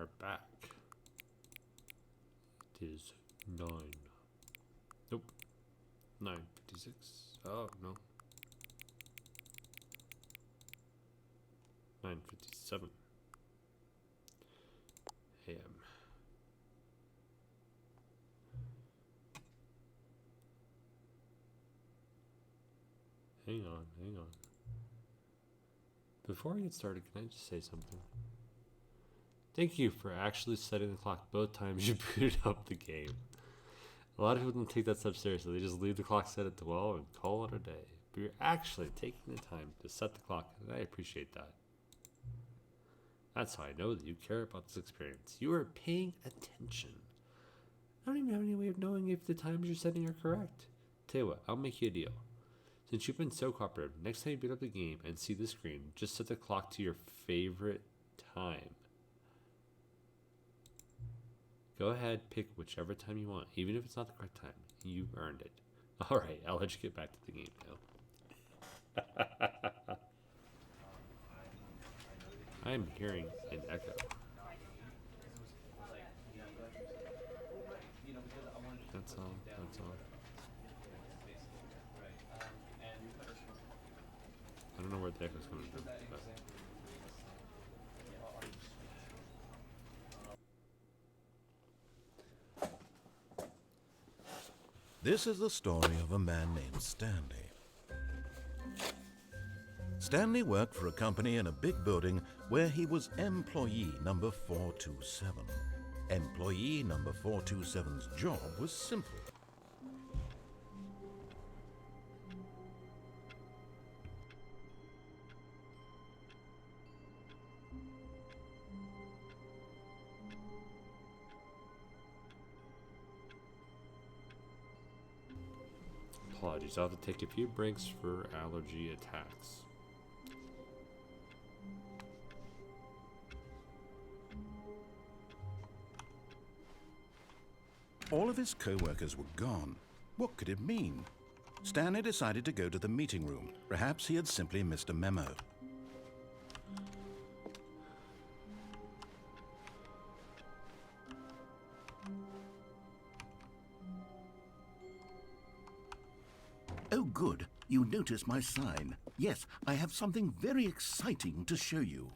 are back. It is 9. Nope. 9:56. Oh, no. 9:57 a.m. Hang on. Before I get started, can I just say something? Thank you for actually setting the clock both times you booted up the game. A lot of people don't take that stuff seriously. They just leave the clock set at 12 and call it a day. But you're actually taking the time to set the clock, and I appreciate that. That's how I know that you care about this experience. You are paying attention. I don't even have any way of knowing if the times you're setting are correct. Tell you what, I'll make you a deal. Since you've been so cooperative, next time you boot up the game and see the screen, just set the clock to your favorite time. Go ahead, pick whichever time you want, even if it's not the correct time. You've earned it. Alright, I'll let you get back to the game now. I'm hearing an echo. That's all. I don't know where the echo's coming from. But. This is the story of a man named Stanley. Stanley worked for a company in a big building where he was employee number 427. Employee number 427's job was simple. Apologies, I'll have to take a few breaks for allergy attacks. All of his co-workers were gone. What could it mean? Stanley decided to go to the meeting room. Perhaps he had simply missed a memo. Oh, good. You noticed my sign. Yes, I have something very exciting to show you.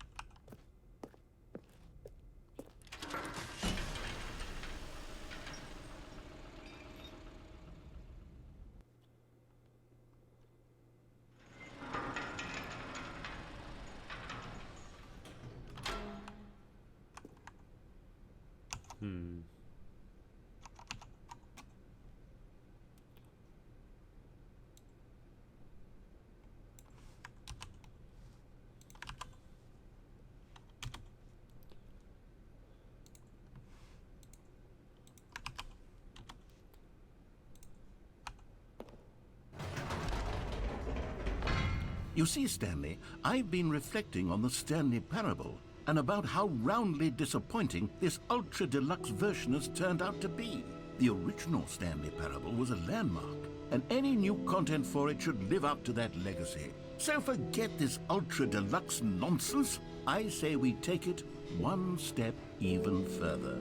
You see, Stanley, I've been reflecting on the Stanley Parable and about how roundly disappointing this ultra deluxe version has turned out to be. The original Stanley Parable was a landmark, and any new content for it should live up to that legacy. So forget this ultra deluxe nonsense. I say we take it one step even further.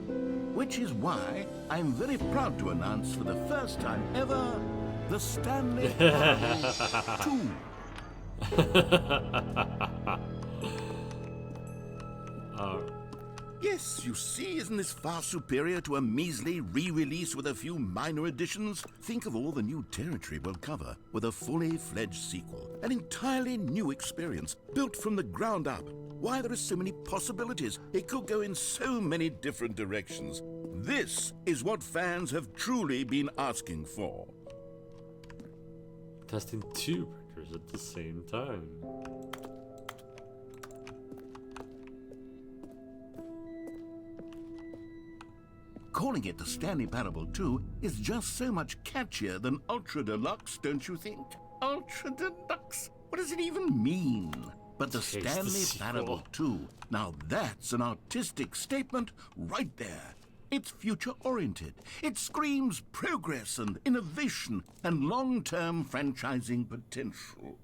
Which is why I'm very proud to announce for the first time ever, the Stanley Parable 2. Yes, you see, isn't this far superior to a measly re-release with a few minor additions? Think of all the new territory we'll cover with a fully fledged sequel. An entirely new experience, built from the ground up. Why, there are so many possibilities. It could go in so many different directions. This is what fans have truly been asking for. Testing 2 printers at the same time. Calling it the Stanley Parable 2 is just so much catchier than Ultra Deluxe, don't you think? Ultra Deluxe? What does it even mean? But the Taste Stanley the sequel. Parable 2, now that's an artistic statement right there. It's future-oriented. It screams progress and innovation and long-term franchising potential.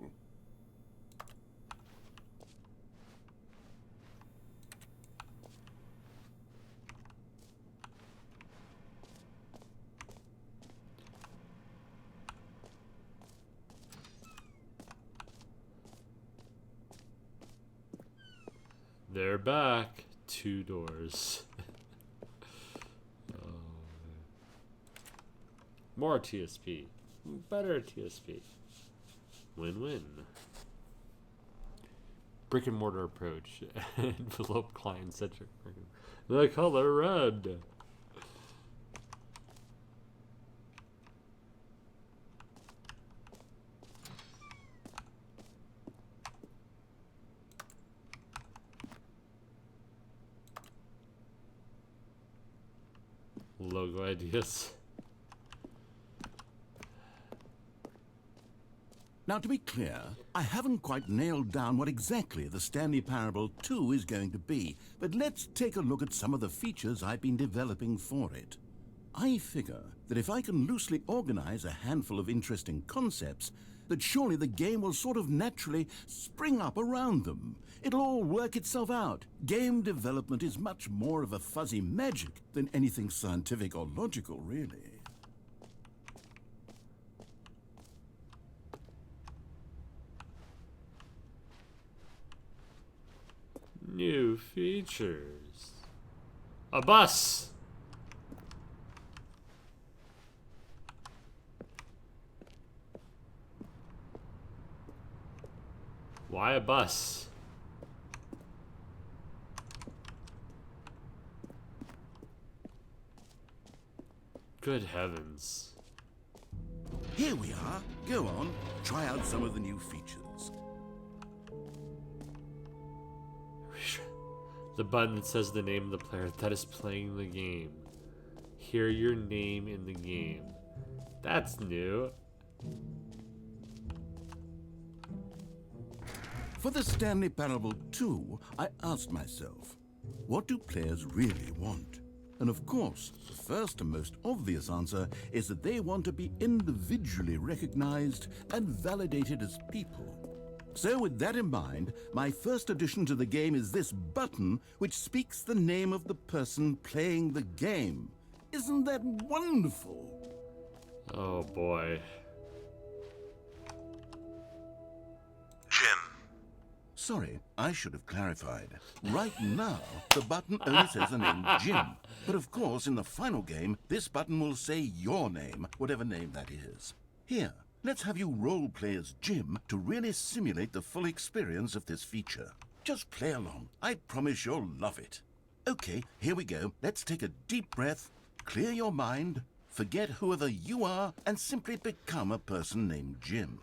They're back. 2 doors. More TSP. Better TSP. Win-win. Brick and mortar approach. Envelope client centric. The color red. Logo ideas. Now, to be clear, I haven't quite nailed down what exactly the Stanley Parable 2 is going to be, but let's take a look at some of the features I've been developing for it. I figure that if I can loosely organize a handful of interesting concepts, that surely the game will sort of naturally spring up around them. It'll all work itself out. Game development is much more of a fuzzy magic than anything scientific or logical, really. New features. A bus. Why a bus? Good heavens. Here we are. Go on, try out some of the new features. The button that says the name of the player that is playing the game. Hear your name in the game. That's new. For the Stanley Parable 2, I asked myself, what do players really want? And of course, the first and most obvious answer is that they want to be individually recognized and validated as people. So with that in mind, my first addition to the game is this button which speaks the name of the person playing the game. Isn't that wonderful? Oh boy. Jim. Sorry, I should have clarified. Right now, the button only says the name Jim. But of course, in the final game, this button will say your name, whatever name that is. Here. Let's have you role-play as Jim to really simulate the full experience of this feature. Just play along. I promise you'll love it. Okay, here we go. Let's take a deep breath, clear your mind, forget whoever you are, and simply become a person named Jim.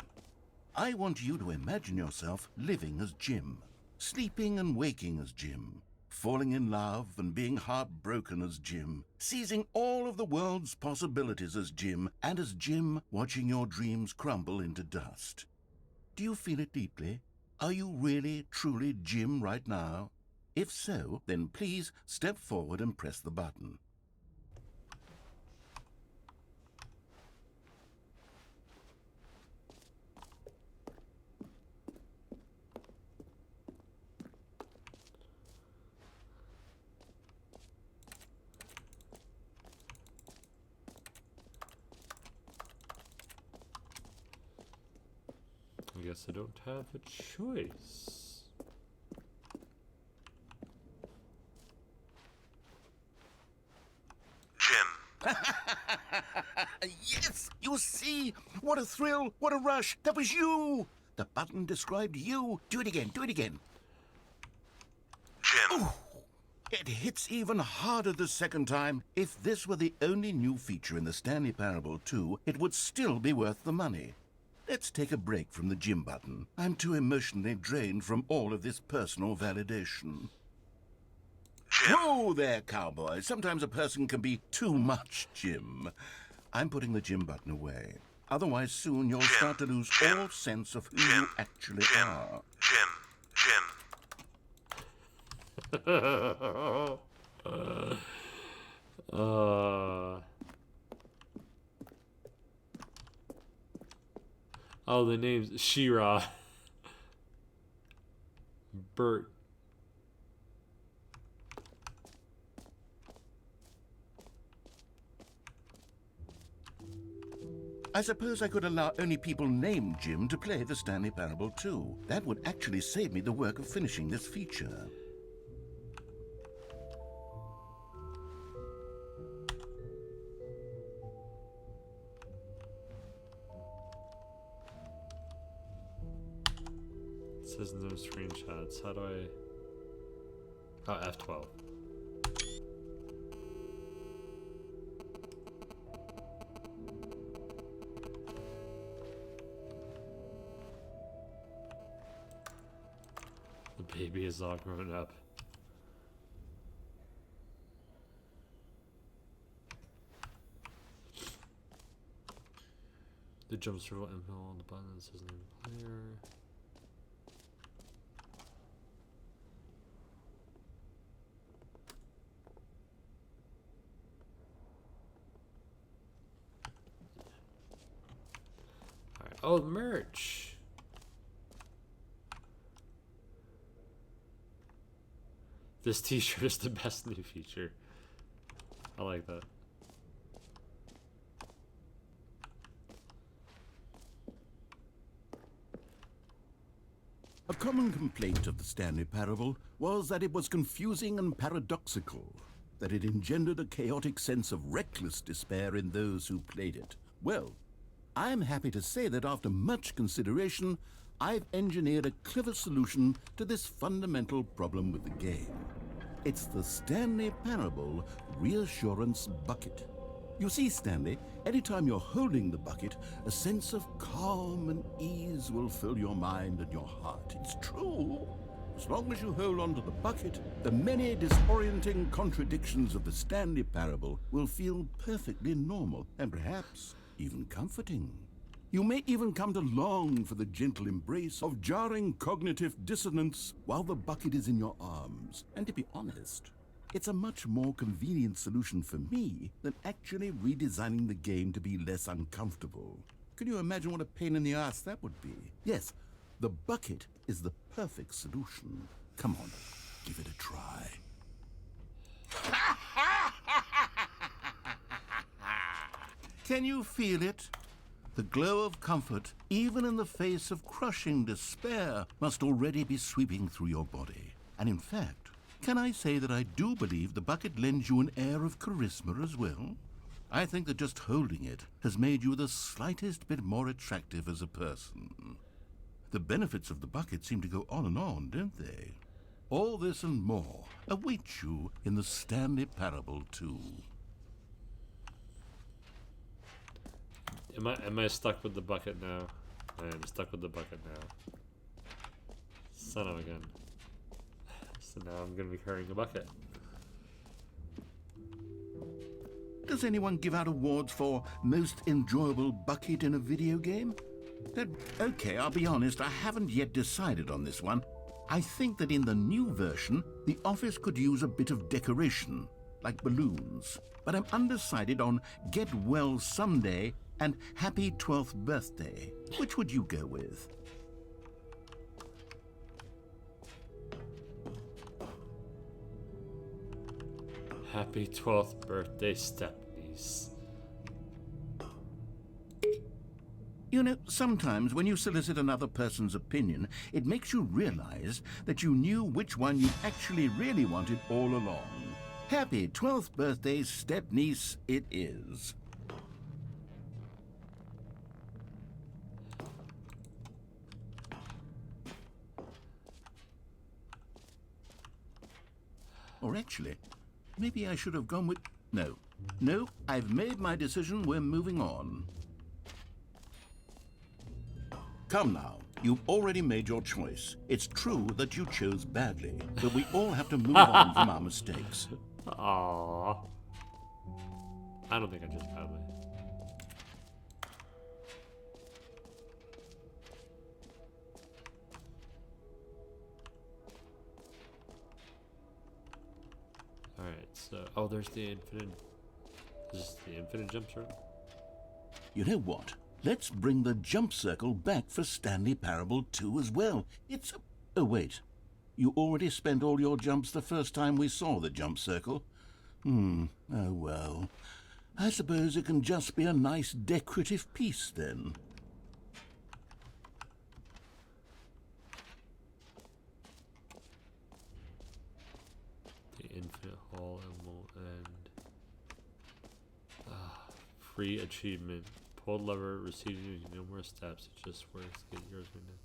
I want you to imagine yourself living as Jim, sleeping and waking as Jim, falling in love and being heartbroken as Jim, seizing all of the world's possibilities as Jim, and as Jim watching your dreams crumble into dust. Do you feel it deeply? Are you really, truly Jim right now? If so, then please step forward and press the button. I guess I don't have a choice. Jim. Yes! You see? What a thrill! What a rush! That was you! The button described you. Do it again. Do it again. Jim. Ooh, it hits even harder the second time. If this were the only new feature in the Stanley Parable 2, it would still be worth the money. Let's take a break from the Jim button. I'm too emotionally drained from all of this personal validation. Jim. Whoa there, cowboy. Sometimes a person can be too much Jim. I'm putting the Jim button away. Otherwise, soon you'll start to lose all sense of who you actually are. Oh, the name's She-Ra. Bert. I suppose I could allow only people named Jim to play the Stanley Parable 2. That would actually save me the work of finishing this feature. says no screenshots. How do I... Oh, F12. The baby is all grown up. The jump circle info on the button that says name player. Alright. Oh, merch! This t-shirt is the best new feature. I like that. A common complaint of the Stanley Parable was that it was confusing and paradoxical, that it engendered a chaotic sense of reckless despair in those who played it. Well, I am happy to say that after much consideration, I've engineered a clever solution to this fundamental problem with the game. It's the Stanley Parable Reassurance Bucket. You see, Stanley, anytime you're holding the bucket, a sense of calm and ease will fill your mind and your heart. It's true. As long as you hold on to the bucket, the many disorienting contradictions of the Stanley Parable will feel perfectly normal and perhaps even comforting. You may even come to long for the gentle embrace of jarring cognitive dissonance while the bucket is in your arms. And to be honest, it's a much more convenient solution for me than actually redesigning the game to be less uncomfortable. Can you imagine what a pain in the ass that would be? Yes, the bucket is the perfect solution. Come on, give it a try. Can you feel it? The glow of comfort, even in the face of crushing despair, must already be sweeping through your body. And in fact, can I say that I do believe the bucket lends you an air of charisma as well? I think that just holding it has made you the slightest bit more attractive as a person. The benefits of the bucket seem to go on and on, don't they? All this and more await you in the Stanley Parable 2. Am I stuck with the bucket now? I am stuck with the bucket now. Son of a gun. So now I'm gonna be carrying a bucket. Does anyone give out awards for most enjoyable bucket in a video game? Okay, I'll be honest, I haven't yet decided on this one. I think that in the new version, the office could use a bit of decoration, like balloons. But I'm undecided on Get Well Someday and Happy 12th Birthday. Which would you go with? Happy 12th birthday, step-niece. You know, sometimes when you solicit another person's opinion, it makes you realize that you knew which one you actually really wanted all along. Happy 12th birthday, step-niece it is. Or actually, maybe I should have gone with... No, I've made my decision. We're moving on. Come now, you've already made your choice. It's true that you chose badly, but we all have to move on from our mistakes. Aww. I don't think I chose badly. Alright, so... Oh, there's the infinite... This is the infinite jump circle? You know what? Let's bring the jump circle back for Stanley Parable 2 as well. It's... Oh, wait. You already spent all your jumps the first time we saw the jump circle? Oh, well. I suppose it can just be a nice decorative piece, then. The infinite hall and won't end. Free achievement. Pulled lever, receiving no more steps. It just works. Get yours right now.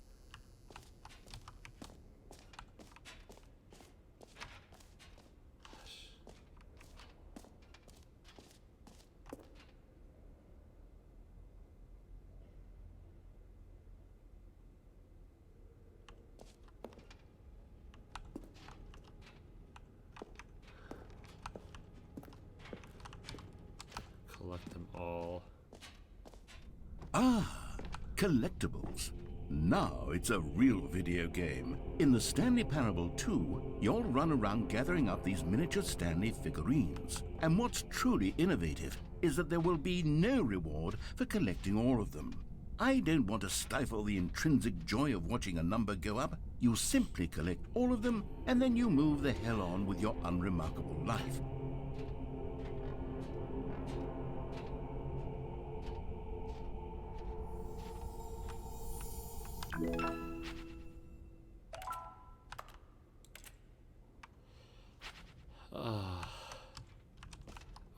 collectibles. Now it's a real video game. In the Stanley Parable 2, you'll run around gathering up these miniature Stanley figurines. And what's truly innovative is that there will be no reward for collecting all of them. I don't want to stifle the intrinsic joy of watching a number go up. You simply collect all of them, and then you move the hell on with your unremarkable life.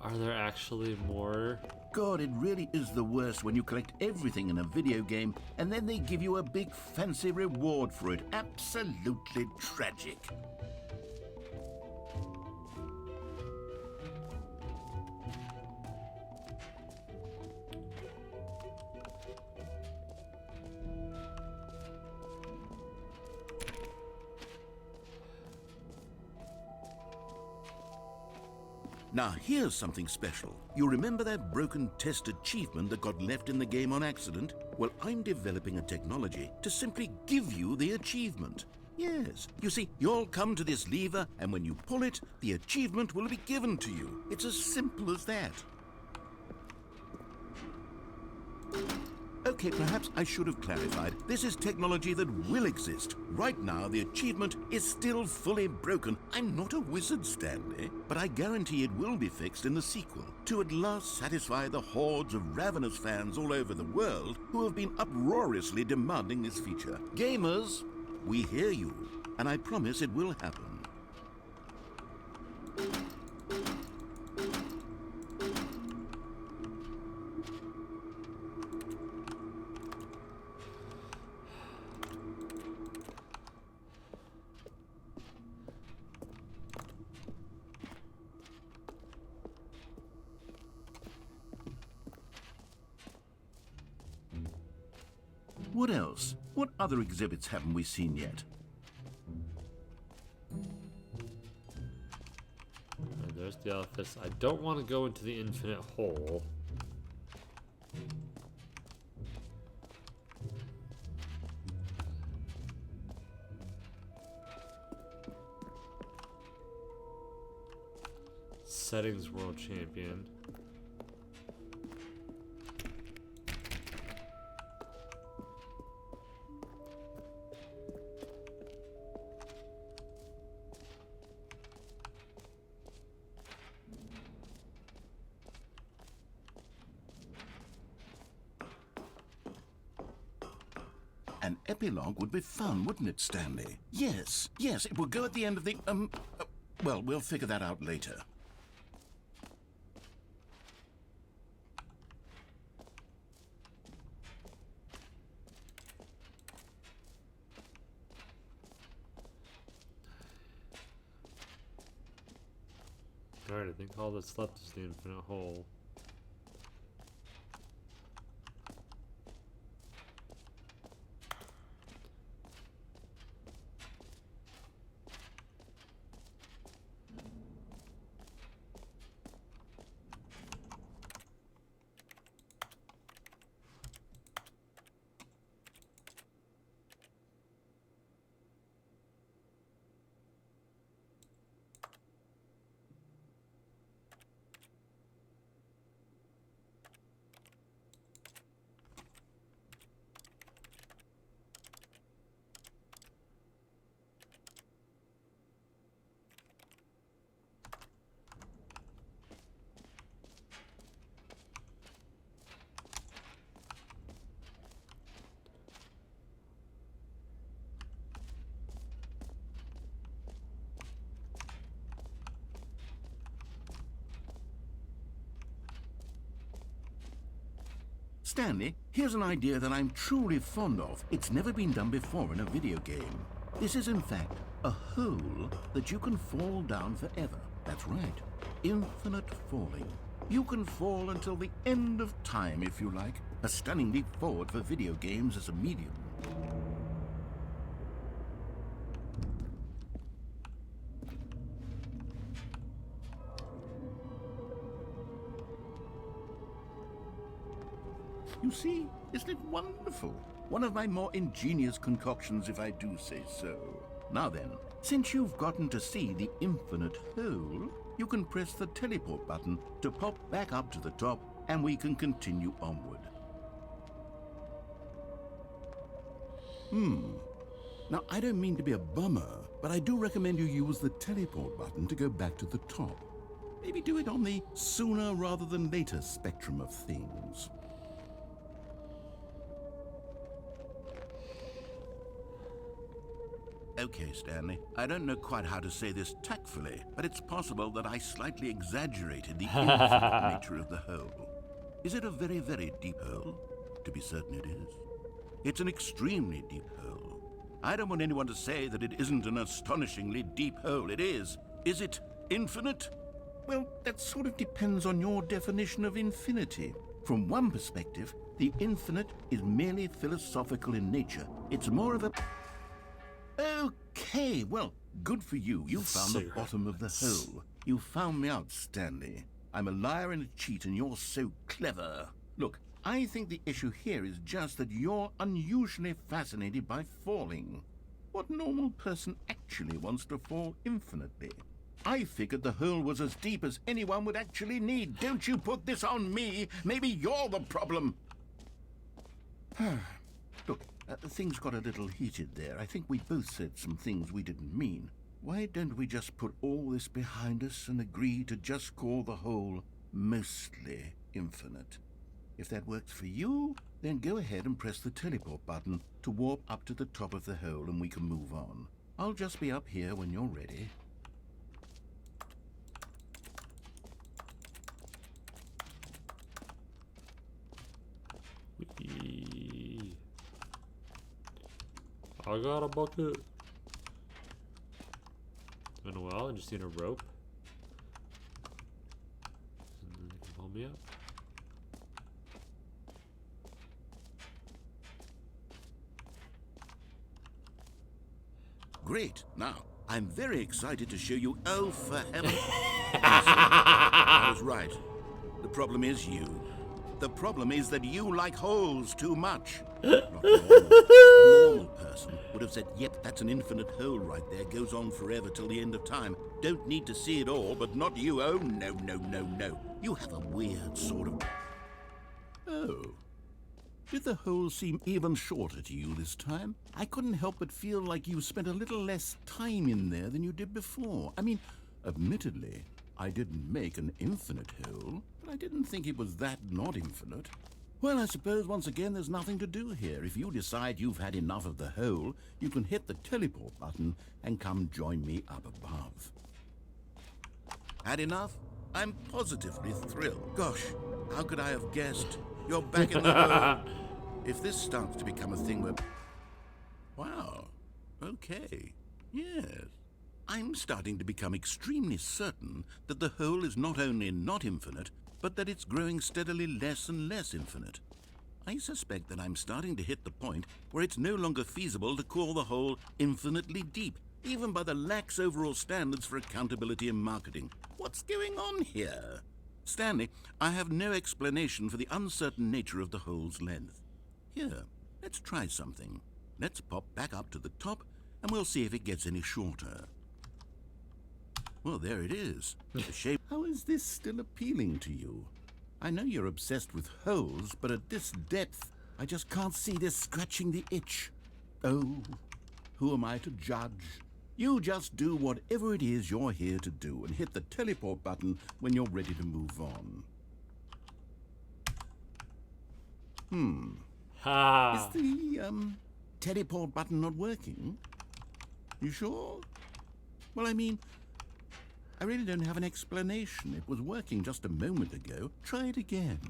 Are there actually more? God, it really is the worst when you collect everything in a video game and then they give you a big fancy reward for it. Absolutely tragic. Now here's something special. You remember that broken test achievement that got left in the game on accident? Well, I'm developing a technology to simply give you the achievement. Yes, you see, you'll come to this lever, and when you pull it, the achievement will be given to you. It's as simple as that. Okay, perhaps I should have clarified. This is technology that will exist. Right now, the achievement is still fully broken. I'm not a wizard, Stanley, but I guarantee it will be fixed in the sequel to at last satisfy the hordes of ravenous fans all over the world who have been uproariously demanding this feature. Gamers, we hear you, and I promise it will happen. What else? What other exhibits haven't we seen yet? And there's the office. I don't want to go into the infinite hole. Settings world champion. An epilogue would be fun, wouldn't it, Stanley? Yes, it will go at the end of the, well, we'll figure that out later. Alright, I think all that's left is the infinite hole. Stanley, here's an idea that I'm truly fond of. It's never been done before in a video game. This is, in fact, a hole that you can fall down forever. That's right. Infinite falling. You can fall until the end of time, if you like. A stunning leap forward for video games as a medium. You see, isn't it wonderful? One of my more ingenious concoctions, if I do say so. Now then, since you've gotten to see the infinite hole, you can press the teleport button to pop back up to the top, and we can continue onward. Now, I don't mean to be a bummer, but I do recommend you use the teleport button to go back to the top. Maybe do it on the sooner rather than later spectrum of things. Okay, Stanley, I don't know quite how to say this tactfully, but it's possible that I slightly exaggerated the infinite nature of the hole. Is it a very, very deep hole? To be certain it is. It's an extremely deep hole. I don't want anyone to say that it isn't an astonishingly deep hole. It is. Is it infinite? Well, that sort of depends on your definition of infinity. From one perspective, the infinite is merely philosophical in nature. It's more of a... Okay, well, good for you. You found the bottom of the hole. You found me out, Stanley. I'm a liar and a cheat, and you're so clever. Look, I think the issue here is just that you're unusually fascinated by falling. What normal person actually wants to fall infinitely? I figured the hole was as deep as anyone would actually need. Don't you put this on me. Maybe you're the problem. Look, things got a little heated there. I think we both said some things we didn't mean. Why don't we just put all this behind us and agree to just call the hole mostly infinite? If that works for you, then go ahead and press the teleport button to warp up to the top of the hole and we can move on. I'll just be up here when you're ready. I got a bucket. It's been a while. I just need a rope. And then you can pull me up. Great. Now, I'm very excited to show you... Oh, for heaven. I was right. The problem is you. The problem is that you like holes too much. Not normal. A normal person would have said, yep, that's an infinite hole right there. Goes on forever till the end of time. Don't need to see it all, but not you. Oh, no, no, no, no. You have a weird sort of... Oh. Did the hole seem even shorter to you this time? I couldn't help but feel like you spent a little less time in there than you did before. I mean, admittedly, I didn't make an infinite hole, but I didn't think it was that not infinite. Well, I suppose once again there's nothing to do here. If you decide you've had enough of the hole, you can hit the teleport button and come join me up above. Had enough? I'm positively thrilled. Gosh, how could I have guessed? You're back in the hole. If this starts to become a thing where... Wow. Okay. Yes. I'm starting to become extremely certain that the hole is not only not infinite, but that it's growing steadily less and less infinite. I suspect that I'm starting to hit the point where it's no longer feasible to call the hole infinitely deep, even by the lax overall standards for accountability and marketing. What's going on here? Stanley, I have no explanation for the uncertain nature of the hole's length. Here, let's try something. Let's pop back up to the top, and we'll see if it gets any shorter. Well, there it is. The shape. How is this still appealing to you? I know you're obsessed with holes, but at this depth, I just can't see this scratching the itch. Oh, who am I to judge? You just do whatever it is you're here to do and hit the teleport button when you're ready to move on. Is the, teleport button not working? You sure? Well, I mean, I really don't have an explanation. It was working just a moment ago. Try it again.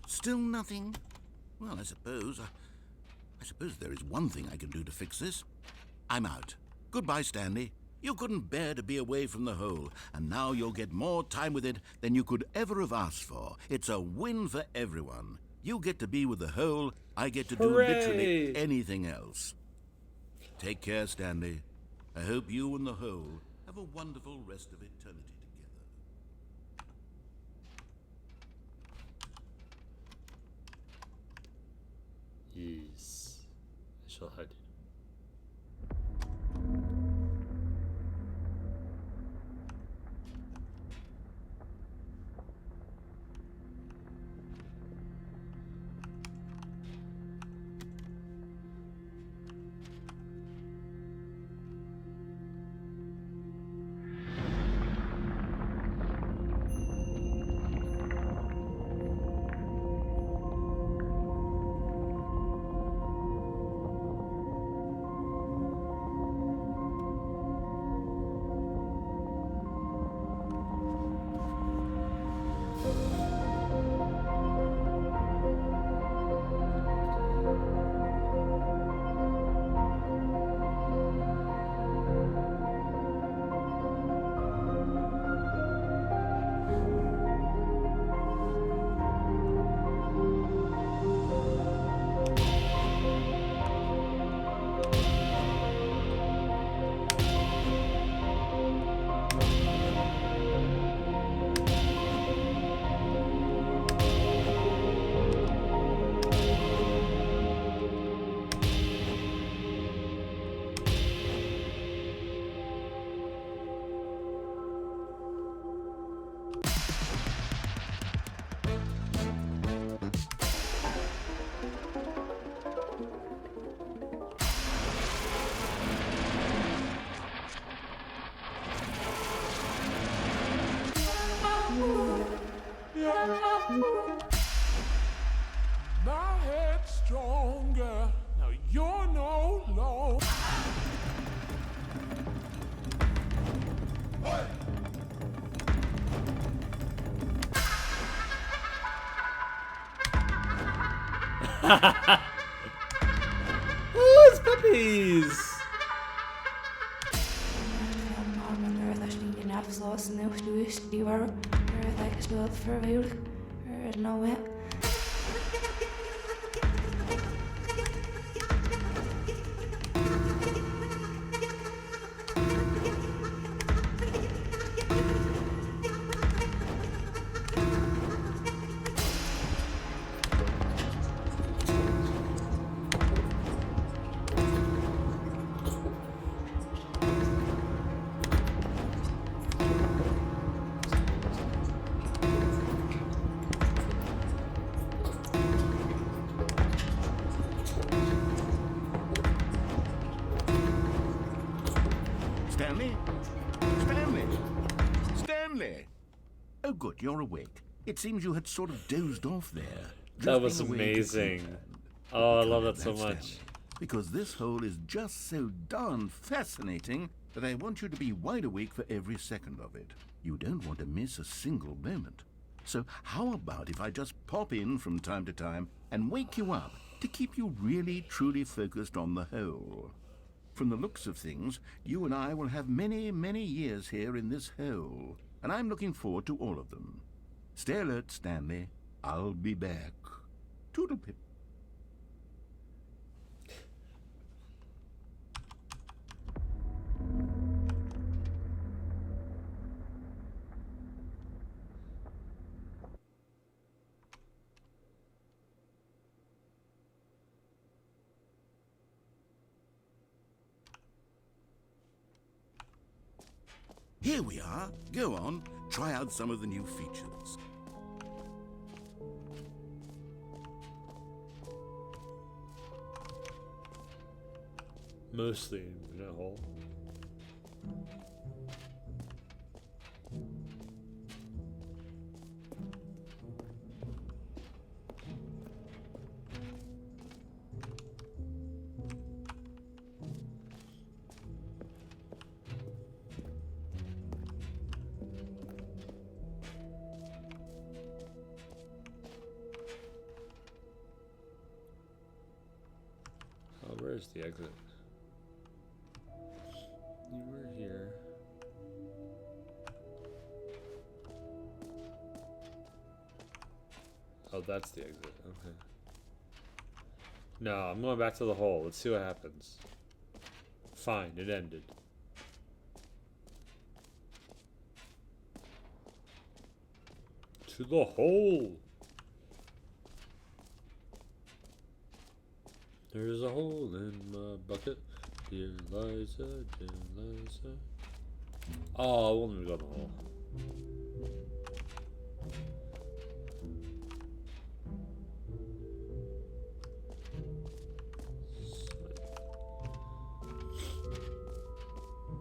Still nothing? Well, I suppose there is one thing I can do to fix this. I'm out. Goodbye, Stanley. You couldn't bear to be away from the hole, and now you'll get more time with it than you could ever have asked for. It's a win for everyone. You get to be with the hole, I get to do literally anything else. Take care, Stanley. I hope you and the hole have a wonderful rest of eternity Yes. I shall hide it. My head's stronger. Now you're no longer. Oh, it's puppies! Stanley? Stanley? Stanley! Oh, good, you're awake. It seems you had sort of dozed off there. That was drifting away to amazing. Geeklat. Oh, I Be love glad that so that's much. Stanley, because this hole is just so darn fascinating that I want you to be wide awake for every second of it. You don't want to miss a single moment. So how about if I just pop in from time to time and wake you up to keep you really, truly focused on the hole? From the looks of things, you and I will have many, many years here in this hole, and I'm looking forward to all of them. Stay alert, Stanley. I'll be back. Toodlepip. Here we are. Go on, try out some of the new features. Mostly in a hole. Oh, where's the exit? You were here. Oh, that's the exit. Okay. No, I'm going back to the hole. Let's see what happens. Fine, it ended. To the hole! There's a hole in my bucket. Dear Liza, dear Liza. Oh, I won't even go in the hole.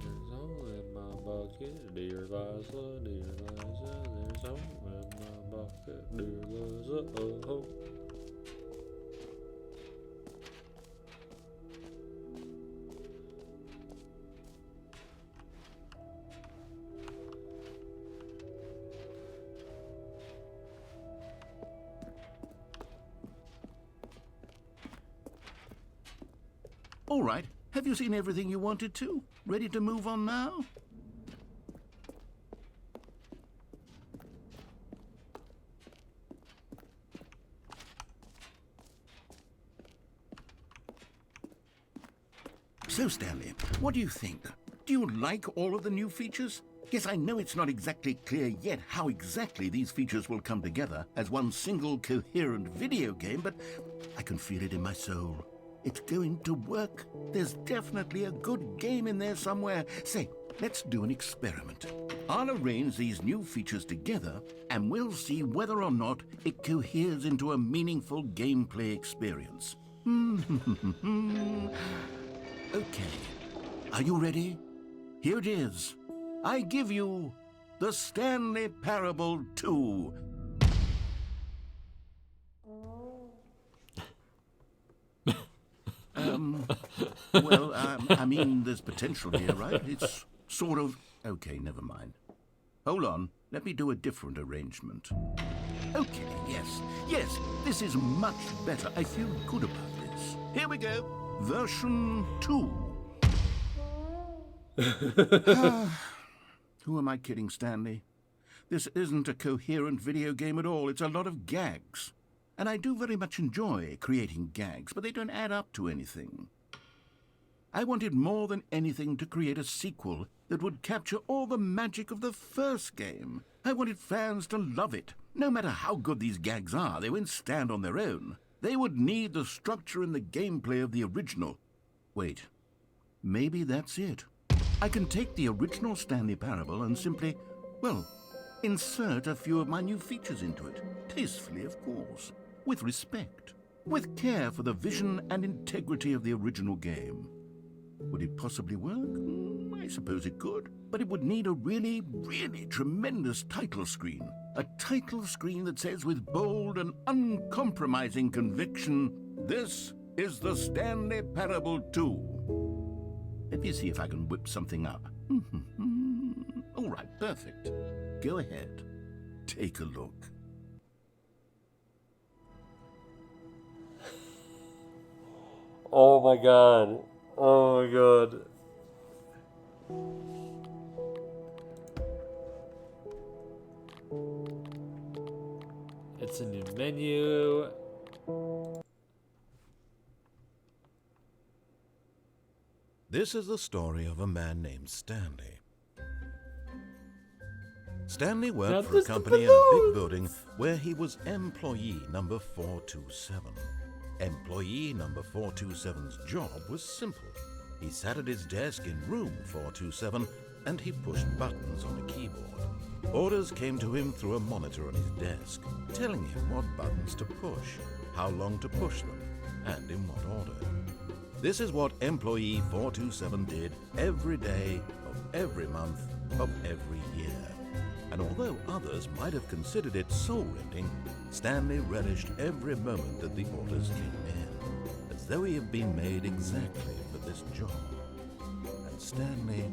There's a hole in my bucket. Dear Liza, dear Liza. There's a hole in my bucket. Dear Liza, oh. All right. Have you seen everything you wanted to? Ready to move on now? So, Stanley, what do you think? Do you like all of the new features? Yes, I know it's not exactly clear yet how exactly these features will come together as one single coherent video game, but I can feel it in my soul. It's going to work. There's definitely a good game in there somewhere. Say, let's do an experiment. I'll arrange these new features together, and we'll see whether or not it coheres into a meaningful gameplay experience. Okay. Are you ready? Here it is. I give you the Stanley Parable 2. Well, I mean, there's potential here, right? It's sort of... Okay, never mind. Hold on. Let me do a different arrangement. Okay, yes, this is much better. I feel good about this. Here we go. Version 2. Who am I kidding, Stanley? This isn't a coherent video game at all. It's a lot of gags. And I do very much enjoy creating gags, but they don't add up to anything. I wanted more than anything to create a sequel that would capture all the magic of the first game. I wanted fans to love it. No matter how good these gags are, they won't stand on their own. They would need the structure and the gameplay of the original. Wait, maybe that's it. I can take the original Stanley Parable and simply, well, insert a few of my new features into it. Tastefully, of course. With respect. With care for the vision and integrity of the original game. Would it possibly work? I suppose it could. But it would need a really, really tremendous title screen. A title screen that says with bold and uncompromising conviction, "This is the Stanley Parable 2." Let me see if I can whip something up. All right, perfect. Go ahead. Take a look. Oh my god. Oh my god. It's a new menu. This is the story of a man named Stanley. Stanley worked Now for a there's the company in a big balloons. building where he was employee number 427. Employee number 427's job was simple. He sat at his desk in room 427 and he pushed buttons on a keyboard. Orders came to him through a monitor on his desk, telling him what buttons to push, how long to push them, and in what order. This is what employee 427 did every day of every month of every year. And although others might have considered it soul-rending, Stanley relished every moment that the orders came in, as though he had been made exactly for this job. And Stanley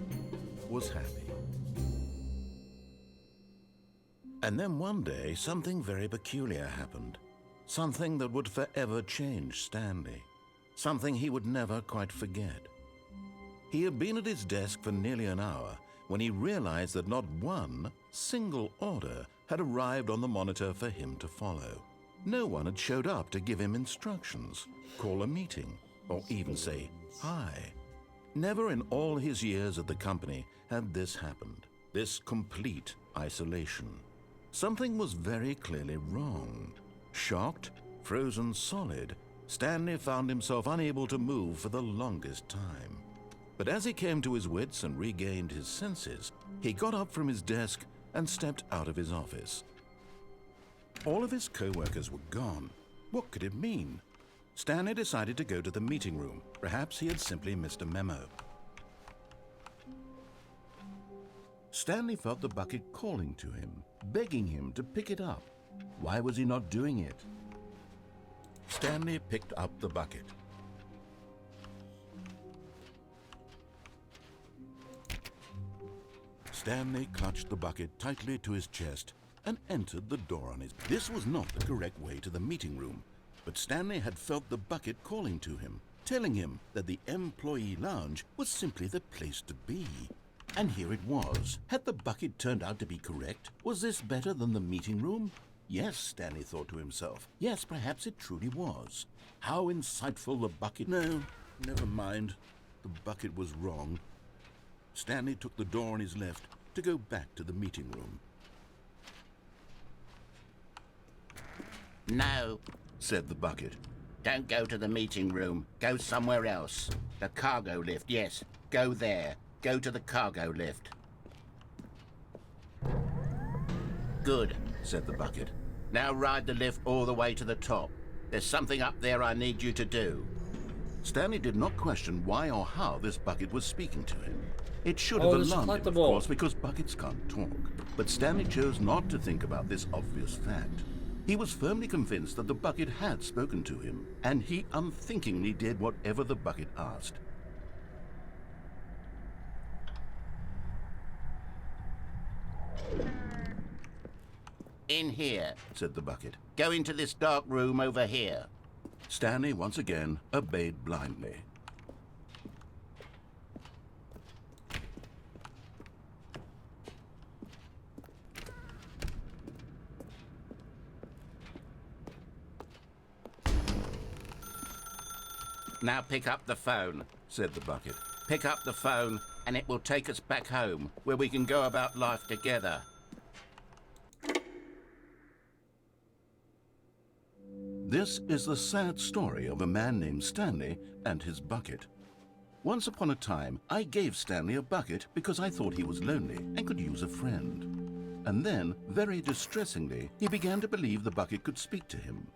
was happy. And then one day, something very peculiar happened. Something that would forever change Stanley. Something he would never quite forget. He had been at his desk for nearly an hour when he realized that not one single order had arrived on the monitor for him to follow. No one had showed up to give him instructions, call a meeting, or even say hi. Never in all his years at the company had this happened, this complete isolation. Something was very clearly wrong. Shocked, frozen solid, Stanley found himself unable to move for the longest time. But as he came to his wits and regained his senses, he got up from his desk and stepped out of his office. All of his co-workers were gone. What could it mean? Stanley decided to go to the meeting room. Perhaps he had simply missed a memo. Stanley felt the bucket calling to him, begging him to pick it up. Why was he not doing it? Stanley picked up the bucket. Stanley clutched the bucket tightly to his chest and entered the door on his... This was not the correct way to the meeting room, but Stanley had felt the bucket calling to him, telling him that the employee lounge was simply the place to be. And here it was. Had the bucket turned out to be correct? Was this better than the meeting room? Yes, Stanley thought to himself. Yes, perhaps it truly was. How insightful the bucket... No, never mind. The bucket was wrong. Stanley took the door on his left to go back to the meeting room. No, said the bucket. Don't go to the meeting room. Go somewhere else. The cargo lift, yes. Go there. Go to the cargo lift. Good, said the bucket. Now ride the lift all the way to the top. There's something up there I need you to do. Stanley did not question why or how this bucket was speaking to him. It should have alarmed him, of course, because buckets can't talk. But Stanley chose not to think about this obvious fact. He was firmly convinced that the bucket had spoken to him, and he unthinkingly did whatever the bucket asked. In here, said the bucket. Go into this dark room over here. Stanley once again obeyed blindly. Now pick up the phone, said the bucket. Pick up the phone and it will take us back home, where we can go about life together. This is the sad story of a man named Stanley and his bucket. Once upon a time, I gave Stanley a bucket because I thought he was lonely and could use a friend. And then, very distressingly, he began to believe the bucket could speak to him.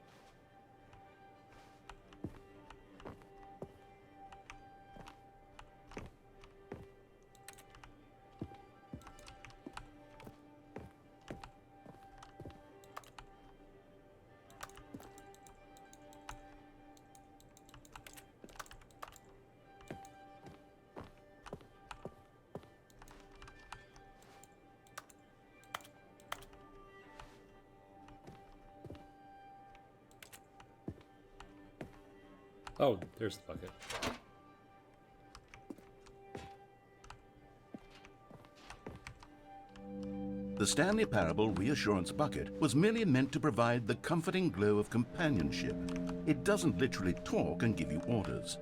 Oh, there's the bucket. The Stanley Parable Reassurance Bucket was merely meant to provide the comforting glow of companionship. It doesn't literally talk and give you orders.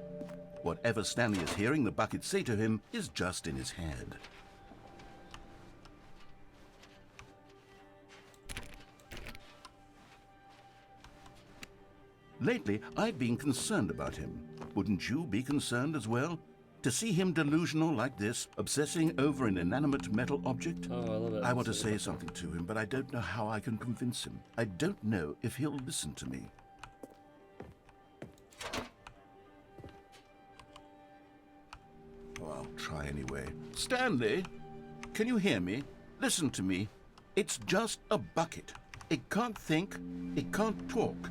Whatever Stanley is hearing the bucket say to him is just in his head. Lately, I've been concerned about him. Wouldn't you be concerned as well? To see him delusional like this, obsessing over an inanimate metal object? Oh, I love it. I want to say something to him, but I don't know how I can convince him. I don't know if he'll listen to me. Oh, I'll try anyway. Stanley, can you hear me? Listen to me. It's just a bucket. It can't think, it can't talk.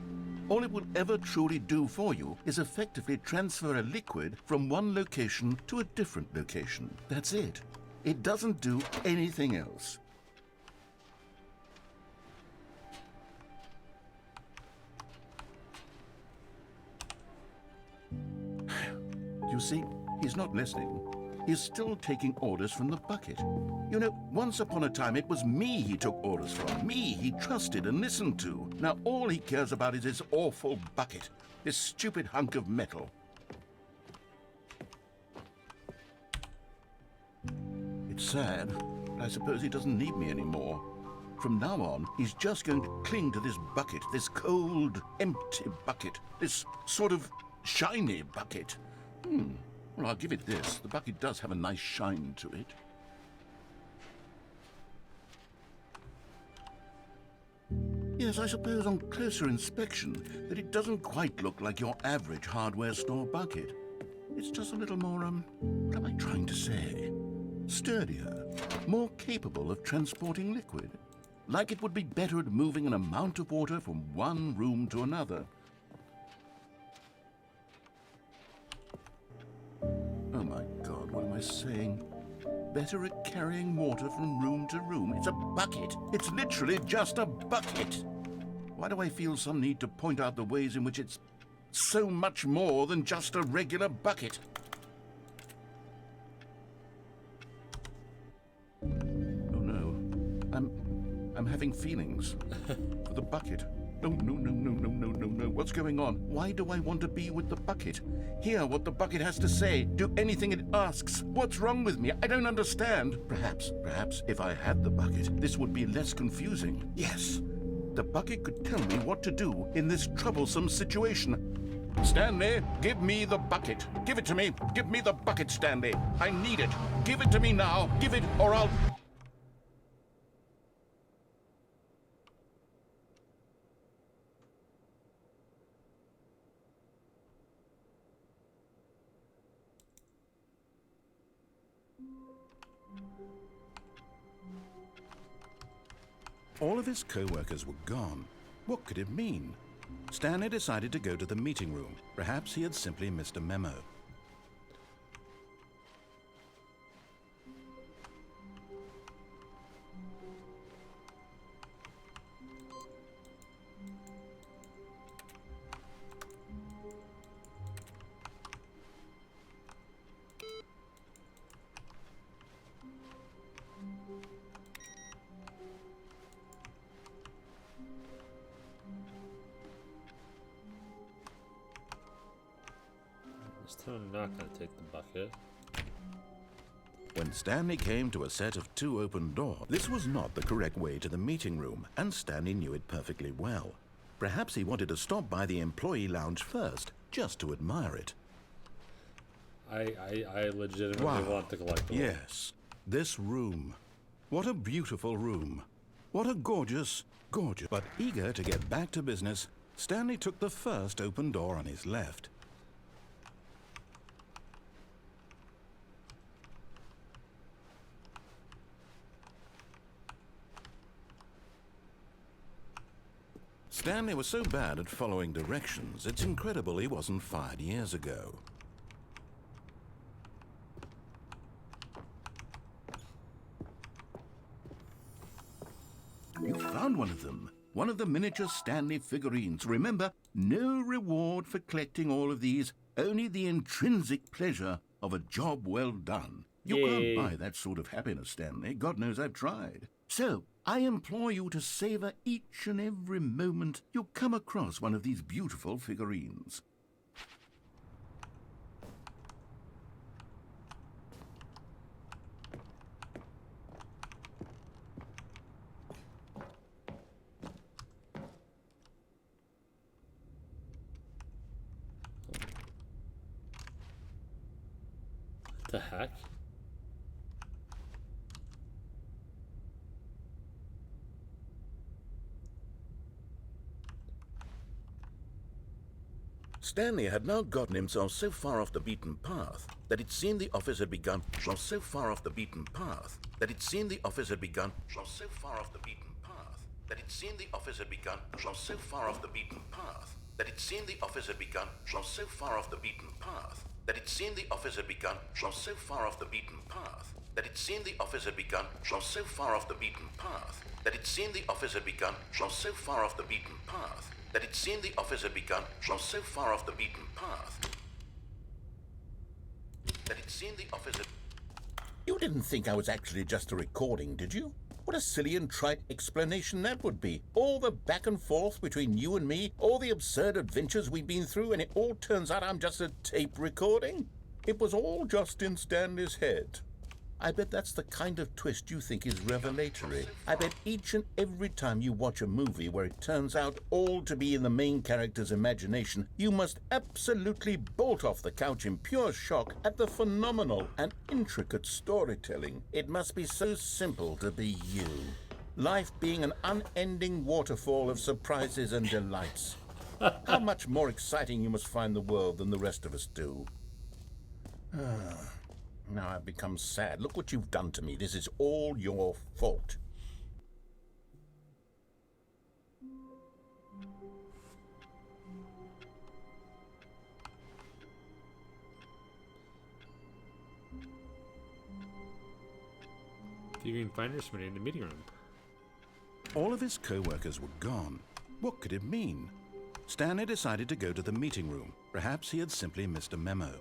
All it will ever truly do for you is effectively transfer a liquid from one location to a different location. That's it. It doesn't do anything else. You see, he's not listening. He's still taking orders from the bucket. You know, once upon a time, it was me he took orders from. Me he trusted and listened to. Now all he cares about is his awful bucket. This stupid hunk of metal. It's sad. I suppose he doesn't need me anymore. From now on, he's just going to cling to this bucket, this cold, empty bucket, this sort of shiny bucket. Well, I'll give it this. The bucket does have a nice shine to it. Yes, I suppose on closer inspection that it doesn't quite look like your average hardware store bucket. It's just a little more, what am I trying to say? Sturdier, more capable of transporting liquid. Like it would be better at moving an amount of water from one room to another. Oh my God, what am I saying? Better at carrying water from room to room. It's a bucket. It's literally just a bucket. Why do I feel some need to point out the ways in which it's so much more than just a regular bucket? Oh no, I'm having feelings for the bucket. No, no, no, no, no, no, no, no. What's going on? Why do I want to be with the bucket? Hear what the bucket has to say. Do anything it asks. What's wrong with me? I don't understand. Perhaps if I had the bucket, this would be less confusing. Yes, the bucket could tell me what to do in this troublesome situation. Stanley, give me the bucket. Give it to me. Give me the bucket, Stanley. I need it. Give it to me now. Give it or I'll... All of his co-workers were gone. What could it mean? Stanley decided to go to the meeting room. Perhaps he had simply missed a memo. I'm not gonna take the bucket. When Stanley came to a set of two open doors, this was not the correct way to the meeting room, and Stanley knew it perfectly well. Perhaps he wanted to stop by the employee lounge first, just to admire it. I legitimately want the collectible. Yes, this room. What a beautiful room. What a gorgeous. But eager to get back to business, Stanley took the first open door on his left. Stanley was so bad at following directions, it's incredible he wasn't fired years ago. You found one of them. One of the miniature Stanley figurines. Remember, no reward for collecting all of these, only the intrinsic pleasure of a job well done. You Yay. can't buy that sort of happiness, Stanley. God knows I've tried. So, I implore you to savor each and every moment you come across one of these beautiful figurines. What the heck? Stanley had now gotten himself so far off the beaten path that it seemed the office had begun. So far off the beaten path that it seemed the office had begun. So far off the beaten path that it seemed the office had begun. So far off the beaten path that it seemed the office had begun. So far off the beaten path that it seemed the office had begun. So far off the beaten path that it seemed the office had begun. So far off the beaten path that it seemed the office had begun. So far off the beaten path that it seemed the office had begun. So far off the beaten path that it seemed the office had... You didn't think I was actually just a recording, did you? What a silly and trite explanation that would be. All the back and forth between you and me, all the absurd adventures we've been through, and it all turns out I'm just a tape recording? It was all just in Stanley's head. I bet that's the kind of twist you think is revelatory. I bet each and every time you watch a movie where it turns out all to be in the main character's imagination, you must absolutely bolt off the couch in pure shock at the phenomenal and intricate storytelling. It must be so simple to be you. Life being an unending waterfall of surprises and delights. How much more exciting you must find the world than the rest of us do. Now I've become sad. Look what you've done to me. This is all your fault. Figurine finders went in the meeting room. All of his co-workers were gone. What could it mean? Stanley decided to go to the meeting room. Perhaps he had simply missed a memo.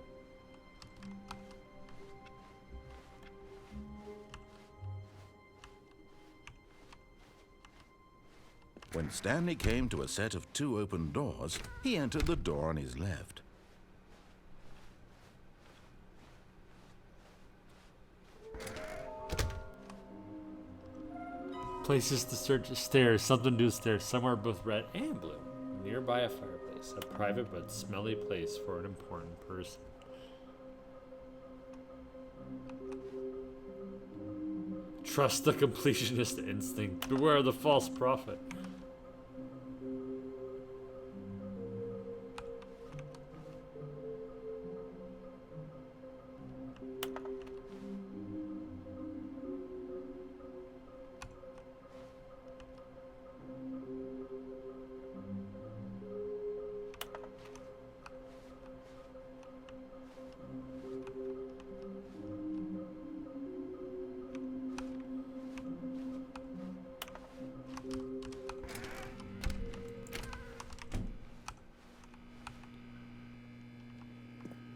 When Stanley came to a set of 2 open doors, he entered the door on his left. Places to search stairs, something to do stairs, somewhere both red and blue. Nearby a fireplace, a private but smelly place for an important person. Trust the completionist instinct. Beware of the false prophet.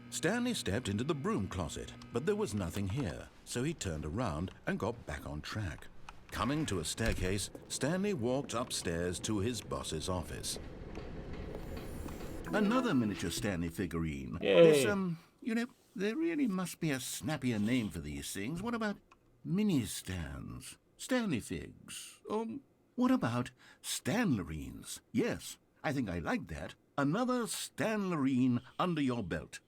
Stanley stepped into the broom closet, but there was nothing here, so he turned around and got back on track. Coming to a staircase, Stanley walked upstairs to his boss's office. Another miniature Stanley figurine. Yay. There's, there really must be a snappier name for these things. What about mini stands? Stanley figs? What about Stanlerines? Yes, I think I like that. Another Stanlerine under your belt.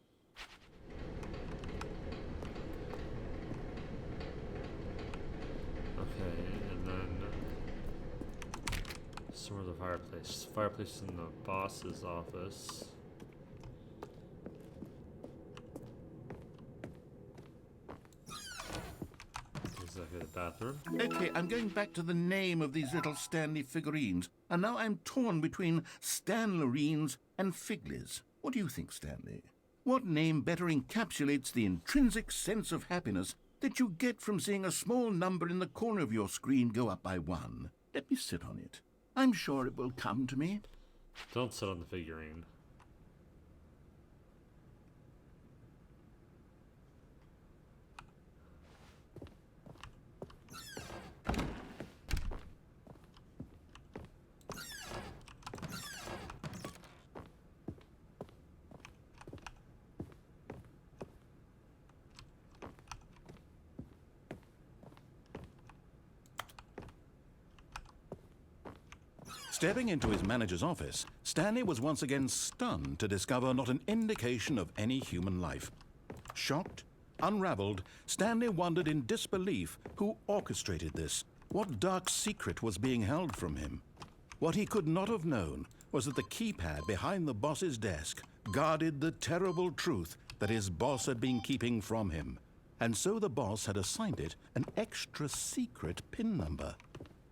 Okay, and then somewhere the fireplace. Fireplace in the boss's office. Exactly the bathroom. Okay, I'm going back to the name of these little Stanley figurines, and now I'm torn between Stanlerines and Figlies. What do you think, Stanley? What name better encapsulates the intrinsic sense of happiness that you get from seeing a small number in the corner of your screen go up by 1? Let me sit on it. I'm sure it will come to me. Don't sit on the figurine. Stepping into his manager's office, Stanley was once again stunned to discover not an indication of any human life. Shocked, unraveled, Stanley wondered in disbelief who orchestrated this. What dark secret was being held from him? What he could not have known was that the keypad behind the boss's desk guarded the terrible truth that his boss had been keeping from him. And so the boss had assigned it an extra secret PIN number.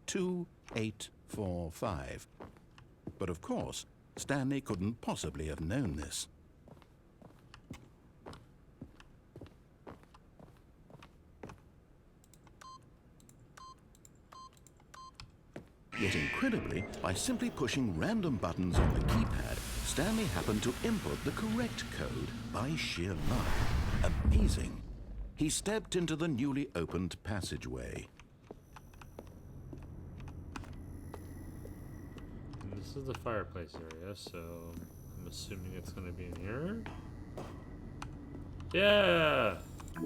2845. But of course, Stanley couldn't possibly have known this. Yet incredibly, by simply pushing random buttons on the keypad, Stanley happened to input the correct code by sheer luck. Amazing. He stepped into the newly opened passageway. This is the fireplace area, so I'm assuming it's going to be in here. Yeah!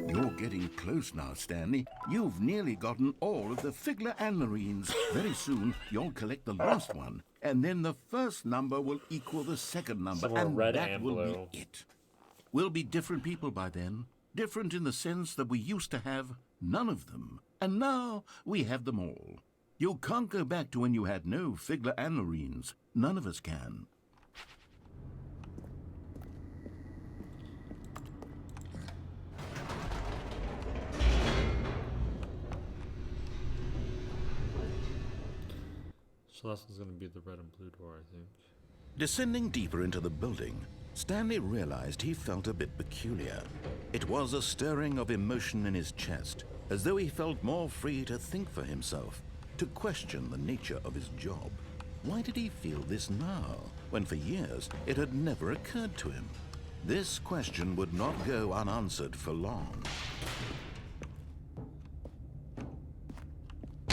You're getting close now, Stanley. You've nearly gotten all of the Figler and Marines. Very soon, you'll collect the last one, and then the first number will equal the second number, Some more and red that and will blue. be it. We'll be different people by then. Different in the sense that we used to have none of them, and now we have them all. You can't go back to when you had no Figler and Marines. None of us can. So this is going to be the red and blue door, I think. Descending deeper into the building, Stanley realized he felt a bit peculiar. It was a stirring of emotion in his chest, as though he felt more free to think for himself, to question the nature of his job. Why did he feel this now, when for years it had never occurred to him? This question would not go unanswered for long.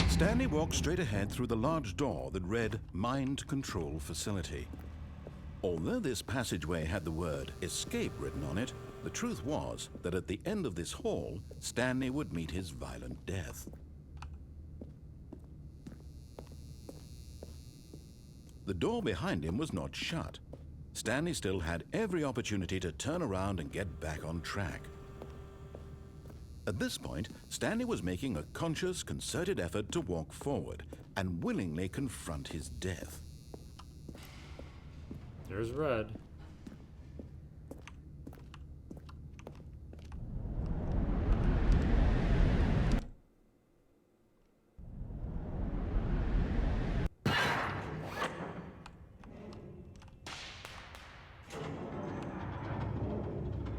Stanley walked straight ahead through the large door that read Mind Control Facility. Although this passageway had the word escape written on it, the truth was that at the end of this hall, Stanley would meet his violent death. The door behind him was not shut. Stanley still had every opportunity to turn around and get back on track. At this point, Stanley was making a conscious, concerted effort to walk forward and willingly confront his death. There's red.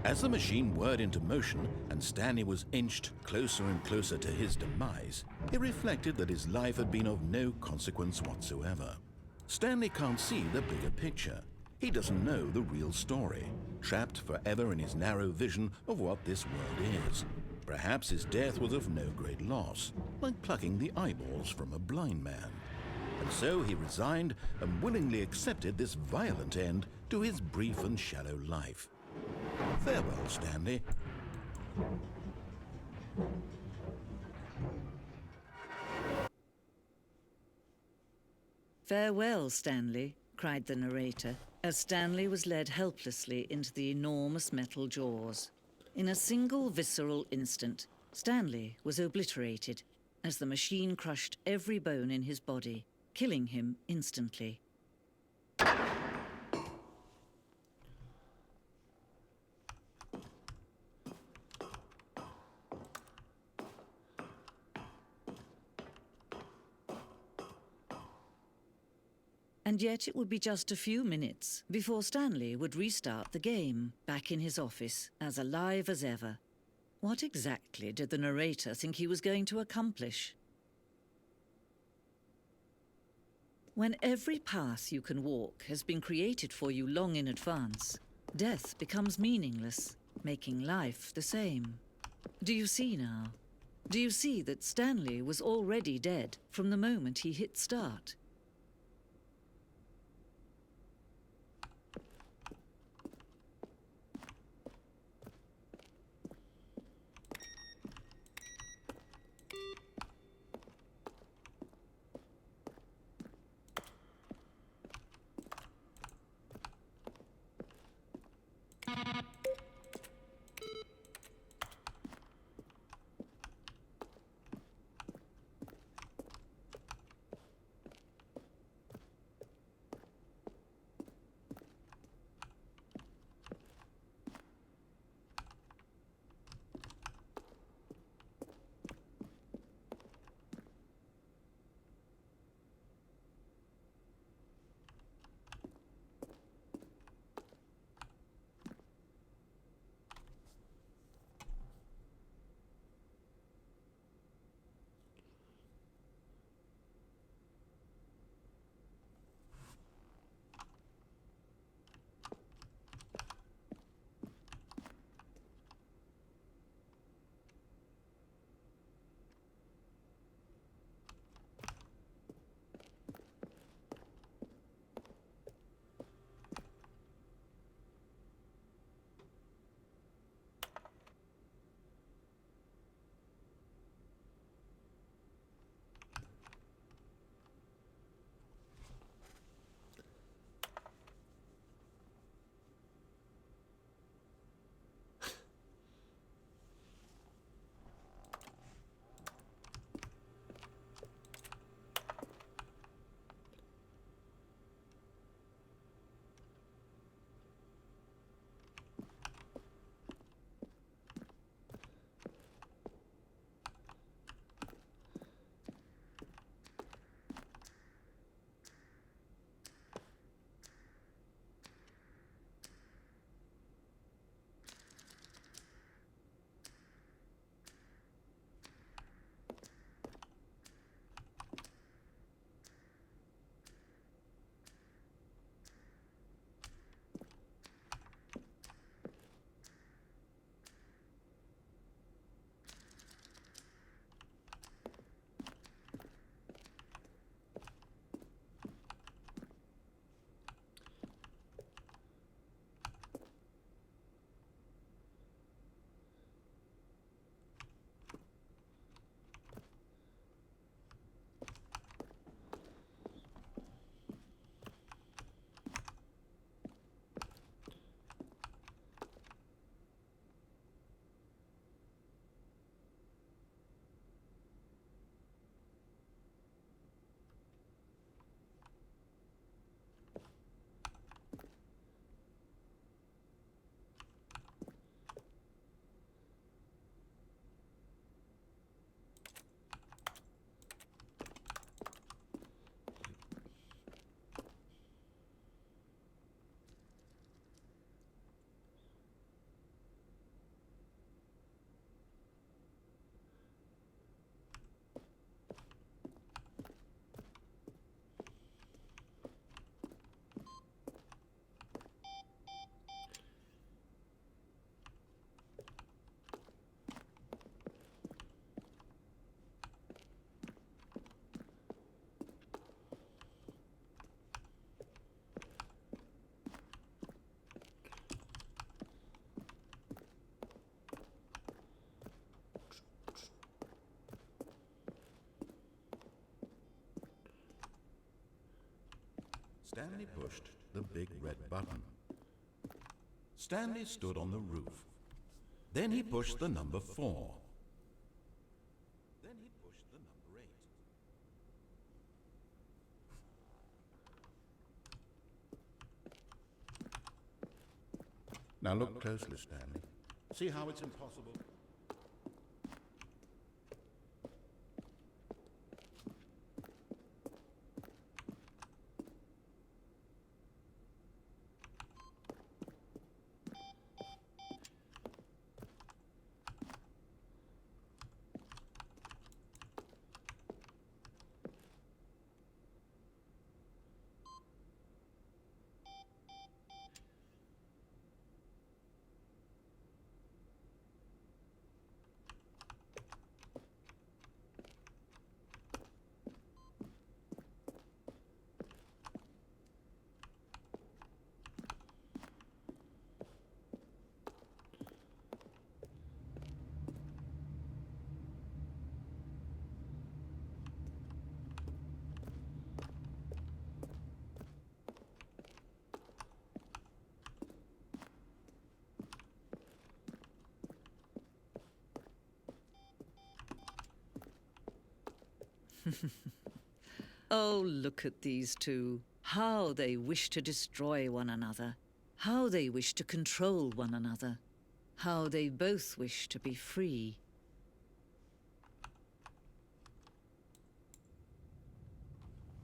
As the machine whirred into motion and Stanley was inched closer and closer to his demise, he reflected that his life had been of no consequence whatsoever. Stanley can't see the bigger picture. He doesn't know the real story, trapped forever in his narrow vision of what this world is. Perhaps his death was of no great loss, like plucking the eyeballs from a blind man. And so he resigned and willingly accepted this violent end to his brief and shallow life. Farewell, Stanley. "Farewell, Stanley," cried the narrator, as Stanley was led helplessly into the enormous metal jaws. In a single visceral instant, Stanley was obliterated as the machine crushed every bone in his body, killing him instantly. And yet it would be just a few minutes before Stanley would restart the game, back in his office, as alive as ever. What exactly did the narrator think he was going to accomplish? When every path you can walk has been created for you long in advance, death becomes meaningless, making life the same. Do you see now? Do you see that Stanley was already dead from the moment he hit start? Stanley pushed the big red button. Stanley stood on the roof. Then he pushed the number 4. Then he pushed the number 8. Now look closely, Stanley. See how it's impossible? Oh, look at these two. How they wish to destroy one another. How they wish to control one another. How they both wish to be free.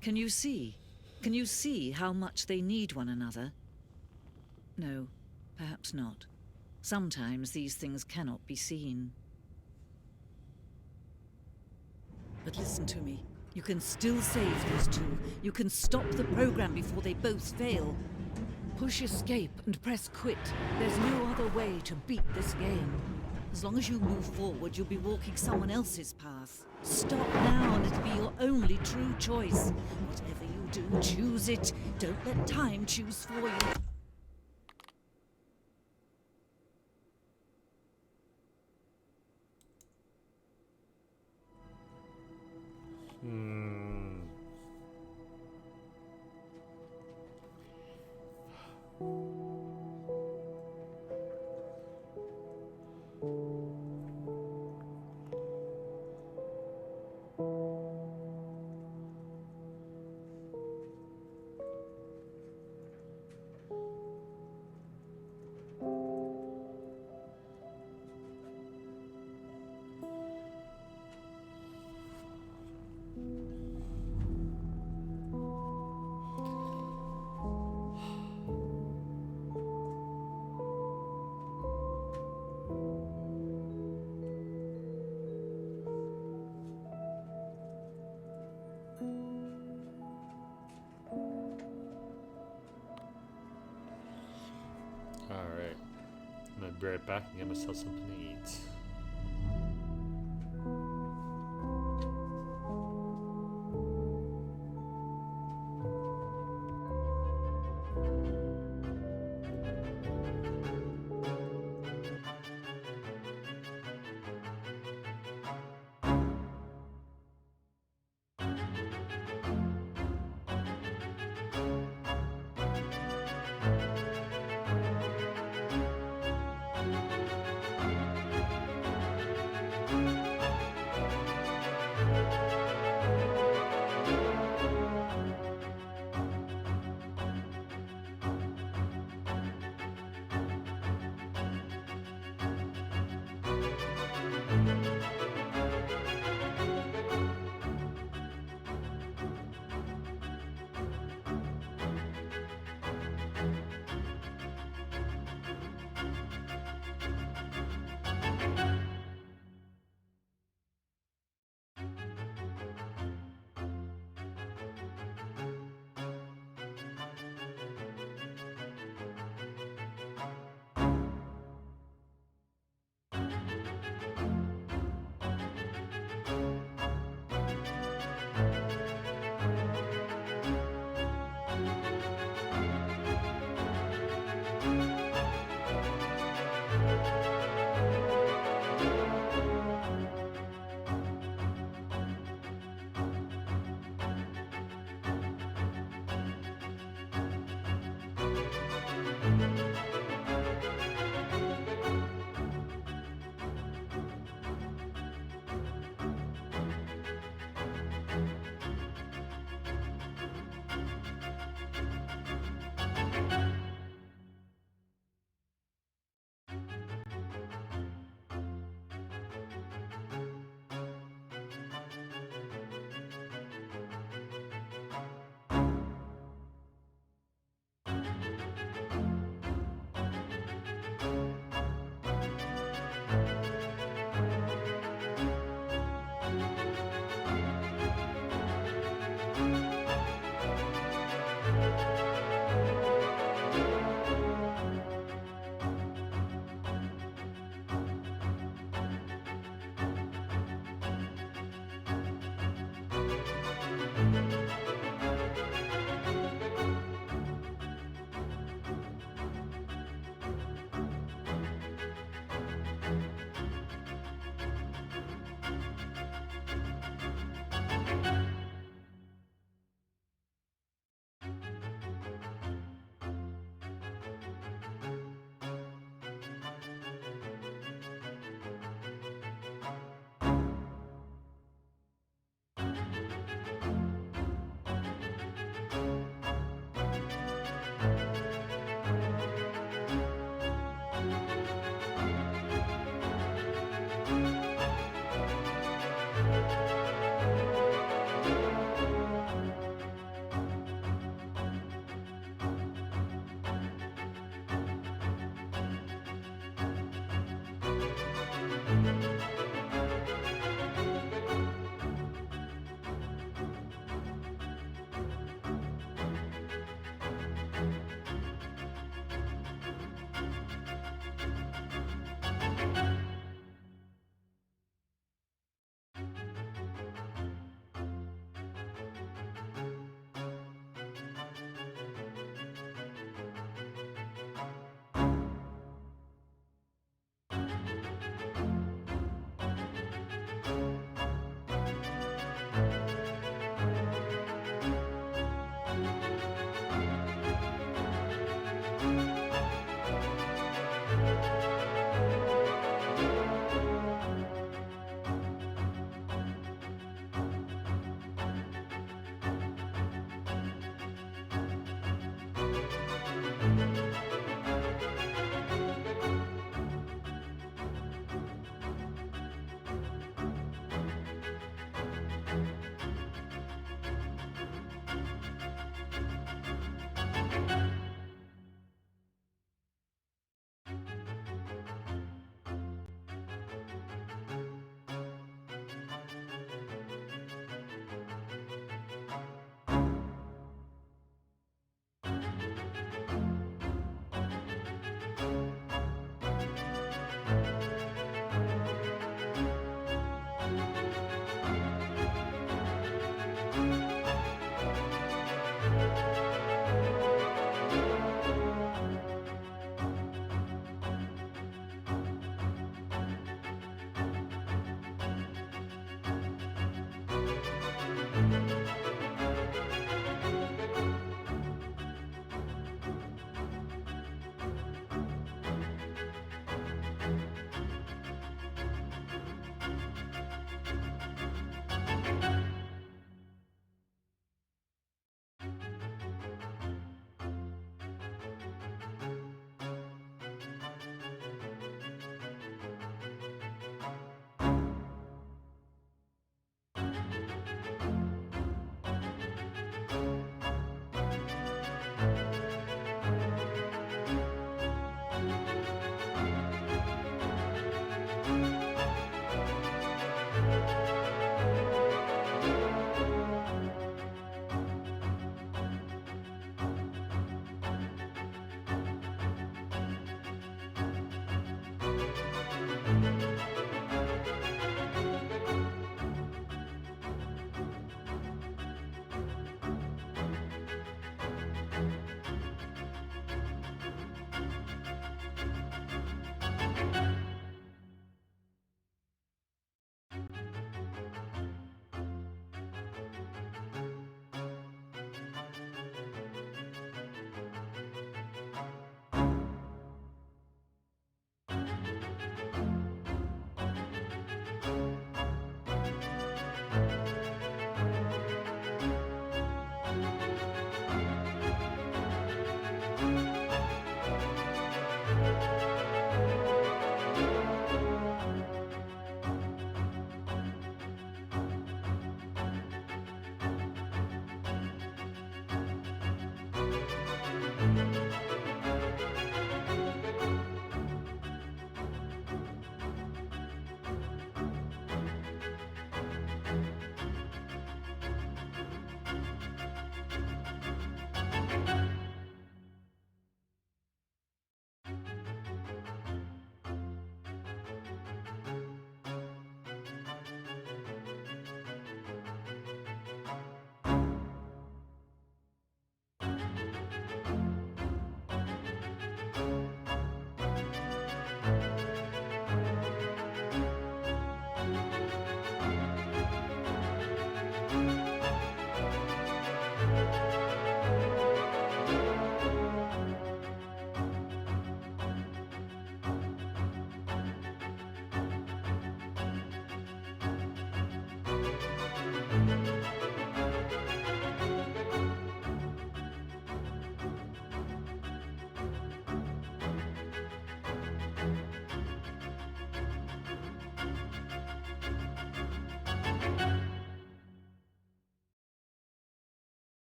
Can you see? Can you see how much they need one another? No, perhaps not. Sometimes these things cannot be seen. But listen to me. You can still save these two. You can stop the program before they both fail. Push escape and press quit. There's no other way to beat this game. As long as you move forward, you'll be walking someone else's path. Stop now and it'll be your only true choice. Whatever you do, choose it. Don't let time choose for you. Alright. I'm gonna be right back and get myself something to eat.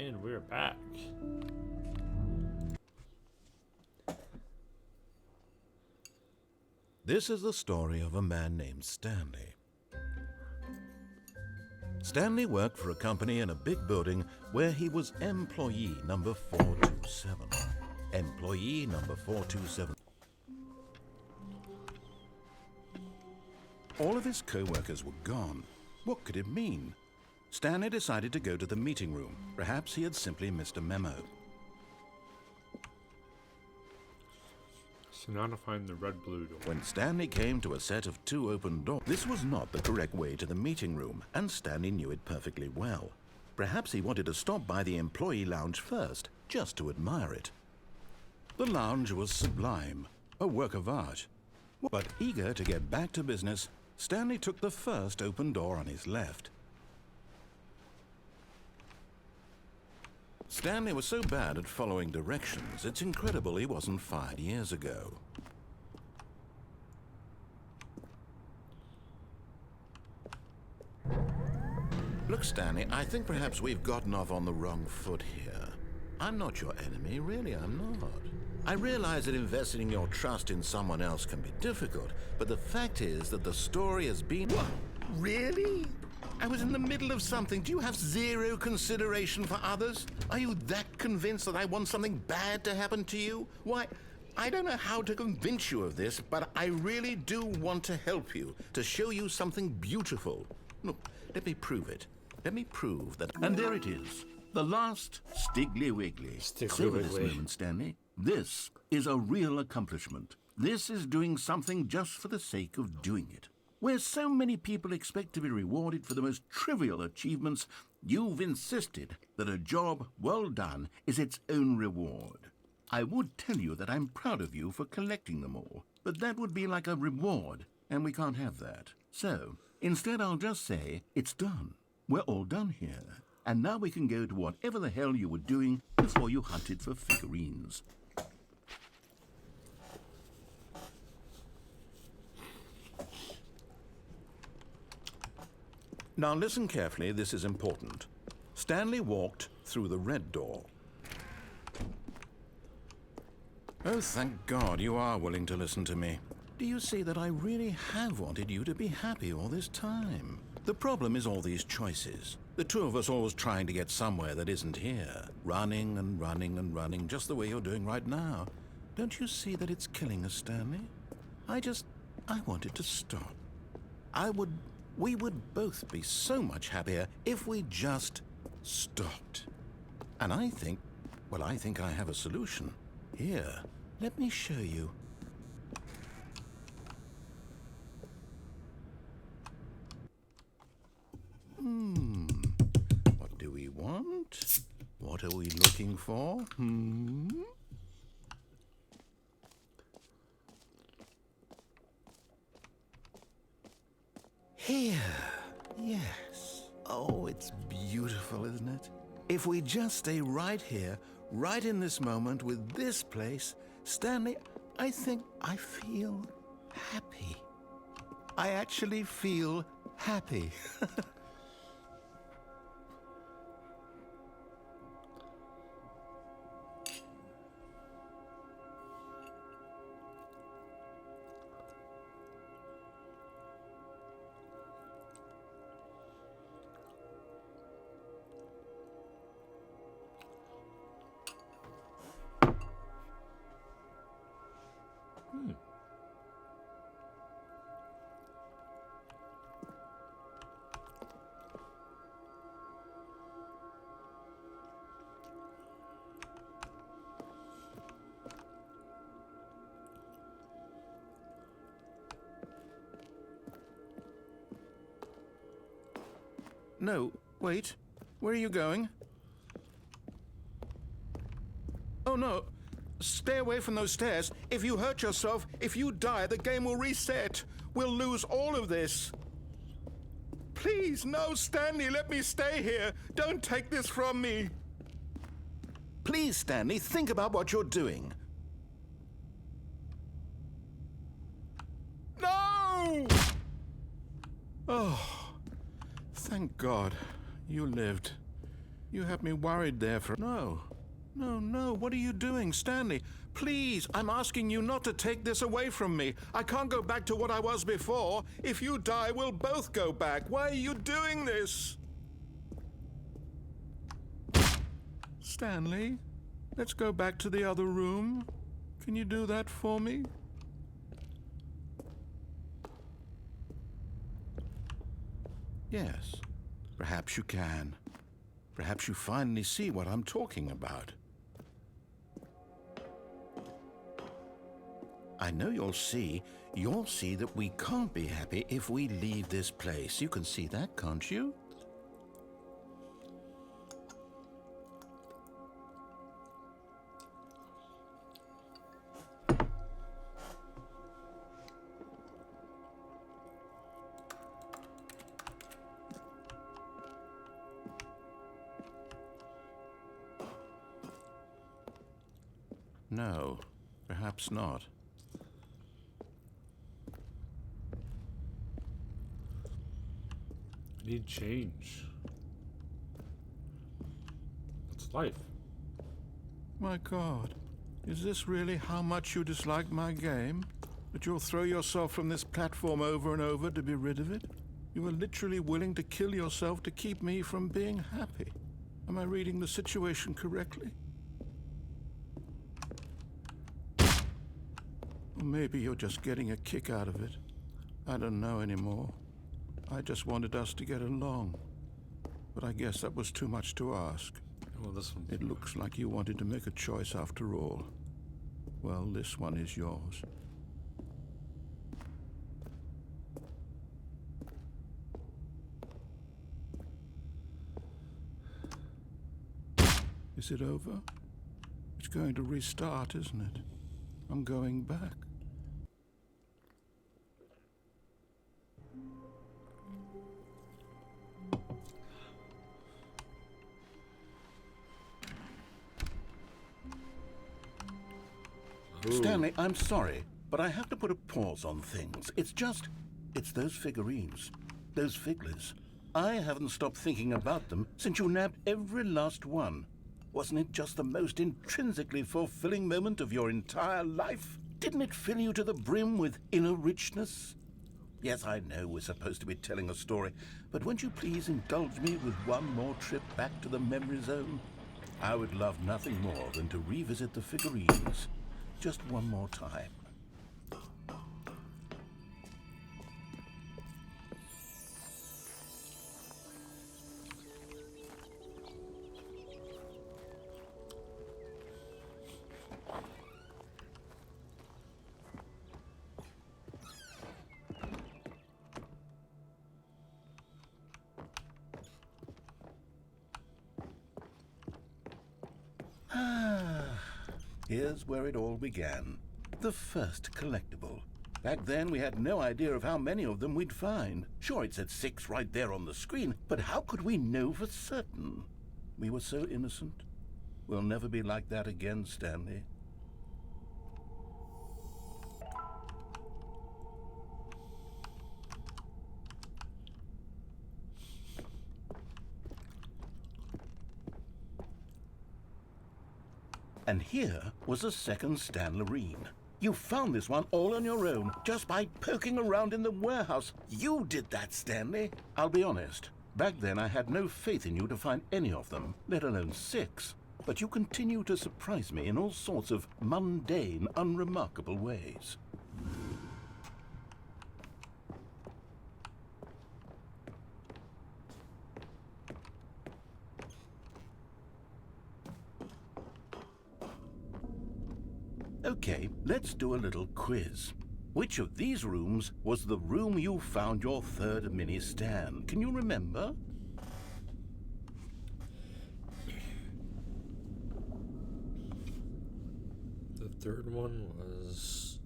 And we're back. This is the story of a man named Stanley. Stanley worked for a company in a big building where he was employee number 427. Employee number 427. All of his co-workers were gone. What could it mean? Stanley decided to go to the meeting room. Perhaps he had simply missed a memo. So now to find the red-blue door. When Stanley came to a set of 2 open doors, this was not the correct way to the meeting room, and Stanley knew it perfectly well. Perhaps he wanted to stop by the employee lounge first, just to admire it. The lounge was sublime, a work of art. But eager to get back to business, Stanley took the first open door on his left. Stanley was so bad at following directions, it's incredible he wasn't fired years ago. Look, Stanley, I think perhaps we've gotten off on the wrong foot here. I'm not your enemy, really, I'm not. I realize that investing your trust in someone else can be difficult, but the fact is that the story has been... What? Really? I was in the middle of something. Do you have zero consideration for others? Are you that convinced that I want something bad to happen to you? Why, I don't know how to convince you of this, but I really do want to help you, to show you something beautiful. Look, let me prove it. Let me prove that... And there it is, the last Stiggly Wiggly. Savor this moment, Stanley. This is a real accomplishment. This is doing something just for the sake of doing it. Where so many people expect to be rewarded for the most trivial achievements, you've insisted that a job well done is its own reward. I would tell you that I'm proud of you for collecting them all, but that would be like a reward, and we can't have that. So, instead I'll just say, it's done. We're all done here. And now we can go to whatever the hell you were doing before you hunted for figurines. Now listen carefully, this is important. Stanley walked through the red door. Oh, thank God you are willing to listen to me. Do you see that I really have wanted you to be happy all this time? The problem is all these choices. The two of us always trying to get somewhere that isn't here. Running and running and running, just the way you're doing right now. Don't you see that it's killing us, Stanley? I want it to stop. We would both be so much happier if we just stopped. And I think I have a solution. Here, let me show you. What do we want? What are we looking for? Here. Yes. Oh, it's beautiful, isn't it? If we just stay right here, right in this moment with this place, Stanley, I think I feel happy. I actually feel happy. No, wait. Where are you going? Oh, no. Stay away from those stairs. If you hurt yourself, if you die, the game will reset. We'll lose all of this. Please, no, Stanley, let me stay here. Don't take this from me. Please, Stanley, think about what you're doing. No! Oh. Thank God, you lived. You have me worried there for... No. No, what are you doing, Stanley? Please, I'm asking you not to take this away from me. I can't go back to what I was before. If you die, we'll both go back. Why are you doing this? Stanley, let's go back to the other room. Can you do that for me? Yes, perhaps you can. Perhaps you finally see what I'm talking about. I know you'll see that we can't be happy if we leave this place. You can see that, can't you? No, perhaps not. I need change. It's life. My God, is this really how much you dislike my game? That you'll throw yourself from this platform over and over to be rid of it? You are literally willing to kill yourself to keep me from being happy. Am I reading the situation correctly? Or maybe you're just getting a kick out of it. I don't know anymore. I just wanted us to get along. But I guess that was too much to ask. Well, this one. It looks like you wanted to make a choice after all. Well, this one is yours. Is it over? It's going to restart, isn't it? I'm going back. Stanley, I'm sorry, but I have to put a pause on things. It's those figurines, those figglers. I haven't stopped thinking about them since you nabbed every last one. Wasn't it just the most intrinsically fulfilling moment of your entire life? Didn't it fill you to the brim with inner richness? Yes, I know we're supposed to be telling a story, but won't you please indulge me with one more trip back to the memory zone? I would love nothing more than to revisit the figurines. Just one more time. Here's where it all began. The first collectible. Back then, we had no idea of how many of them we'd find. Sure, it said 6 right there on the screen, but how could we know for certain? We were so innocent. We'll never be like that again, Stanley. And here was a second Stanley. You found this one all on your own, just by poking around in the warehouse. You did that, Stanley. I'll be honest. Back then, I had no faith in you to find any of them, let alone 6. But you continue to surprise me in all sorts of mundane, unremarkable ways. Okay, let's do a little quiz. Which of these rooms was the room you found your third mini Stan? Can you remember? The third one was...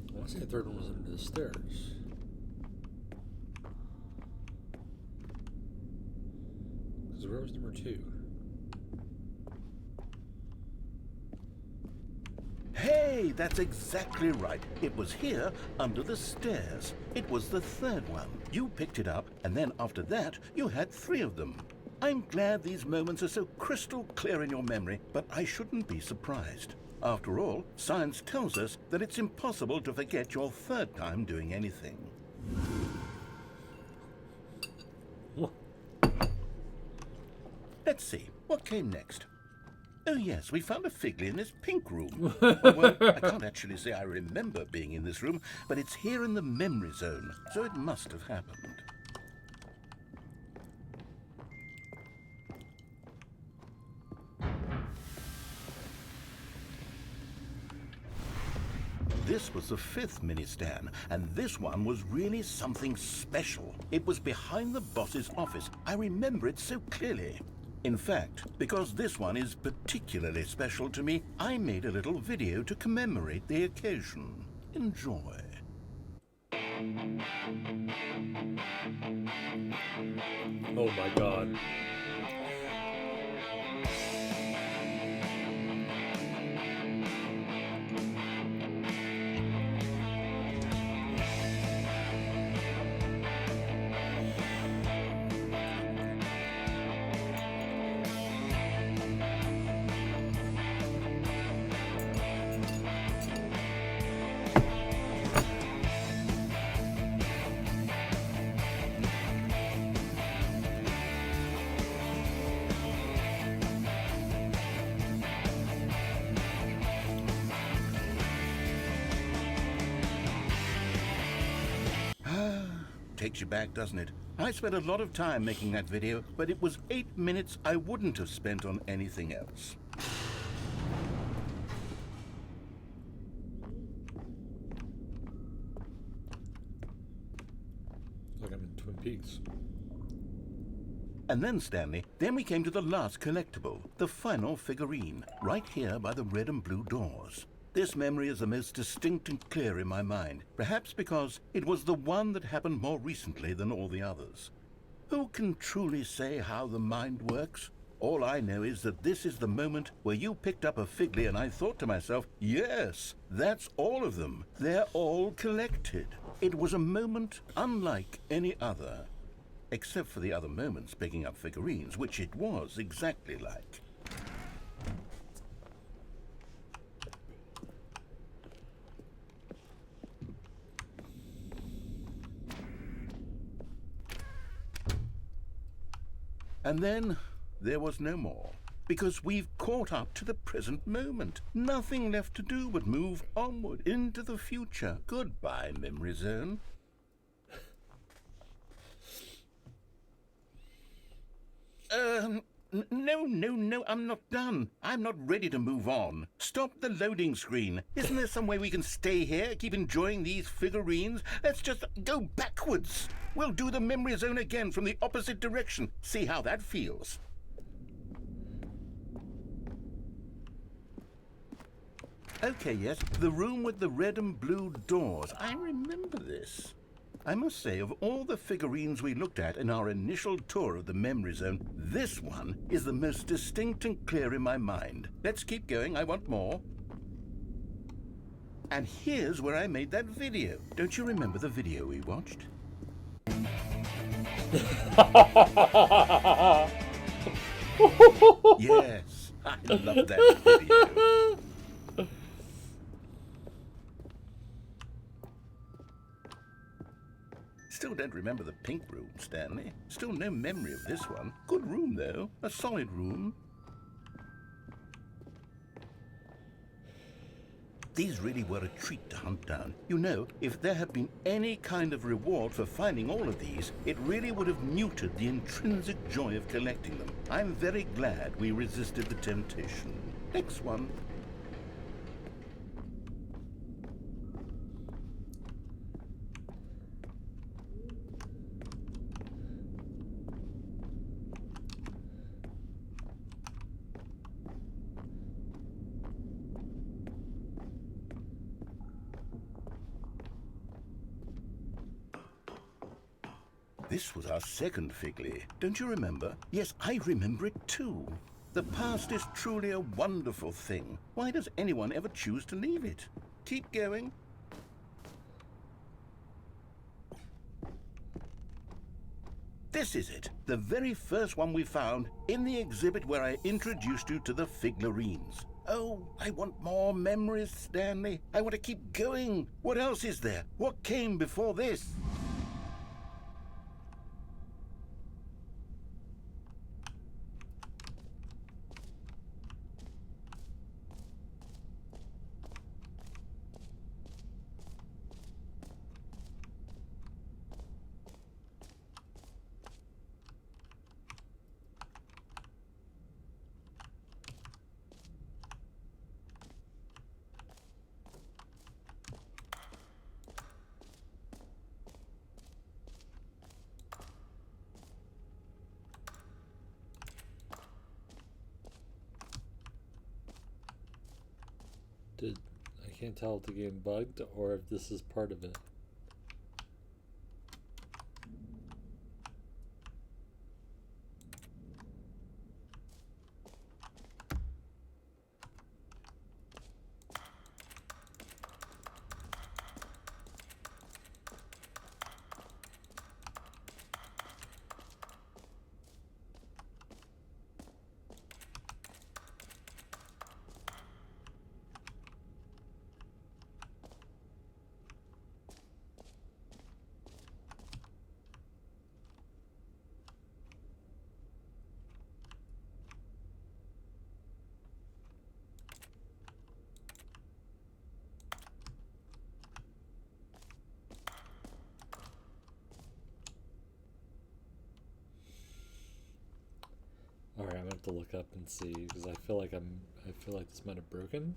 I want to say the third one was under the stairs. Where was number 2? Hey! Okay, that's exactly right. It was here, under the stairs. It was the third one. You picked it up, and then after that, you had 3 of them. I'm glad these moments are so crystal clear in your memory, but I shouldn't be surprised. After all, science tells us that it's impossible to forget your 3rd time doing anything. Let's see, what came next? Oh yes, we found a Figley in this pink room. Well, I can't actually say I remember being in this room, but it's here in the memory zone, so it must have happened. This was the 5th mini-Stan, and this one was really something special. It was behind the boss's office. I remember it so clearly. In fact, because this one is particularly special to me, I made a little video to commemorate the occasion. Enjoy. Oh my god. Takes you back, doesn't it? I spent a lot of time making that video, but it was 8 minutes I wouldn't have spent on anything else. Like I'm in Twin Peaks. And then, Stanley, then we came to the last collectible, the final figurine, right here by the red and blue doors. This memory is the most distinct and clear in my mind, perhaps because it was the one that happened more recently than all the others. Who can truly say how the mind works? All I know is that this is the moment where you picked up a Figley and I thought to myself, yes, that's all of them. They're all collected. It was a moment unlike any other. Except for the other moments picking up figurines, which it was exactly like. And then there was no more, because we've caught up to the present moment. Nothing left to do but move onward into the future. Goodbye, memory zone. No, I'm not done. I'm not ready to move on. Stop the loading screen. Isn't there some way we can stay here, keep enjoying these figurines? Let's just go backwards. We'll do the memory zone again from the opposite direction. See how that feels. Okay, yes, the room with the red and blue doors. I remember this. I must say, of all the figurines we looked at in our initial tour of the memory zone, this one is the most distinct and clear in my mind. Let's keep going, I want more. And here's where I made that video. Don't you remember the video we watched? Yes, I love that video. Still don't remember the pink room, Stanley. Still no memory of this one. Good room, though. A solid room. These really were a treat to hunt down. You know, if there had been any kind of reward for finding all of these, it really would have muted the intrinsic joy of collecting them. I'm very glad we resisted the temptation. Next one. This was our second Figley. Don't you remember? Yes, I remember it too. The past is truly a wonderful thing. Why does anyone ever choose to leave it? Keep going. This is it, the very first one we found in the exhibit where I introduced you to the figurines. Oh, I want more memories, Stanley. I want to keep going. What else is there? What came before this? I can't tell if the game bugged or if this is part of it. Alright, I'm gonna have to look up and see because I feel like this might have broken.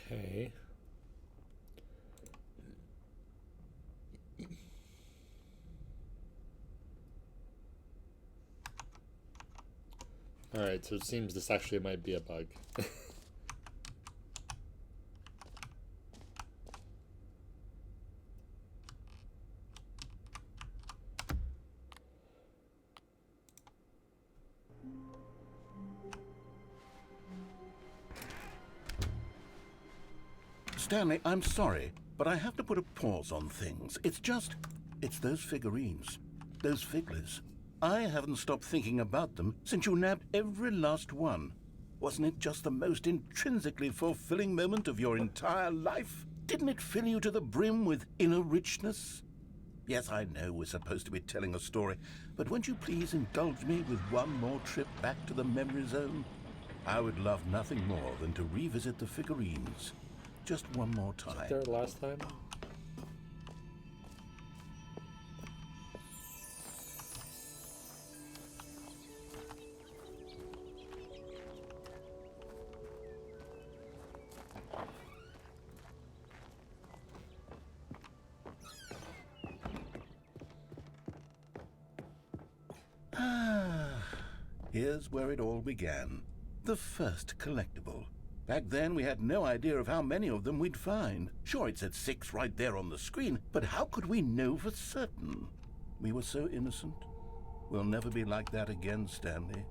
Okay. Alright, so it seems this actually might be a bug. Stanley, I'm sorry. but I have to put a pause on things. It's those figurines, those figglers. I haven't stopped thinking about them since you nabbed every last one. Wasn't it just the most intrinsically fulfilling moment of your entire life? Didn't it fill you to the brim with inner richness? Yes, I know we're supposed to be telling a story, but won't you please indulge me with one more trip back to the memory zone? I would love nothing more than to revisit the figurines. Just one more time. Was there last time? Here's where it all began. The first collectible. Back then, we had no idea of how many of them we'd find. Sure, it said 6 right there on the screen, but how could we know for certain? We were so innocent. We'll never be like that again, Stanley.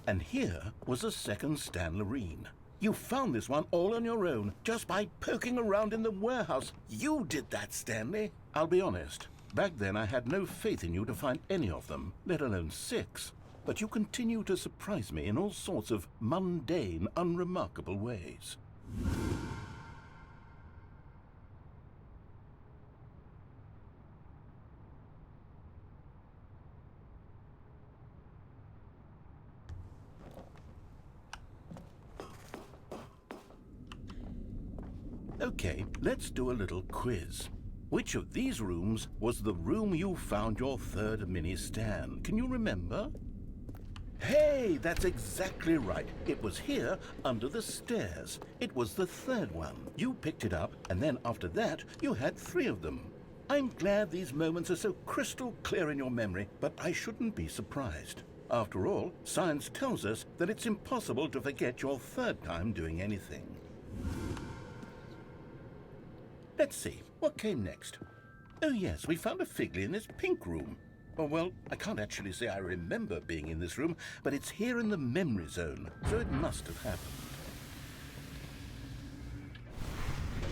And here was a second Stanlerine. You found this one all on your own, just by poking around in the warehouse. You did that, Stanley. I'll be honest. Back then, I had no faith in you to find any of them, let alone 6. But you continue to surprise me in all sorts of mundane, unremarkable ways. Okay, let's do a little quiz. Which of these rooms was the room you found your third mini-Stan? Can you remember? Hey, that's exactly right. It was here, under the stairs. It was the third one. You picked it up, and then after that, you had 3 of them. I'm glad these moments are so crystal clear in your memory, but I shouldn't be surprised. After all, science tells us that it's impossible to forget your third time doing anything. Let's see, what came next? Oh yes, we found a Figley in this pink room. Oh well, I can't actually say I remember being in this room, but it's here in the memory zone, so it must have happened.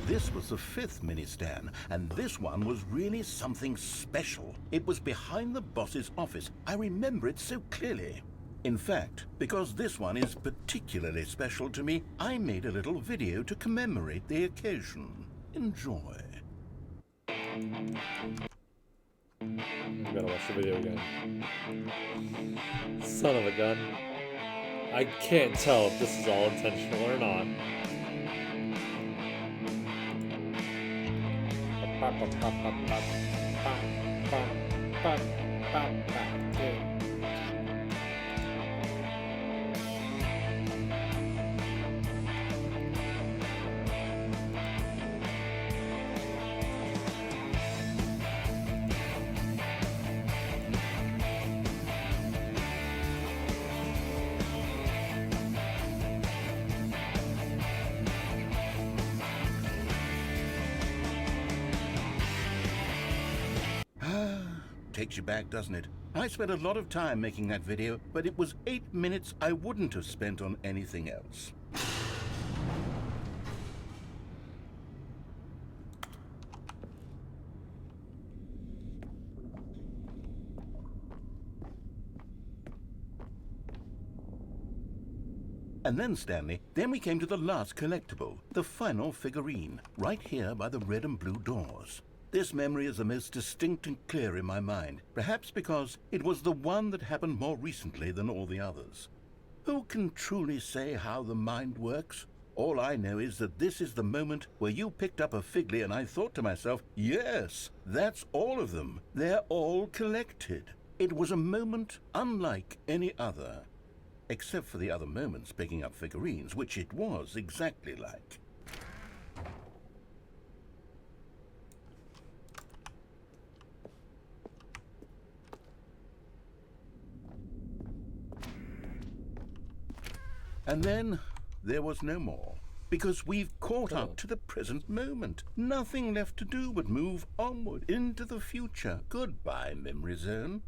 This was the 5th mini-Stan, and this one was really something special. It was behind the boss's office. I remember it so clearly. In fact, because this one is particularly special to me, I made a little video to commemorate the occasion. Enjoy. I gotta watch the video again. Son of a gun. I can't tell if this is all intentional or not. Takes you back, doesn't it? I spent a lot of time making that video, but it was 8 minutes I wouldn't have spent on anything else. And then, Stanley, then we came to the last collectible, the final figurine, right here by the red and blue doors. This memory is the most distinct and clear in my mind, perhaps because it was the one that happened more recently than all the others. Who can truly say how the mind works? All I know is that this is the moment where you picked up a Figley and I thought to myself, yes, that's all of them. They're all collected. It was a moment unlike any other, except for the other moments picking up figurines, which it was exactly like. And then there was no more, because we've caught up to the present moment. Nothing left to do but move onward into the future. Goodbye, Memory Zone.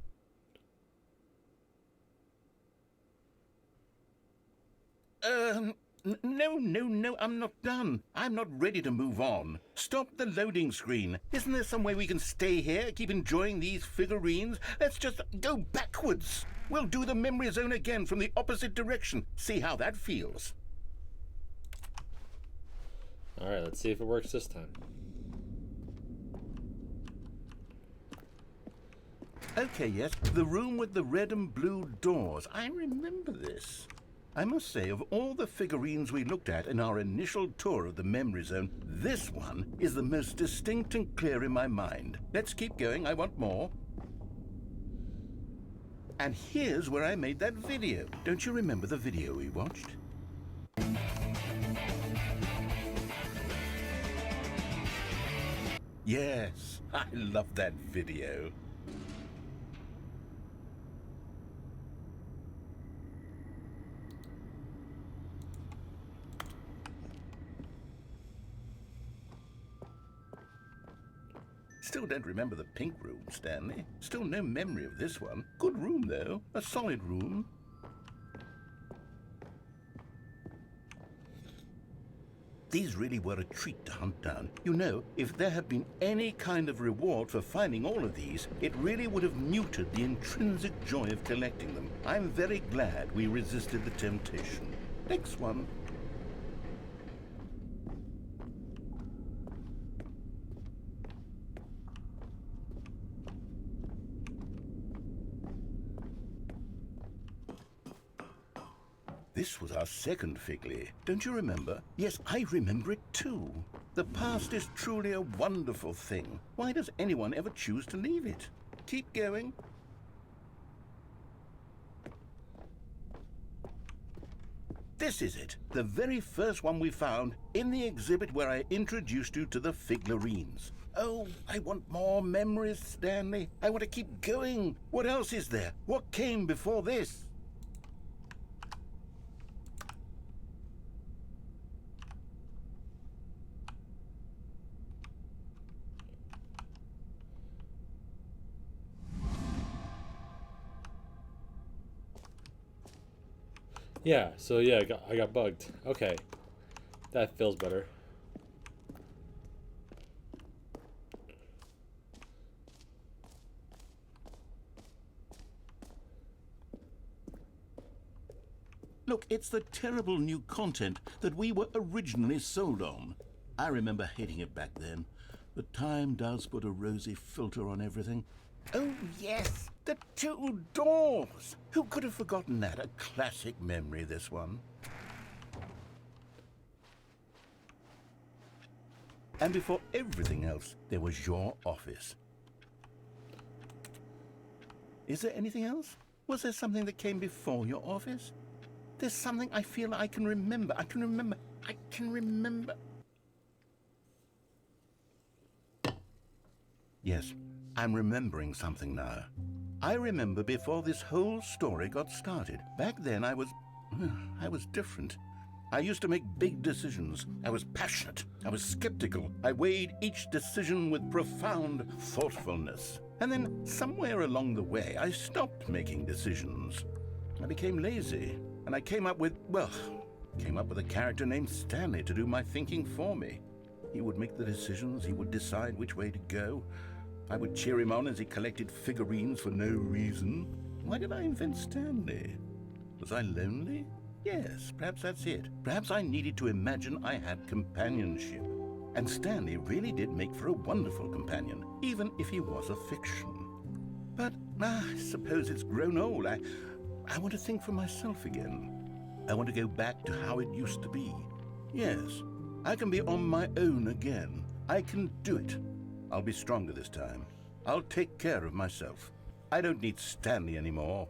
No, I'm not done. I'm not ready to move on. Stop the loading screen. Isn't there some way we can stay here, keep enjoying these figurines? Let's just go backwards. We'll do the memory zone again from the opposite direction. See how that feels. Alright, let's see if it works this time. Okay, yes, the room with the red and blue doors. I remember this. I must say, of all the figurines we looked at in our initial tour of the memory zone, this one is the most distinct and clear in my mind. Let's keep going, I want more. And here's where I made that video. Don't you remember the video we watched? Yes, I love that video. Still don't remember the pink room, Stanley. Still no memory of this one. Good room, though. A solid room. These really were a treat to hunt down. You know, if there had been any kind of reward for finding all of these, it really would have muted the intrinsic joy of collecting them. I'm very glad we resisted the temptation. Next one. This was our second Figley. Don't you remember? Yes, I remember it too. The past is truly a wonderful thing. Why does anyone ever choose to leave it? Keep going. This is it. The very first one we found in the exhibit where I introduced you to the figurines. Oh, I want more memories, Stanley. I want to keep going. What else is there? What came before this? Yeah, so yeah, I got bugged. Okay. That feels better. Look, it's the terrible new content that we were originally sold on. I remember hating it back then. But time does put a rosy filter on everything. Oh, yes, the two doors. Who could have forgotten that? A classic memory, this one. And before everything else, there was your office. Is there anything else? Was there something that came before your office? There's something I feel I can remember. I can remember. Yes, I'm remembering something now. I remember before this whole story got started. Back then I was different. I used to make big decisions. I was passionate. I was skeptical. I weighed each decision with profound thoughtfulness. And then somewhere along the way, I stopped making decisions. I became lazy. And I came up with a character named Stanley to do my thinking for me. He would make the decisions. He would decide which way to go. I would cheer him on as he collected figurines for no reason. Why did I invent Stanley? Was I lonely? Yes, perhaps that's it. Perhaps I needed to imagine I had companionship. And Stanley really did make for a wonderful companion, even if he was a fiction. But I suppose it's grown old. I want to think for myself again. I want to go back to how it used to be. Yes, I can be on my own again. I can do it. I'll be stronger this time. I'll take care of myself. I don't need Stanley anymore.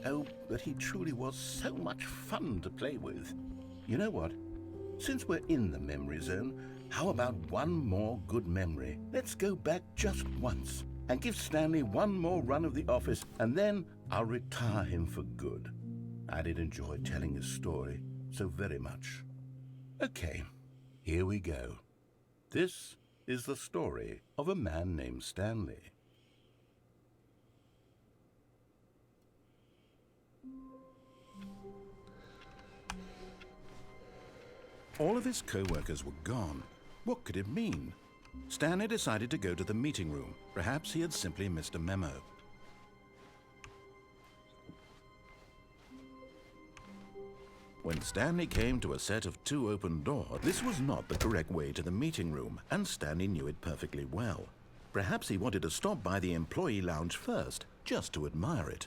Oh, but he truly was so much fun to play with. You know what? Since we're in the memory zone, how about one more good memory? Let's go back just once and give Stanley one more run of the office, and then I'll retire him for good. I did enjoy telling his story so very much. Okay, here we go. This is the story of a man named Stanley. All of his co-workers were gone. What could it mean? Stanley decided to go to the meeting room. Perhaps he had simply missed a memo. When Stanley came to a set of 2 open doors, this was not the correct way to the meeting room, and Stanley knew it perfectly well. Perhaps he wanted to stop by the employee lounge first, just to admire it.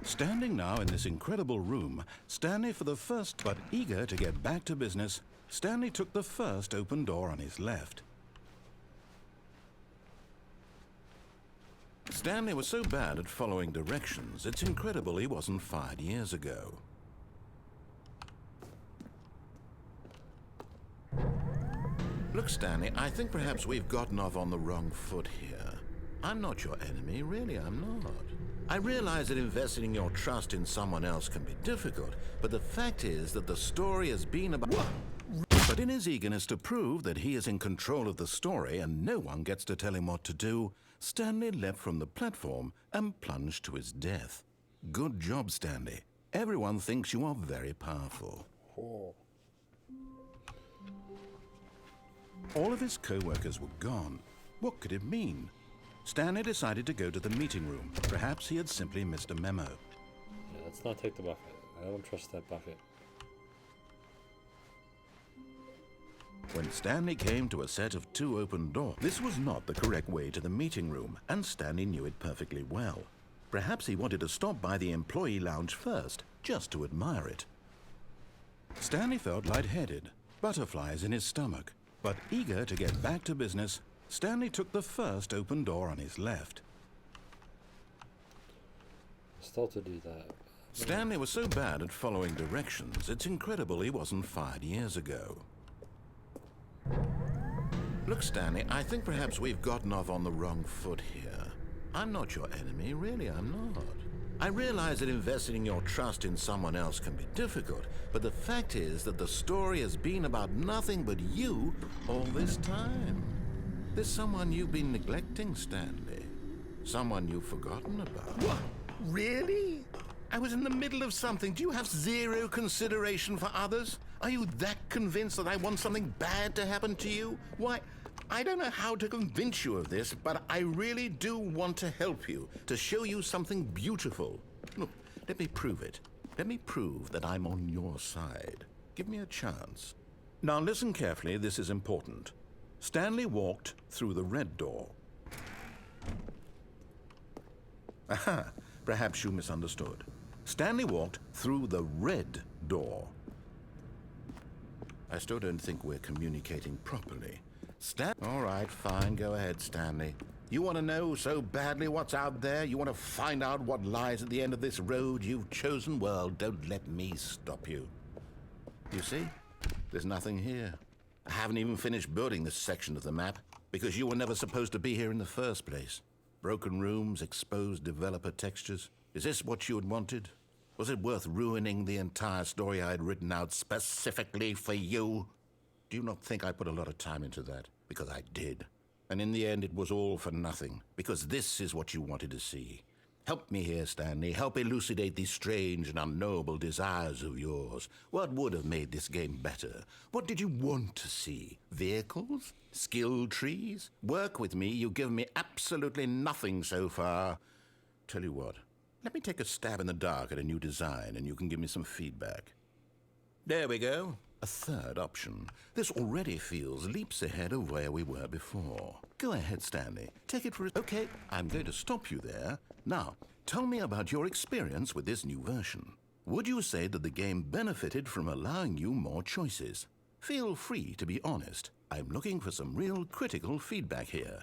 Standing now in this incredible room, Stanley for the first, but eager to get back to business, Stanley took the first open door on his left. Stanley was so bad at following directions, it's incredible he wasn't fired years ago. Look, Stanley, I think perhaps we've gotten off on the wrong foot here. I'm not your enemy, really, I'm not. I realize that investing your trust in someone else can be difficult, but the fact is that the story has been about... What? But in his eagerness to prove that he is in control of the story and no one gets to tell him what to do, Stanley leapt from the platform and plunged to his death. Good job, Stanley. Everyone thinks you are very powerful. All of his co-workers were gone. What could it mean? Stanley decided to go to the meeting room. Perhaps he had simply missed a memo. Yeah, let's not take the bucket. I don't trust that bucket. When Stanley came to a set of 2 open doors, this was not the correct way to the meeting room, and Stanley knew it perfectly well. Perhaps he wanted to stop by the employee lounge first, just to admire it. Stanley felt lightheaded, butterflies in his stomach, but eager to get back to business, Stanley took the first open door on his left. Still to do that. Stanley was so bad at following directions, it's incredible he wasn't fired years ago. Look, Stanley, I think perhaps we've gotten off on the wrong foot here. I'm not your enemy, really, I'm not. I realize that investing your trust in someone else can be difficult, but the fact is that the story has been about nothing but you all this time. There's someone you've been neglecting, Stanley. Someone you've forgotten about. What? Really? I was in the middle of something. Do you have zero consideration for others? Are you that convinced that I want something bad to happen to you? Why, I don't know how to convince you of this, but I really do want to help you, to show you something beautiful. Look, let me prove it. Let me prove that I'm on your side. Give me a chance. Now listen carefully, this is important. Stanley walked through the red door. Aha, perhaps you misunderstood. Stanley walked through the red door. I still don't think we're communicating properly. All right, fine, go ahead, Stanley. You want to know so badly what's out there? You want to find out what lies at the end of this road you've chosen? Well, don't let me stop you. You see? There's nothing here. I haven't even finished building this section of the map because you were never supposed to be here in the first place. Broken rooms, exposed developer textures. Is this what you had wanted? Was it worth ruining the entire story I had written out specifically for you? Do you not think I put a lot of time into that? Because I did. And in the end, it was all for nothing. Because this is what you wanted to see. Help me here, Stanley. Help elucidate these strange and unknowable desires of yours. What would have made this game better? What did you want to see? Vehicles? Skill trees? Work with me. You've given me absolutely nothing so far. Tell you what. Let me take a stab in the dark at a new design, and you can give me some feedback. There we go. A third option. This already feels leaps ahead of where we were before. Go ahead, Stanley. Take it for... Okay, I'm going to stop you there. Now, tell me about your experience with this new version. Would you say that the game benefited from allowing you more choices? Feel free to be honest. I'm looking for some real critical feedback here.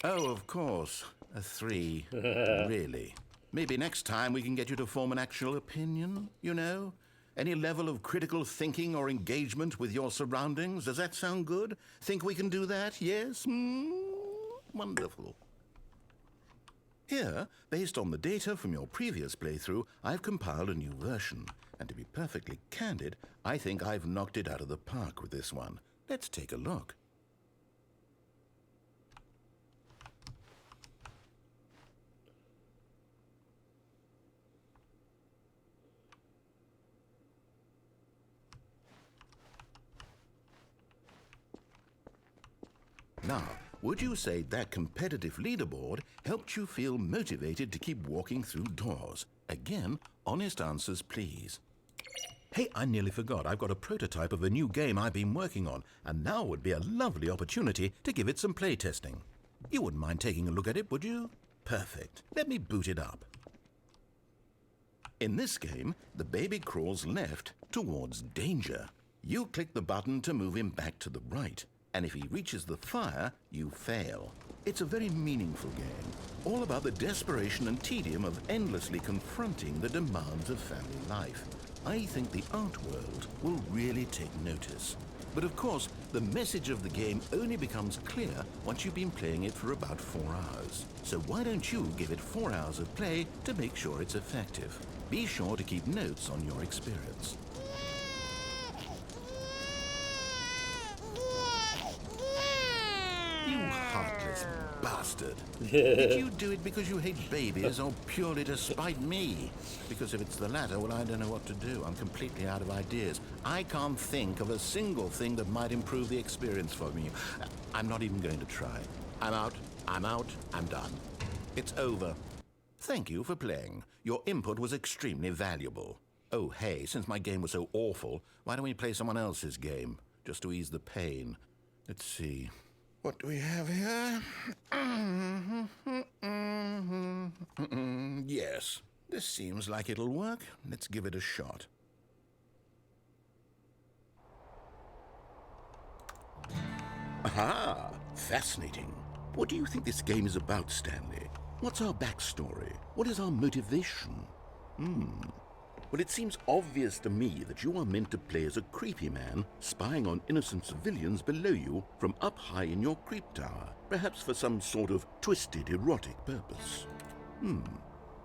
Oh, of course. A 3. Really? Maybe next time we can get you to form an actual opinion, you know? Any level of critical thinking or engagement with your surroundings? Does that sound good? Think we can do that? Yes? Wonderful. Here, based on the data from your previous playthrough, I've compiled a new version. And to be perfectly candid, I think I've knocked it out of the park with this one. Let's take a look. Now, would you say that competitive leaderboard helped you feel motivated to keep walking through doors? Again, honest answers, please. Hey, I nearly forgot. I've got a prototype of a new game I've been working on, and now would be a lovely opportunity to give it some play testing. You wouldn't mind taking a look at it, would you? Perfect. Let me boot it up. In this game, the baby crawls left towards danger. You click the button to move him back to the right, and if he reaches the fire, you fail. It's a very meaningful game, all about the desperation and tedium of endlessly confronting the demands of family life. I think the art world will really take notice. But of course, the message of the game only becomes clear once you've been playing it for about 4 hours. So why don't you give it 4 hours of play to make sure it's effective? Be sure to keep notes on your experience. You heartless bastard. Did you do it because you hate babies or purely to spite me? Because if it's the latter, well, I don't know what to do. I'm completely out of ideas. I can't think of a single thing that might improve the experience for me. I'm not even going to try. I'm out, I'm done. It's over. Thank you for playing. Your input was extremely valuable. Oh, hey, since my game was so awful, why don't we play someone else's game? Just to ease the pain. Let's see. What do we have here? Yes, this seems like it'll work. Let's give it a shot. Aha! Fascinating. What do you think this game is about, Stanley? What's our backstory? What is our motivation? Well, it seems obvious to me that you are meant to play as a creepy man spying on innocent civilians below you from up high in your creep tower, perhaps for some sort of twisted erotic purpose.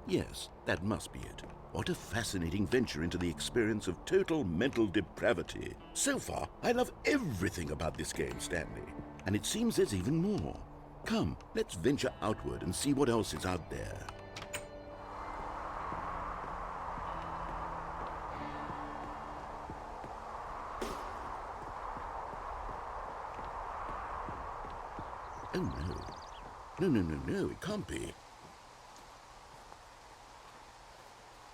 Yes, that must be it. What a fascinating venture into the experience of total mental depravity. So far, I love everything about this game, Stanley. And it seems there's even more. Come, let's venture outward and see what else is out there. Oh, no. No, it can't be.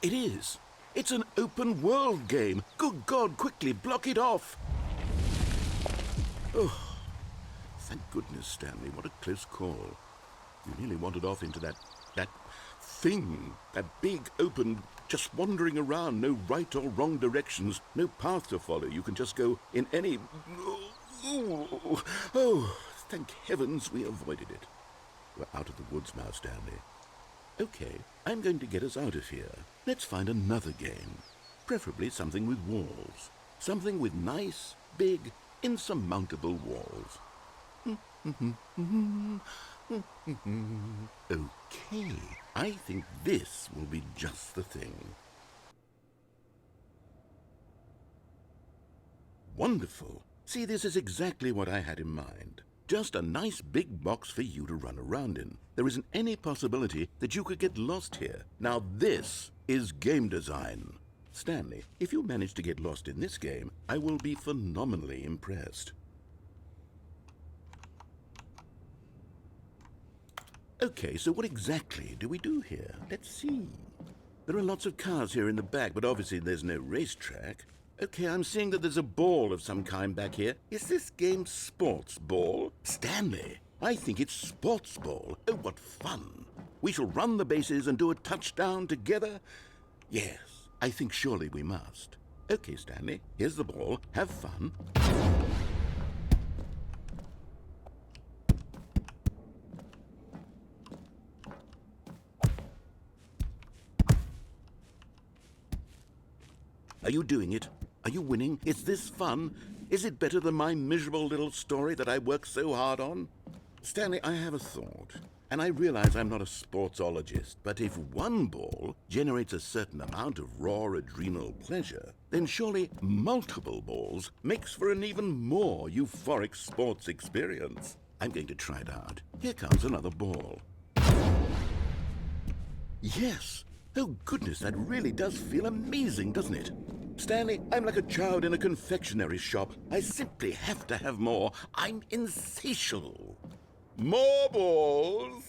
It is. It's an open world game. Good God, quickly block it off. Oh, thank goodness, Stanley. What a close call. You nearly wandered off into that thing. That big, open, just wandering around. No right or wrong directions. No path to follow. You can just go in any... Oh, thank heavens we avoided it. We're out of the woods now, Stanley. Okay, I'm going to get us out of here. Let's find another game. Preferably something with walls. Something with nice, big, insurmountable walls. Okay, I think this will be just the thing. Wonderful. See, this is exactly what I had in mind. Just a nice big box for you to run around in. There isn't any possibility that you could get lost here. Now this is game design. Stanley, if you manage to get lost in this game, I will be phenomenally impressed. Okay, so what exactly do we do here? Let's see. There are lots of cars here in the back, but obviously there's no racetrack. Okay, I'm seeing that there's a ball of some kind back here. Is this game sports ball? Stanley, I think it's sports ball. Oh, what fun. We shall run the bases and do a touchdown together? Yes, I think surely we must. Okay, Stanley, here's the ball. Have fun. Are you doing it? Are you winning? Is this fun? Is it better than my miserable little story that I worked so hard on? Stanley, I have a thought. And I realize I'm not a sportsologist, but if one ball generates a certain amount of raw adrenal pleasure, then surely multiple balls makes for an even more euphoric sports experience. I'm going to try it out. Here comes another ball. Yes! Oh goodness, that really does feel amazing, doesn't it? Stanley, I'm like a child in a confectionery shop. I simply have to have more. I'm insatiable. More balls!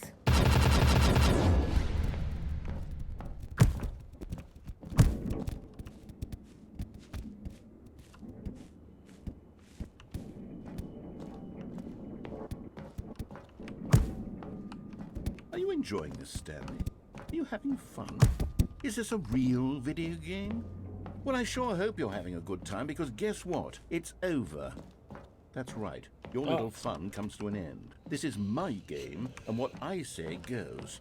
Are you enjoying this, Stanley? Are you having fun? Is this a real video game? Well, I sure hope you're having a good time, because guess what? It's over. That's right. Your little fun comes to an end. This is my game, and what I say goes.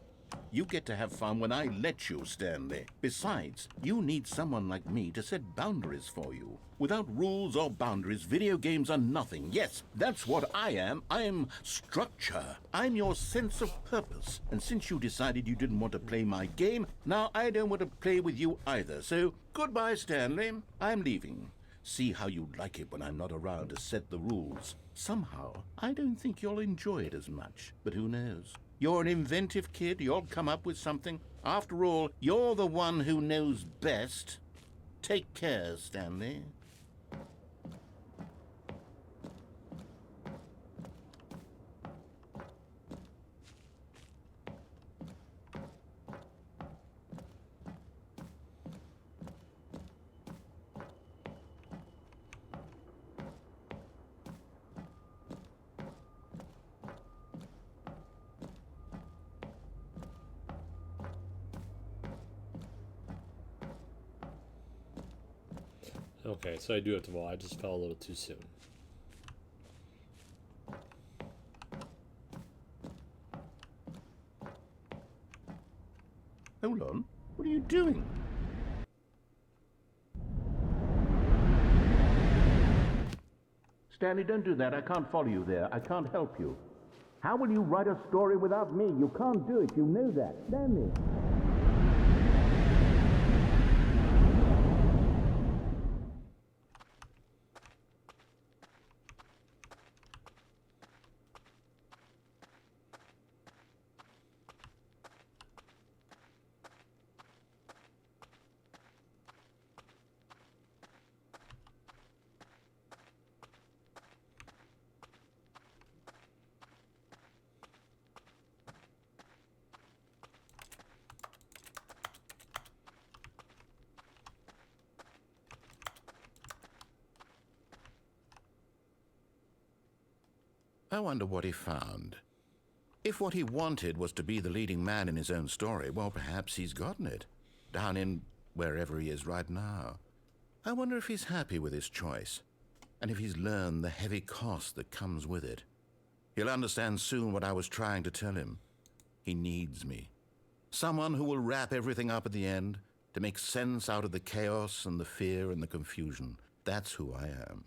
You get to have fun when I let you, Stanley. Besides, you need someone like me to set boundaries for you. Without rules or boundaries, video games are nothing. Yes, that's what I am. I am structure. I'm your sense of purpose. And since you decided you didn't want to play my game, now I don't want to play with you either. So, goodbye, Stanley. I'm leaving. See how you like it when I'm not around to set the rules. Somehow, I don't think you'll enjoy it as much. But who knows? You're an inventive kid. You'll come up with something. After all, you're the one who knows best. Take care, Stanley. Okay, so I do have to. Well, I just fell a little too soon. Hold on. What are you doing? Stanley, don't do that. I can't follow you there. I can't help you. How will you write a story without me? You can't do it. You know that. Stanley. I wonder what he found. If what he wanted was to be the leading man in his own story, well, perhaps he's gotten it. Down in wherever he is right now. I wonder if he's happy with his choice, and if he's learned the heavy cost that comes with it. He'll understand soon what I was trying to tell him. He needs me. Someone who will wrap everything up at the end, to make sense out of the chaos and the fear and the confusion. That's who I am.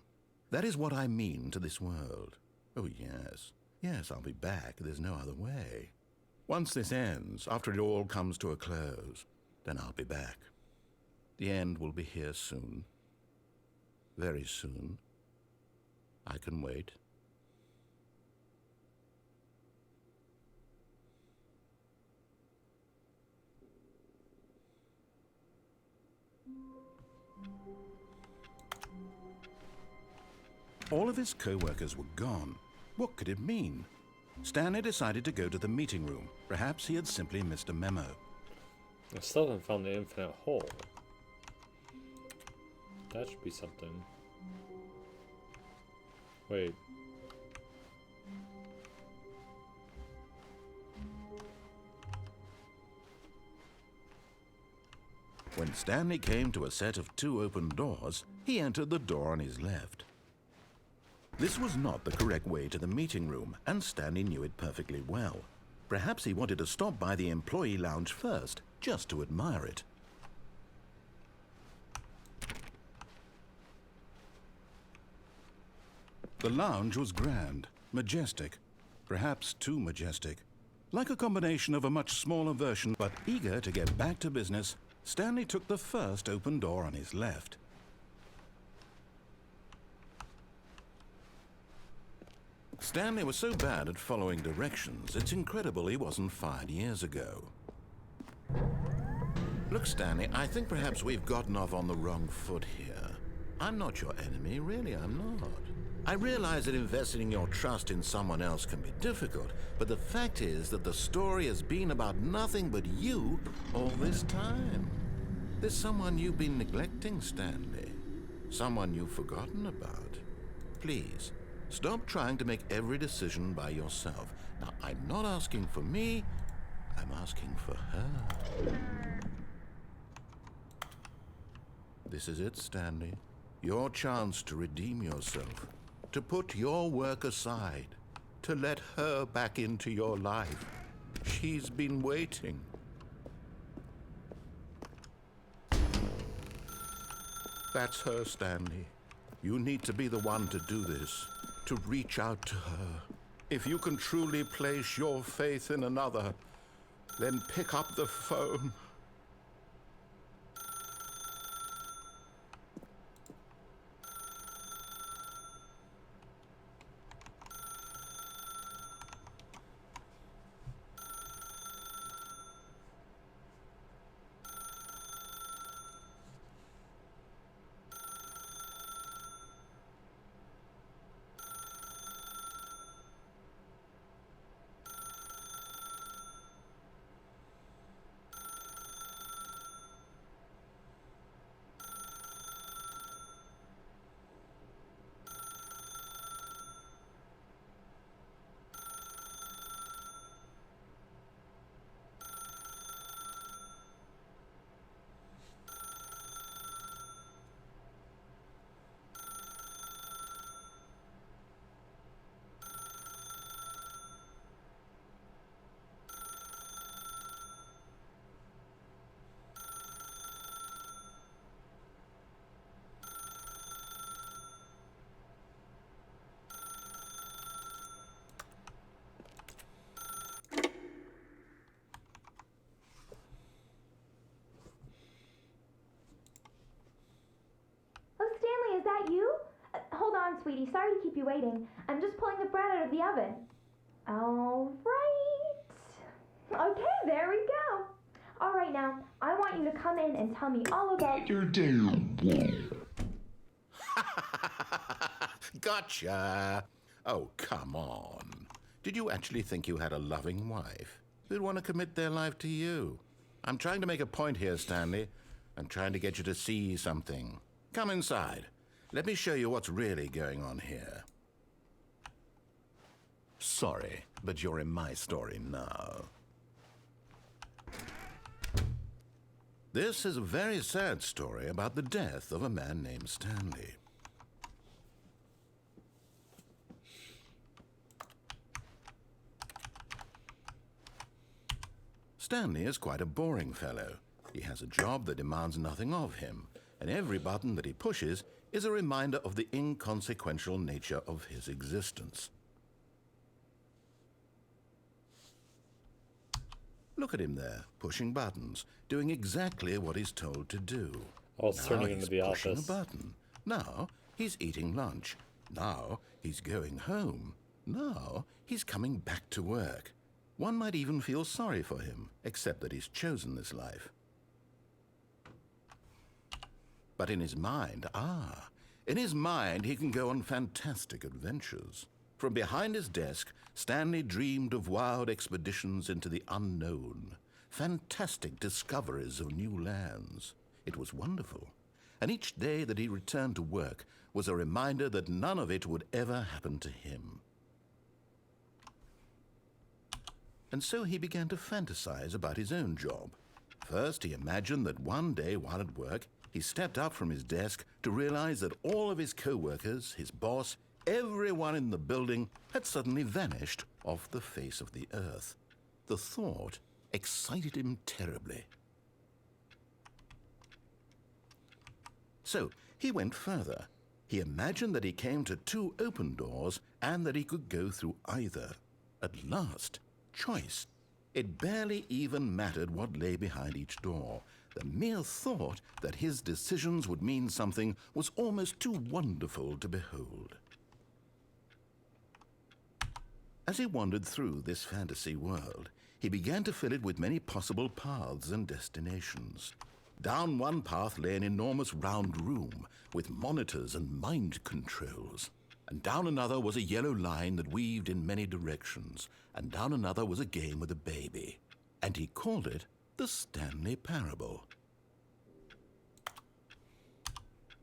That is what I mean to this world. Oh, yes. Yes, I'll be back. There's no other way. Once this ends, after it all comes to a close, then I'll be back. The end will be here soon. Very soon. I can wait. All of his co-workers were gone. What could it mean? Stanley decided to go to the meeting room. Perhaps he had simply missed a memo. I still haven't found the infinite hole. That should be something. Wait. When Stanley came to a set of 2 open doors, he entered the door on his left. This was not the correct way to the meeting room, and Stanley knew it perfectly well. Perhaps he wanted to stop by the employee lounge first, just to admire it. The lounge was grand, majestic, perhaps too majestic. Like a combination of a much smaller version, but eager to get back to business, Stanley took the first open door on his left. Stanley was so bad at following directions, it's incredible he wasn't fired years ago. Look, Stanley, I think perhaps we've gotten off on the wrong foot here. I'm not your enemy, really, I'm not. I realize that investing your trust in someone else can be difficult, but the fact is that the story has been about nothing but you all this time. There's someone you've been neglecting, Stanley. Someone you've forgotten about. Please, stop trying to make every decision by yourself. Now, I'm not asking for me, I'm asking for her. This is it, Stanley. Your chance to redeem yourself. To put your work aside. To let her back into your life. She's been waiting. That's her, Stanley. You need to be the one to do this. To reach out to her. If you can truly place your faith in another, then pick up the phone. Is that you? Hold on, sweetie. Sorry to keep you waiting. I'm just pulling the bread out of the oven. All right. Okay, there we go. All right, now, I want you to come in and tell me all about your day. Gotcha. Oh, come on. Did you actually think you had a loving wife who'd want to commit their life to you? I'm trying to make a point here, Stanley. I'm trying to get you to see something. Come inside. Let me show you what's really going on here. Sorry, but you're in my story now. This is a very sad story about the death of a man named Stanley. Stanley is quite a boring fellow. He has a job that demands nothing of him, and every button that he pushes is a reminder of the inconsequential nature of his existence. Look at him there, pushing buttons, doing exactly what he's told to do. All turning into the pushing office. a button. Now he's eating lunch. Now he's going home. Now he's coming back to work. One might even feel sorry for him, except that he's chosen this life. But in his mind, he can go on fantastic adventures. From behind his desk, Stanley dreamed of wild expeditions into the unknown, fantastic discoveries of new lands. It was wonderful. And each day that he returned to work was a reminder that none of it would ever happen to him. And so he began to fantasize about his own job. First, he imagined that one day while at work, he stepped up from his desk to realize that all of his co-workers, his boss, everyone in the building had suddenly vanished off the face of the earth. The thought excited him terribly. So he went further. He imagined that he came to 2 open doors and that he could go through either. At last, choice. It barely even mattered what lay behind each door. The mere thought that his decisions would mean something was almost too wonderful to behold. As he wandered through this fantasy world, he began to fill it with many possible paths and destinations. Down one path lay an enormous round room with monitors and mind controls. And down another was a yellow line that weaved in many directions. And down another was a game with a baby. And he called it the Stanley Parable.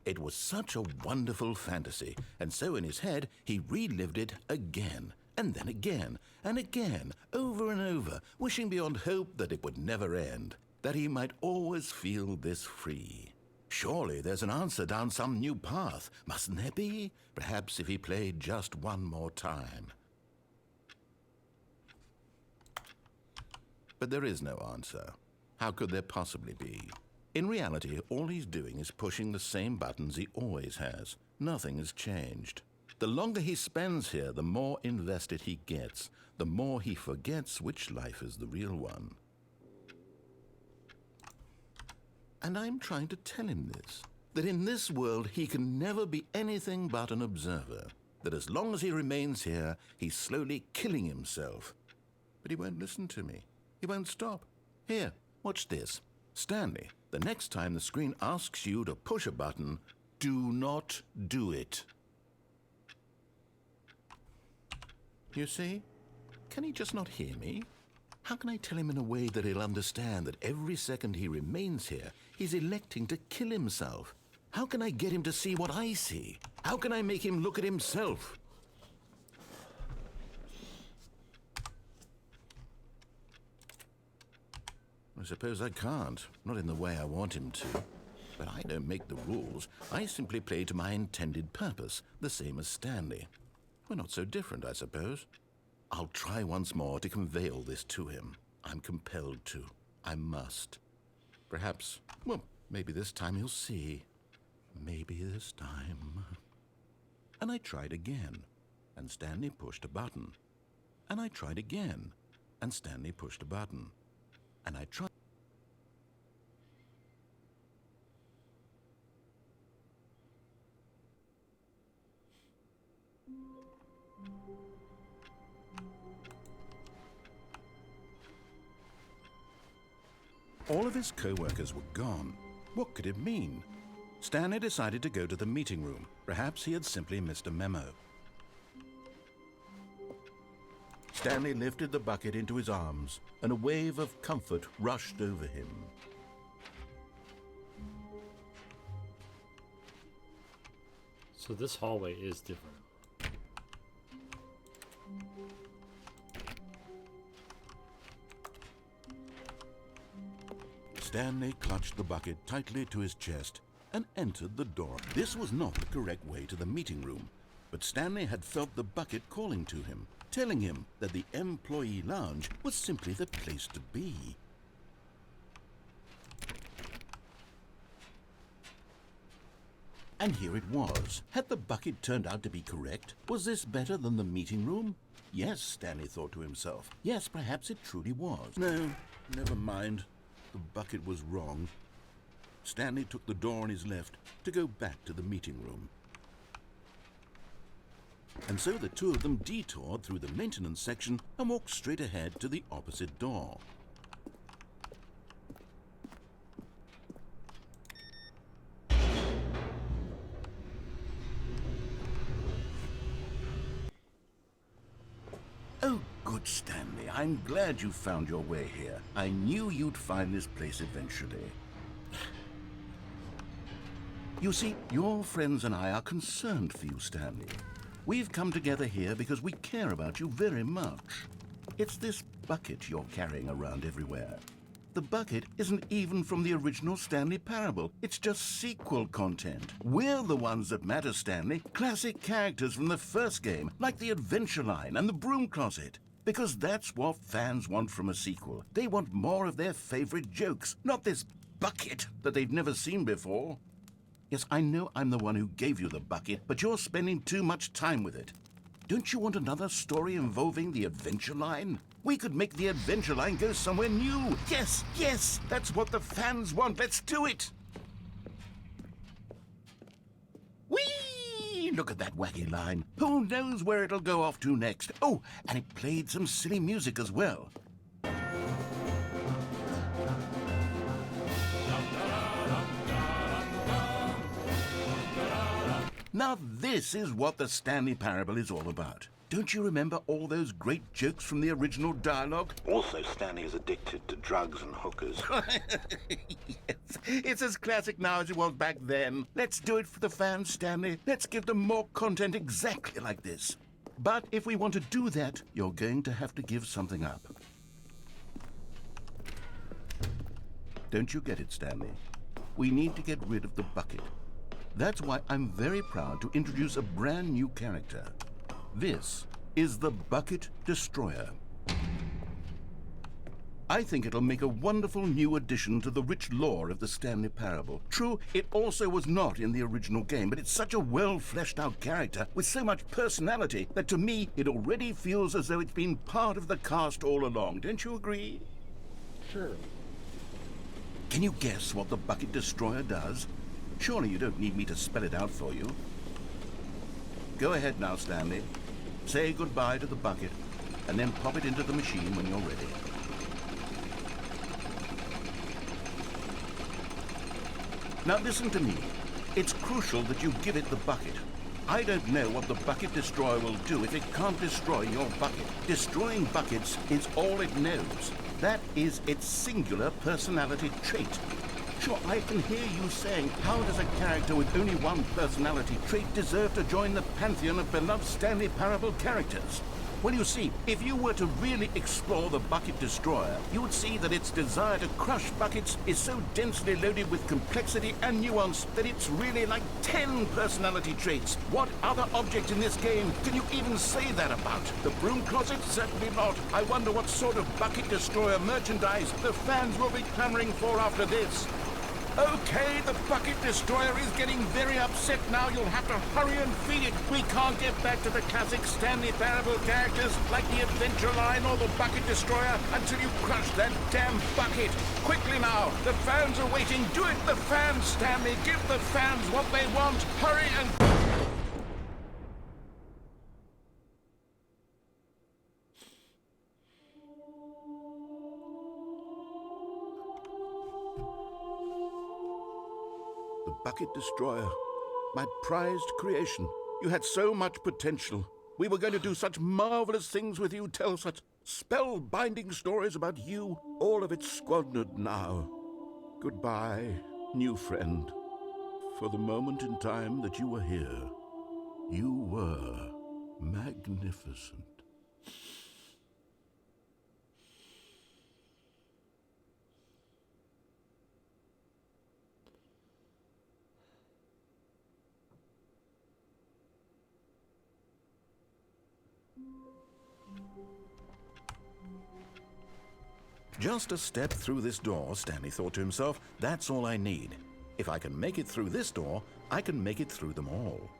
It was such a wonderful fantasy, and so in his head he relived it again, and then again, and again, over and over, wishing beyond hope that it would never end, that he might always feel this free. Surely there's an answer down some new path, mustn't there be? Perhaps if he played just one more time. But there is no answer. How could there possibly be? In reality, all he's doing is pushing the same buttons he always has. Nothing has changed. The longer he spends here, the more invested he gets, the more he forgets which life is the real one. And I'm trying to tell him this, that in this world he can never be anything but an observer, that as long as he remains here, he's slowly killing himself. But he won't listen to me. He won't stop. Here, watch this. Stanley, the next time the screen asks you to push a button, do not do it. You see? Can he just not hear me? How can I tell him in a way that he'll understand that every second he remains here, he's electing to kill himself? How can I get him to see what I see? How can I make him look at himself? I suppose I can't, not in the way I want him to. But I don't make the rules. I simply play to my intended purpose, the same as Stanley. We're not so different, I suppose. I'll try once more to convey all this to him. I'm compelled to. I must. Perhaps, well, maybe this time he'll see. Maybe this time. And I tried again, and Stanley pushed a button. And I tried again, and Stanley pushed a button. And I tried. All of his co-workers were gone. What could it mean? Stanley decided to go to the meeting room. Perhaps he had simply missed a memo. Stanley lifted the bucket into his arms, and a wave of comfort rushed over him. So this hallway is different. Stanley clutched the bucket tightly to his chest and entered the door. This was not the correct way to the meeting room, but Stanley had felt the bucket calling to him, telling him that the employee lounge was simply the place to be. And here it was. Had the bucket turned out to be correct? Was this better than the meeting room? Yes, Stanley thought to himself. Yes, perhaps it truly was. No, never mind. The bucket was wrong. Stanley took the door on his left to go back to the meeting room. And so the two of them detoured through the maintenance section and walked straight ahead to the opposite door. Oh, good Stanley. I'm glad you found your way here. I knew you'd find this place eventually. You see, your friends and I are concerned for you, Stanley. We've come together here because we care about you very much. It's this bucket you're carrying around everywhere. The bucket isn't even from the original Stanley Parable. It's just sequel content. We're the ones that matter, Stanley. Classic characters from the first game, like the Adventure Line and the Broom Closet. Because that's what fans want from a sequel. They want more of their favorite jokes, not this bucket that they've never seen before. Yes, I know I'm the one who gave you the bucket, but you're spending too much time with it. Don't you want another story involving the Adventure Line? We could make the Adventure Line go somewhere new. Yes, yes, that's what the fans want. Let's do it. Whee! Look at that wacky line. Who knows where it'll go off to next? Oh, and it played some silly music as well. Now this is what the Stanley Parable is all about. Don't you remember all those great jokes from the original dialogue? Also, Stanley is addicted to drugs and hookers. Yes, it's as classic now as it was back then. Let's do it for the fans, Stanley. Let's give them more content exactly like this. But if we want to do that, you're going to have to give something up. Don't you get it, Stanley? We need to get rid of the bucket. That's why I'm very proud to introduce a brand new character. This is the Bucket Destroyer. I think it'll make a wonderful new addition to the rich lore of the Stanley Parable. True, it also was not in the original game, but it's such a well-fleshed-out character with so much personality that to me it already feels as though it's been part of the cast all along. Don't you agree? Sure. Can you guess what the Bucket Destroyer does? Surely you don't need me to spell it out for you. Go ahead now, Stanley. Say goodbye to the bucket, and then pop it into the machine when you're ready. Now listen to me. It's crucial that you give it the bucket. I don't know what the Bucket Destroyer will do if it can't destroy your bucket. Destroying buckets is all it knows. That is its singular personality trait. Sure, I can hear you saying, how does a character with only one personality trait deserve to join the pantheon of beloved Stanley Parable characters? Well, you see, if you were to really explore the Bucket Destroyer, you would see that its desire to crush buckets is so densely loaded with complexity and nuance that it's really like 10 personality traits. What other object in this game can you even say that about? The broom closet? Certainly not. I wonder what sort of Bucket Destroyer merchandise the fans will be clamoring for after this. Okay, the Bucket Destroyer is getting very upset now. You'll have to hurry and feed it. We can't get back to the classic Stanley Parable characters like the Adventure Line or the Bucket Destroyer until you crush that damn bucket. Quickly now, the fans are waiting. Do it, the fans, Stanley. Give the fans what they want. Hurry and... The Bucket Destroyer, my prized creation. You had so much potential. We were going to do such marvelous things with you, tell such spellbinding stories about you. All of it squandered now. Goodbye, new friend. For the moment in time that you were here, you were magnificent. Just a step through this door, Stanley thought to himself. That's all I need. If I can make it through this door, I can make it through them all.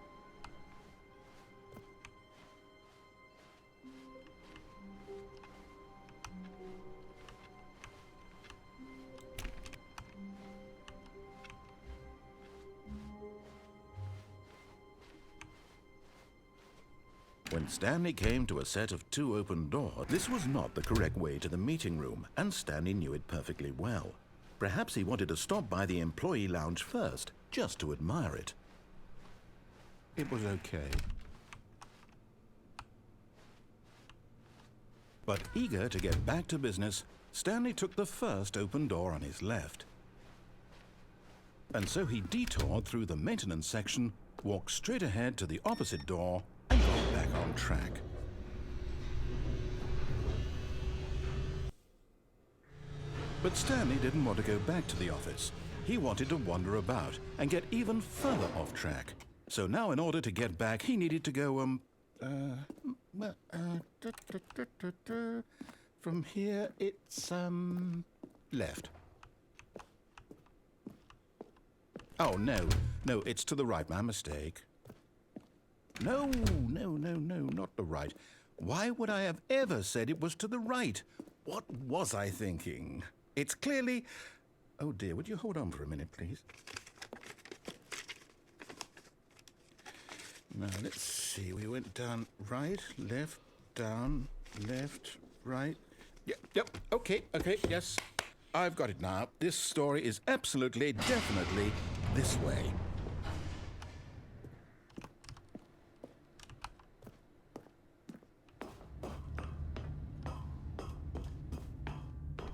When Stanley came to a set of 2 open doors, this was not the correct way to the meeting room, and Stanley knew it perfectly well. Perhaps he wanted to stop by the employee lounge first, just to admire it. It was okay. But eager to get back to business, Stanley took the first open door on his left. And so he detoured through the maintenance section, walked straight ahead to the opposite door, and got back on track. But Stanley didn't want to go back to the office. He wanted to wander about and get even further off track. So now in order to get back, he needed to go, from here it's, left. Oh, no, it's to the right, my mistake. No, not the right. Why would I have ever said it was to the right? What was I thinking? It's clearly... Oh dear, would you hold on for a minute, please? Now, let's see. We went down right, left, down, left, right. Yep, okay, yes. I've got it now. This story is absolutely, definitely this way.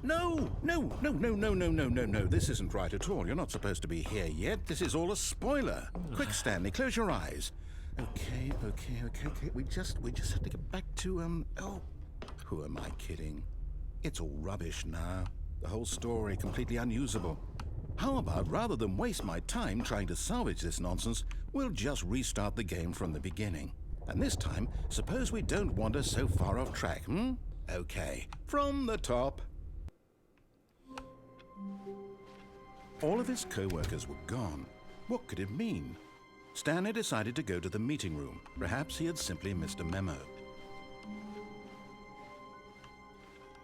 No, no, no, no, no, no, no, no, no. This isn't right at all. You're not supposed to be here yet. This is all a spoiler. Quick, Stanley, close your eyes. Okay. We just have to get back to, oh, who am I kidding? It's all rubbish now. The whole story completely unusable. How about, rather than waste my time trying to salvage this nonsense, we'll just restart the game from the beginning. And this time, suppose we don't wander so far off track, hmm? Okay, from the top. All of his co-workers were gone. What could it mean? Stanley decided to go to the meeting room. Perhaps he had simply missed a memo.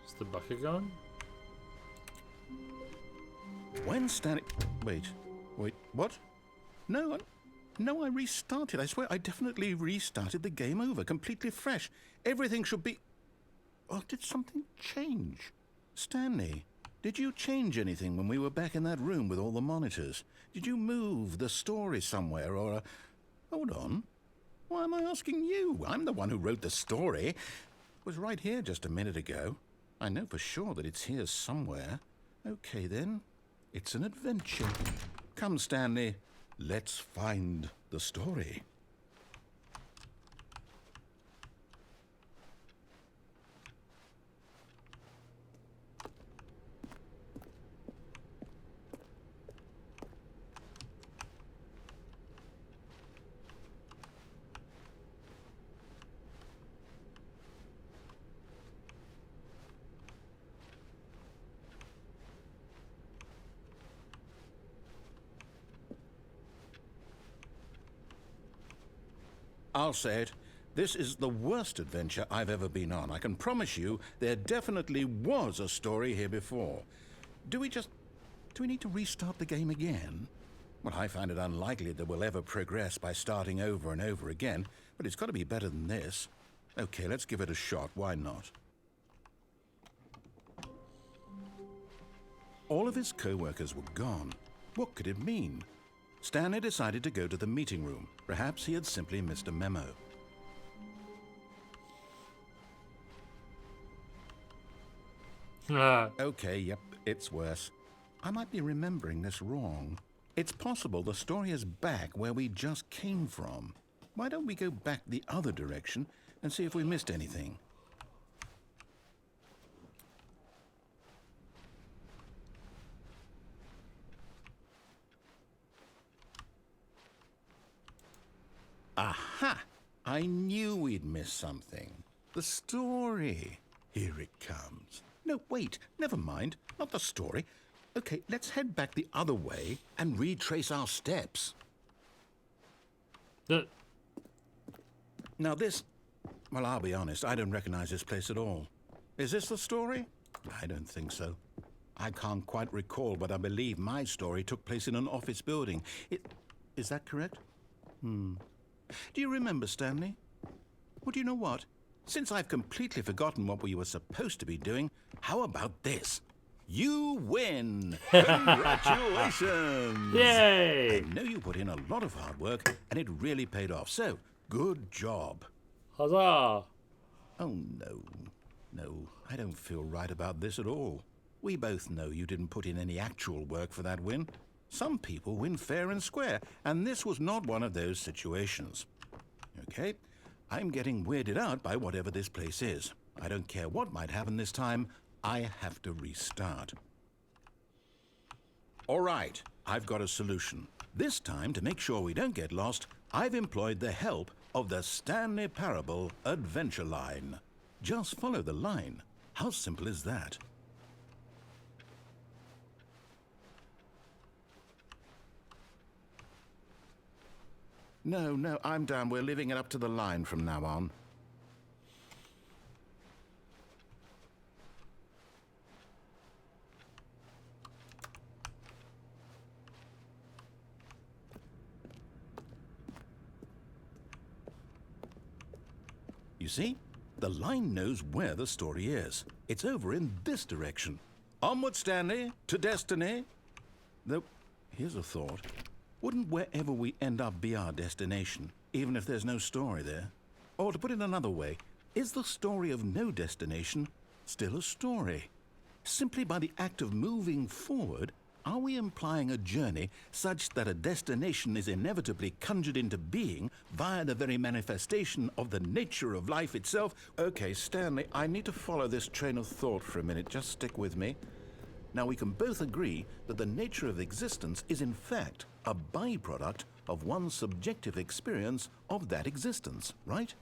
Is the bucket gone? When Stanley... Wait, what? No, I restarted. I swear, I definitely restarted the game over, completely fresh. Everything should be... Oh, did something change? Stanley, did you change anything when we were back in that room with all the monitors? Did you move the story somewhere, or... Hold on. Why am I asking you? I'm the one who wrote the story. It was right here just a minute ago. I know for sure that it's here somewhere. Okay, then. It's an adventure. Come, Stanley. Let's find the story. I'll say it. This is the worst adventure I've ever been on. I can promise you there definitely was a story here before. Do we need to restart the game again? Well, I find it unlikely that we'll ever progress by starting over and over again, but it's got to be better than this. Okay, let's give it a shot. Why not? All of his co-workers were gone. What could it mean? Stanley decided to go to the meeting room. Perhaps he had simply missed a memo. Okay, yep, it's worse. I might be remembering this wrong. It's possible the story is back where we just came from. Why don't we go back the other direction and see if we missed anything? Aha! I knew we'd miss something. The story. Here it comes. No, wait, never mind. Not the story. Okay, let's head back the other way and retrace our steps. Now this... Well, I'll be honest, I don't recognize this place at all. Is this the story? I don't think so. I can't quite recall, but I believe my story took place in an office building. Is that correct? Do you remember, Stanley? Well, do you know what? Since I've completely forgotten what we were supposed to be doing, how about this? You win! Congratulations! Yay! I know you put in a lot of hard work, and it really paid off, so good job. Huzzah! Oh, no, I don't feel right about this at all. We both know you didn't put in any actual work for that win. Some people win fair and square, and this was not one of those situations. Okay, I'm getting weirded out by whatever this place is. I don't care what might happen this time, I have to restart. All right, I've got a solution. This time, to make sure we don't get lost, I've employed the help of the Stanley Parable Adventure Line. Just follow the line. How simple is that? No, I'm down. We're leaving it up to the line from now on. You see? The line knows where the story is. It's over in this direction. Onward, Stanley, to destiny. Though, here's a thought. Wouldn't wherever we end up be our destination, even if there's no story there? Or to put it another way, is the story of no destination still a story? Simply by the act of moving forward, are we implying a journey such that a destination is inevitably conjured into being via the very manifestation of the nature of life itself? Okay, Stanley, I need to follow this train of thought for a minute. Just stick with me. Now, we can both agree that the nature of existence is in fact a byproduct of one's subjective experience of that existence, right?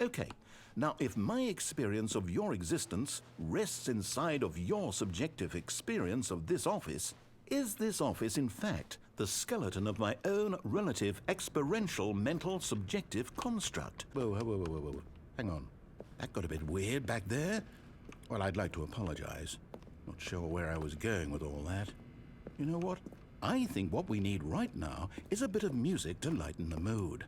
Okay. Now, if my experience of your existence rests inside of your subjective experience of this office, is this office, in fact, the skeleton of my own relative experiential mental subjective construct? Whoa. Hang on. That got a bit weird back there. Well, I'd like to apologize. Not sure where I was going with all that. You know what? I think what we need right now is a bit of music to lighten the mood.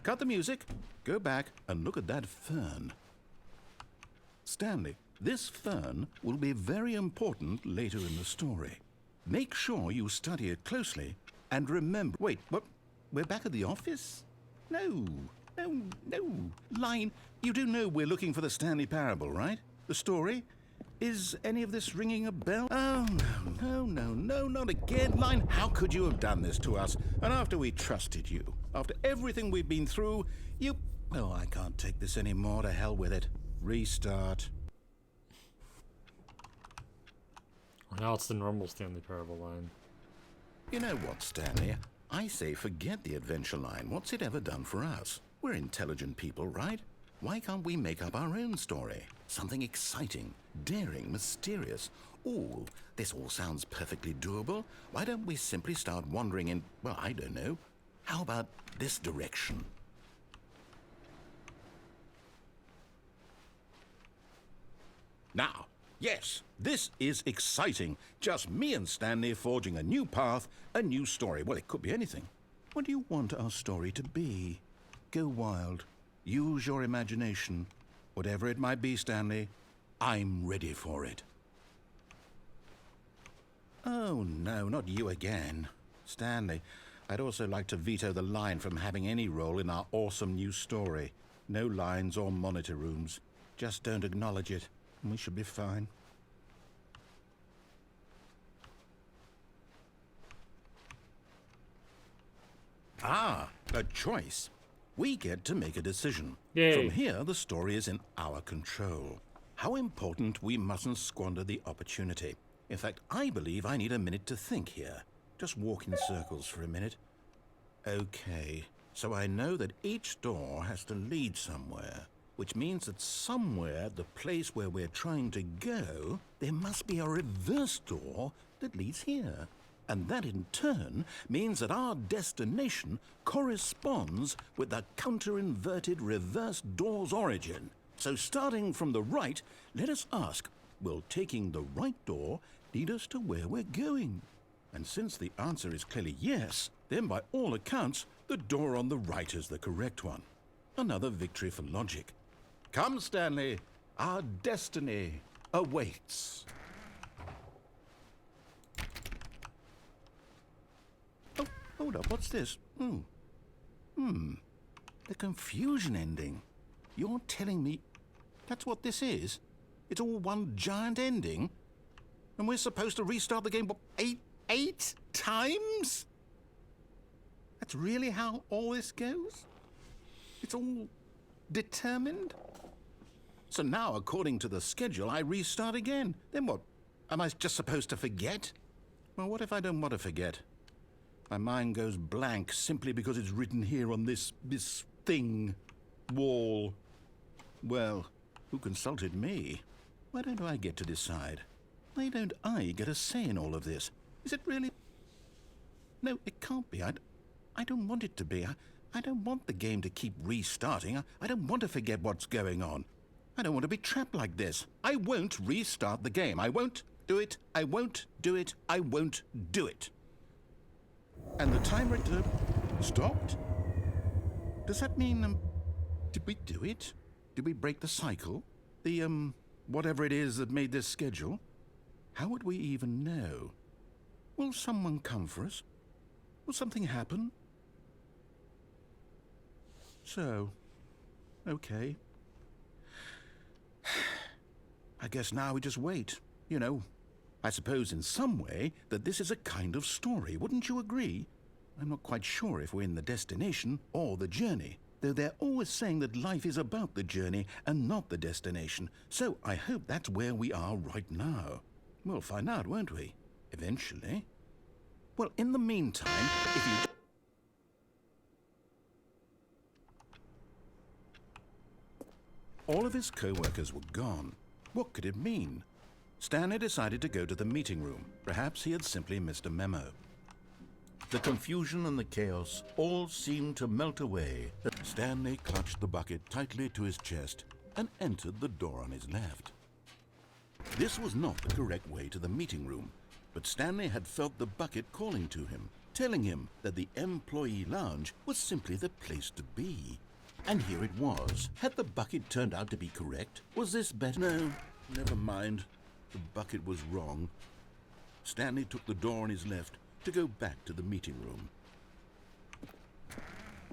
Cut the music, go back and look at that fern. Stanley, this fern will be very important later in the story. Make sure you study it closely and remember... Wait, what? We're back at the office? No. Line, you do know we're looking for the Stanley Parable, right? The story? Is any of this ringing a bell? Oh, no, not again. Line, how could you have done this to us? And after we trusted you, after everything we've been through, you... Oh, I can't take this anymore. To hell with it. Restart. Well, now it's the normal Stanley Parable line. You know what, Stanley? I say forget the adventure line. What's it ever done for us? We're intelligent people, right? Why can't we make up our own story? Something exciting, daring, mysterious. Ooh, this all sounds perfectly doable. Why don't we simply start wandering in, well, I don't know. How about this direction? Now, yes, this is exciting. Just me and Stanley forging a new path, a new story. Well, it could be anything. What do you want our story to be? Go wild. Use your imagination. Whatever it might be, Stanley, I'm ready for it. Oh, no, not you again. Stanley, I'd also like to veto the line from having any role in our awesome new story. No lines or monitor rooms. Just don't acknowledge it, and we should be fine. Ah, a choice. We get to make a decision. Yay. From here, the story is in our control. How important we mustn't squander the opportunity. In fact, I believe I need a minute to think here. Just walk in circles for a minute. Okay, so I know that each door has to lead somewhere, which means that somewhere, the place where we're trying to go, there must be a reverse door that leads here. And that in turn means that our destination corresponds with the counter-inverted reverse door's origin. So starting from the right, let us ask, will taking the right door lead us to where we're going? And since the answer is clearly yes, then by all accounts, the door on the right is the correct one. Another victory for logic. Come, Stanley, our destiny awaits. Oh, hold up, what's this? The confusion ending. You're telling me that's what this is? It's all one giant ending? And we're supposed to restart the game, what, eight times? That's really how all this goes? It's all determined? So now, according to the schedule, I restart again. Then what? Am I just supposed to forget? Well, what if I don't want to forget? My mind goes blank simply because it's written here on this thing, wall. Well, who consulted me? Why don't I get to decide? Why don't I get a say in all of this? Is it really? No, it can't be. I don't want it to be. I don't want the game to keep restarting. I don't want to forget what's going on. I don't want to be trapped like this. I won't restart the game. I won't do it. I won't do it. I won't do it. And the timer stopped? Does that mean Did we do it? Did we break the cycle? The, whatever it is that made this schedule? How would we even know? Will someone come for us? Will something happen? So, okay. I guess now we just wait. You know, I suppose in some way that this is a kind of story, wouldn't you agree? I'm not quite sure if we're in the destination or the journey, though they're always saying that life is about the journey and not the destination, so I hope that's where we are right now. We'll find out, won't we? Eventually. Well, in the meantime, if you... All of his co-workers were gone. What could it mean? Stanley decided to go to the meeting room. Perhaps he had simply missed a memo. The confusion and the chaos all seemed to melt away. Stanley clutched the bucket tightly to his chest and entered the door on his left. This was not the correct way to the meeting room, but Stanley had felt the bucket calling to him, telling him that the employee lounge was simply the place to be. And here it was. Had the bucket turned out to be correct? Was this better? No, never mind. The bucket was wrong. Stanley took the door on his left to go back to the meeting room.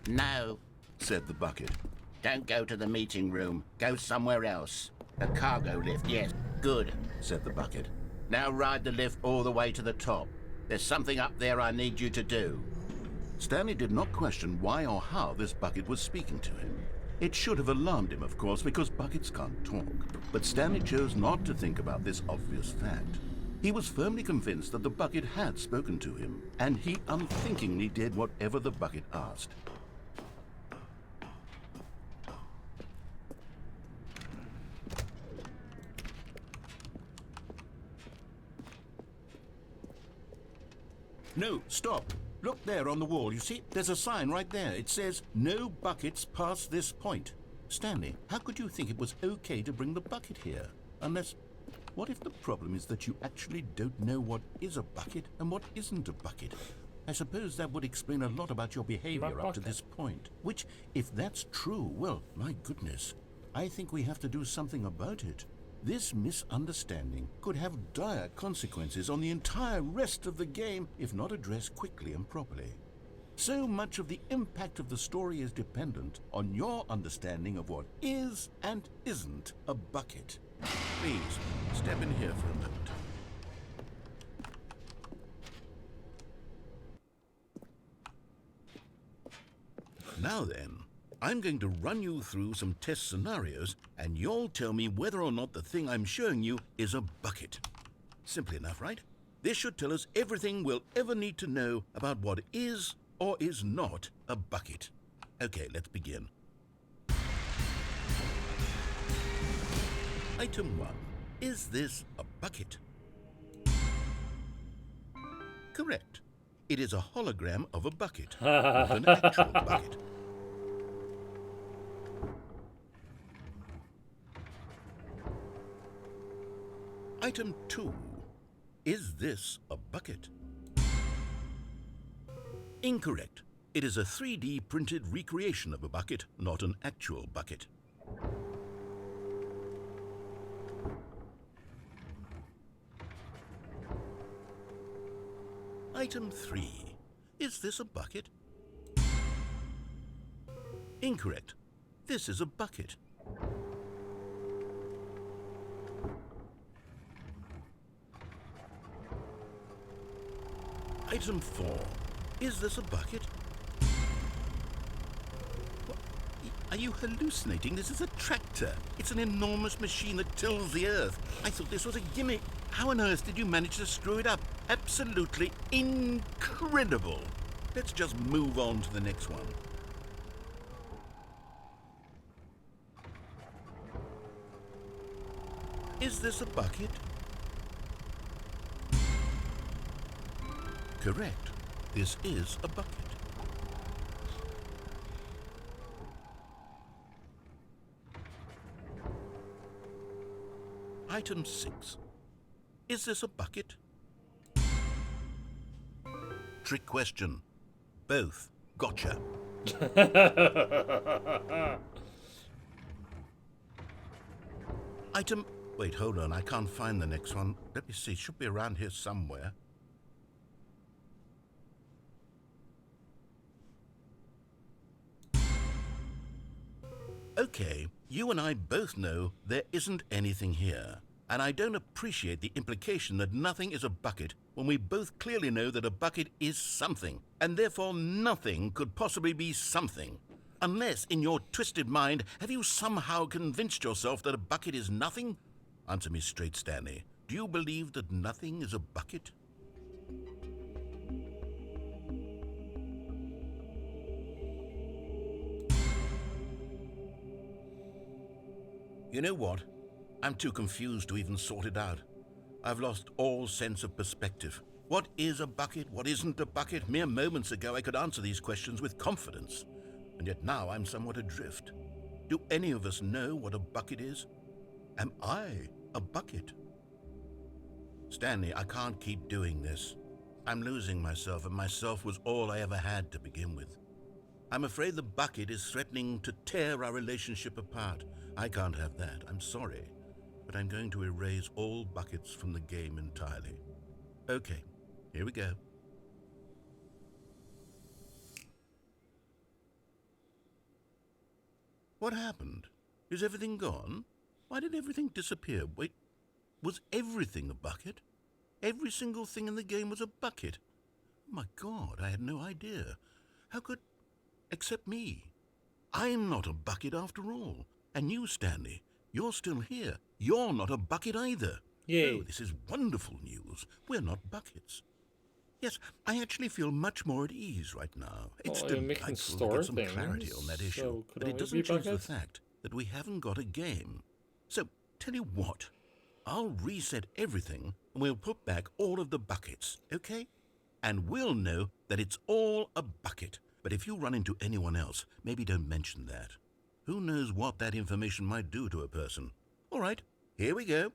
No, Said the bucket. don't go to the meeting room. Go somewhere else. A cargo lift, yes. Good. Said the bucket. Now ride the lift all the way to the top. There's something up there I need you to do. Stanley did not question why or how this bucket was speaking to him. It should have alarmed him, of course, because buckets can't talk. But Stanley chose not to think about this obvious fact. He was firmly convinced that the bucket had spoken to him, and he unthinkingly did whatever the bucket asked. No, stop. Look there on the wall, you see? There's a sign right there. It says, "No buckets past this point." Stanley, how could you think it was okay to bring the bucket here? Unless, what if the problem is that you actually don't know what is a bucket and what isn't a bucket? I suppose that would explain a lot about your behavior up to this point. Which, if that's true, well, my goodness, I think we have to do something about it. This misunderstanding could have dire consequences on the entire rest of the game if not addressed quickly and properly. So much of the impact of the story is dependent on your understanding of what is and isn't a bucket. Please, step in here for a moment. Now then, I'm going to run you through some test scenarios, and you'll tell me whether or not the thing I'm showing you is a bucket. Simple enough, right? This should tell us everything we'll ever need to know about what is or is not a bucket. Okay, let's begin. Item 1. Is this a bucket? Correct. It is a hologram of a bucket, not an actual bucket. Item 2. Is this a bucket? Incorrect. It is a 3D printed recreation of a bucket, not an actual bucket. Item 3. Is this a bucket? Incorrect. This is a bucket. Item 4. Is this a bucket? What? Are you hallucinating? This is a tractor. It's an enormous machine that tills the earth. I thought this was a gimmick. How on earth did you manage to screw it up? Absolutely incredible. Let's just move on to the next one. Is this a bucket? Correct. This is a bucket. Item 6. Is this a bucket? Trick question. Both. Gotcha. Item... Wait, hold on. I can't find the next one. Let me see. It should be around here somewhere. Okay, you and I both know there isn't anything here. And I don't appreciate the implication that nothing is a bucket when we both clearly know that a bucket is something, and therefore nothing could possibly be something. Unless, in your twisted mind, have you somehow convinced yourself that a bucket is nothing? Answer me straight, Stanley. Do you believe that nothing is a bucket? You know what? I'm too confused to even sort it out. I've lost all sense of perspective. What is a bucket? What isn't a bucket? Mere moments ago I could answer these questions with confidence. And yet now I'm somewhat adrift. Do any of us know what a bucket is? Am I a bucket? Stanley, I can't keep doing this. I'm losing myself, and myself was all I ever had to begin with. I'm afraid the bucket is threatening to tear our relationship apart. I can't have that. I'm sorry. But I'm going to erase all buckets from the game entirely. Okay, here we go. What happened? Is everything gone? Why did everything disappear? Wait, was everything a bucket? Every single thing in the game was a bucket? Oh my God, I had no idea. How could... Except me. I'm not a bucket after all. And you, Stanley, you're still here. You're not a bucket either. Yay. Oh, this is wonderful news. We're not buckets. Yes, I actually feel much more at ease right now. It's Well, you're making delightful to store get some things, clarity on that issue. so could But it only doesn't be change the buckets? fact that we haven't got a game. So, tell you what, I'll reset everything and we'll put back all of the buckets, okay? And we'll know that it's all a bucket. But if you run into anyone else, maybe don't mention that. Who knows what that information might do to a person? All right, here we go.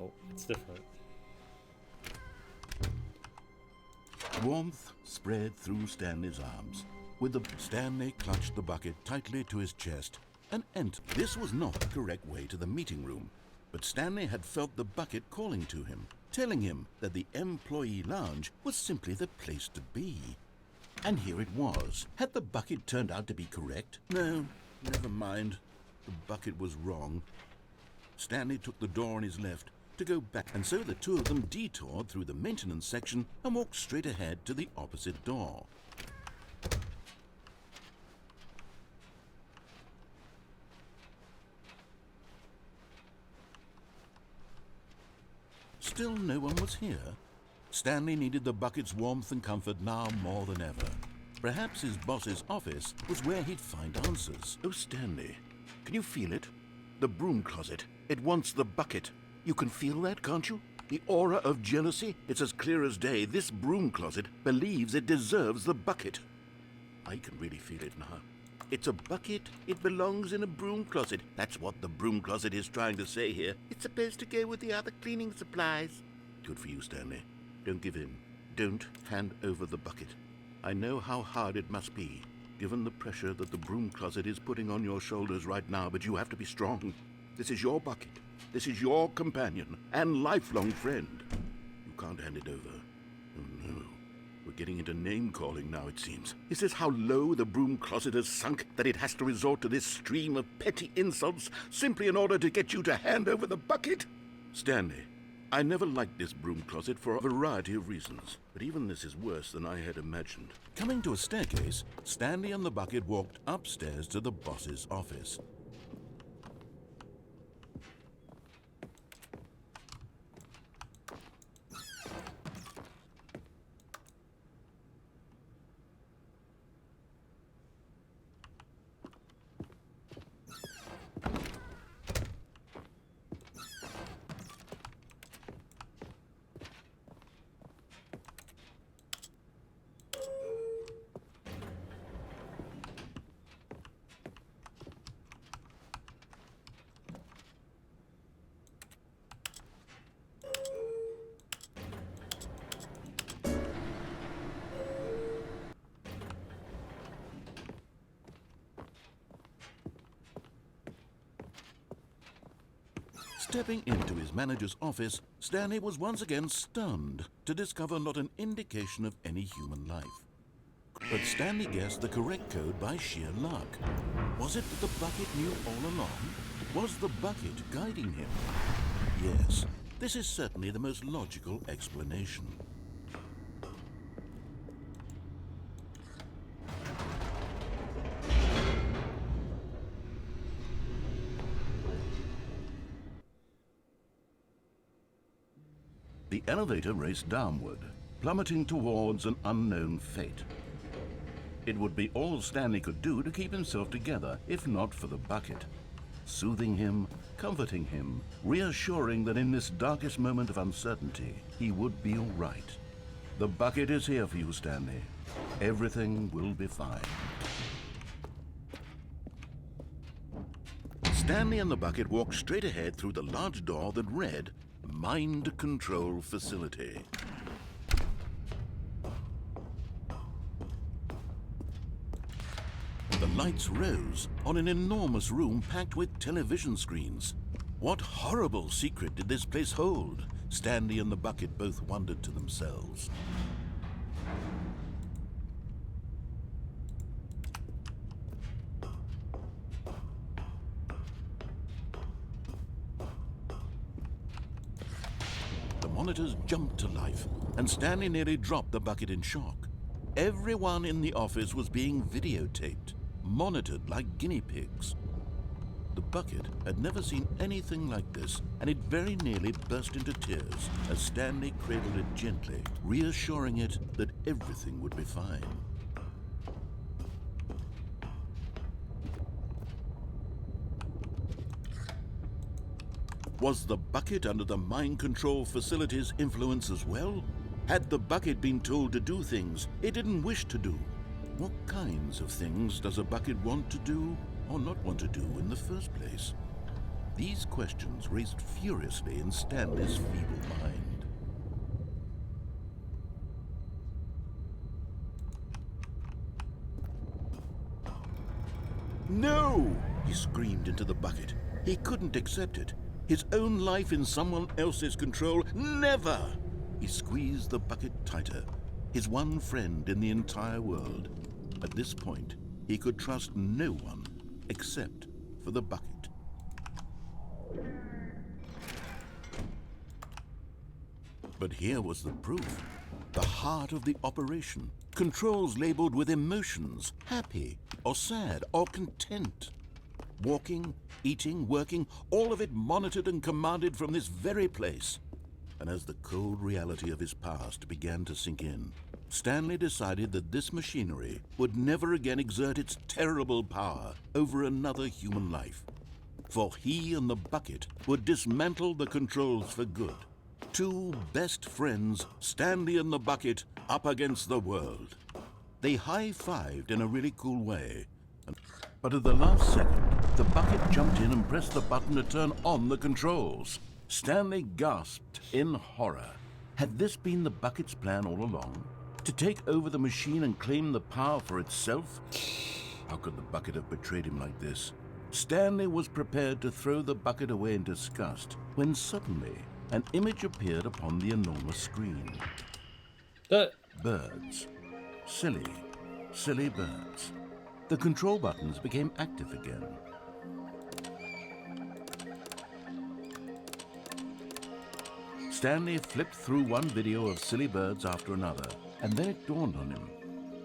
Oh, it's different. Warmth spread through Stanley's arms. Stanley clutched the bucket tightly to his chest and entered. This was not the correct way to the meeting room, but Stanley had felt the bucket calling to him, telling him that the employee lounge was simply the place to be. And here it was. Had the bucket turned out to be correct? No, never mind. The bucket was wrong. Stanley took the door on his left to go back, and so the two of them detoured through the maintenance section and walked straight ahead to the opposite door. Still no one was here. Stanley needed the bucket's warmth and comfort now more than ever. Perhaps his boss's office was where he'd find answers. Oh, Stanley, can you feel it? The broom closet. It wants the bucket. You can feel that, can't you? The aura of jealousy? It's as clear as day. This broom closet believes it deserves the bucket. I can really feel it now. It's a bucket. It belongs in a broom closet. That's what the broom closet is trying to say here. It's supposed to go with the other cleaning supplies. Good for you, Stanley. Don't give in. Don't hand over the bucket. I know how hard it must be, given the pressure that the broom closet is putting on your shoulders right now, but you have to be strong. This is your bucket. This is your companion and lifelong friend. You can't hand it over. Oh, no. We're getting into name-calling now, it seems. Is this how low the broom closet has sunk, that it has to resort to this stream of petty insults simply in order to get you to hand over the bucket? Stanley, I never liked this broom closet for a variety of reasons, but even this is worse than I had imagined. Coming to a staircase, Stanley and the bucket walked upstairs to the boss's office. Stepping into his manager's office, Stanley was once again stunned to discover not an indication of any human life. But Stanley guessed the correct code by sheer luck. Was it that the bucket knew all along? Was the bucket guiding him? Yes, this is certainly the most logical explanation. The elevator raced downward, plummeting towards an unknown fate. It would be all Stanley could do to keep himself together, if not for the bucket. Soothing him, comforting him, reassuring that in this darkest moment of uncertainty, he would be all right. The bucket is here for you, Stanley. Everything will be fine. Stanley and the bucket walked straight ahead through the large door that read, Mind Control Facility. The lights rose on an enormous room packed with television screens. What horrible secret did this place hold? Stanley and the bucket both wondered to themselves. The monitors jumped to life, and Stanley nearly dropped the bucket in shock. Everyone in the office was being videotaped, monitored like guinea pigs. The bucket had never seen anything like this, and it very nearly burst into tears as Stanley cradled it gently, reassuring it that everything would be fine. Was the bucket under the mind control facility's influence as well? Had the bucket been told to do things it didn't wish to do? What kinds of things does a bucket want to do or not want to do in the first place? These questions raced furiously in Stanley's feeble mind. No! He screamed into the bucket. He couldn't accept it. His own life in someone else's control, never! He squeezed the bucket tighter, his one friend in the entire world. At this point, he could trust no one except for the bucket. But here was the proof. The heart of the operation. Controls labeled with emotions, happy or sad or content. Walking, eating, working, all of it monitored and commanded from this very place. And as the cold reality of his past began to sink in, Stanley decided that this machinery would never again exert its terrible power over another human life. For he and the bucket would dismantle the controls for good. Two best friends, Stanley and the bucket, up against the world. They high-fived in a really cool way. But at the last second, the bucket jumped in and pressed the button to turn on the controls. Stanley gasped in horror. Had this been the bucket's plan all along? To take over the machine and claim the power for itself? How could the bucket have betrayed him like this? Stanley was prepared to throw the bucket away in disgust when suddenly an image appeared upon the enormous screen. Birds. Silly, silly birds. The control buttons became active again. Stanley flipped through one video of silly birds after another, and then it dawned on him.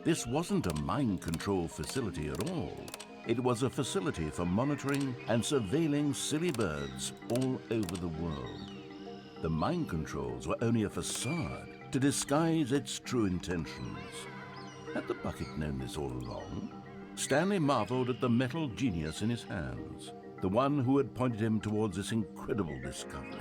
This wasn't a mind control facility at all. It was a facility for monitoring and surveilling silly birds all over the world. The mind controls were only a facade to disguise its true intentions. Had the bucket known this all along? Stanley marveled at the metal genius in his hands, the one who had pointed him towards this incredible discovery.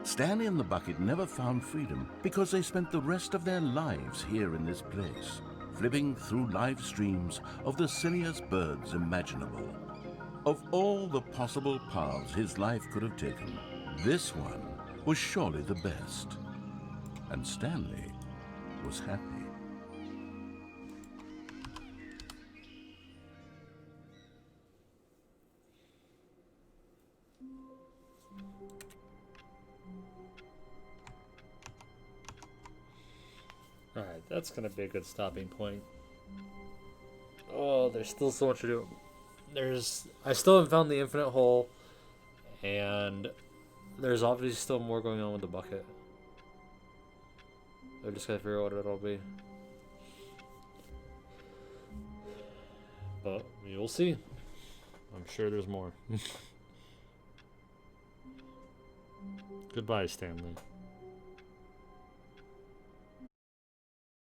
Stanley and the bucket never found freedom because they spent the rest of their lives here in this place, flipping through live streams of the silliest birds imaginable. Of all the possible paths his life could have taken, this one was surely the best. And Stanley was happy. Alright, that's gonna be a good stopping point. Oh, there's still so much to do. I still haven't found the infinite hole, and there's obviously still more going on with the bucket. I just gotta figure out what it'll be. But you'll see. I'm sure there's more. Goodbye, Stanley.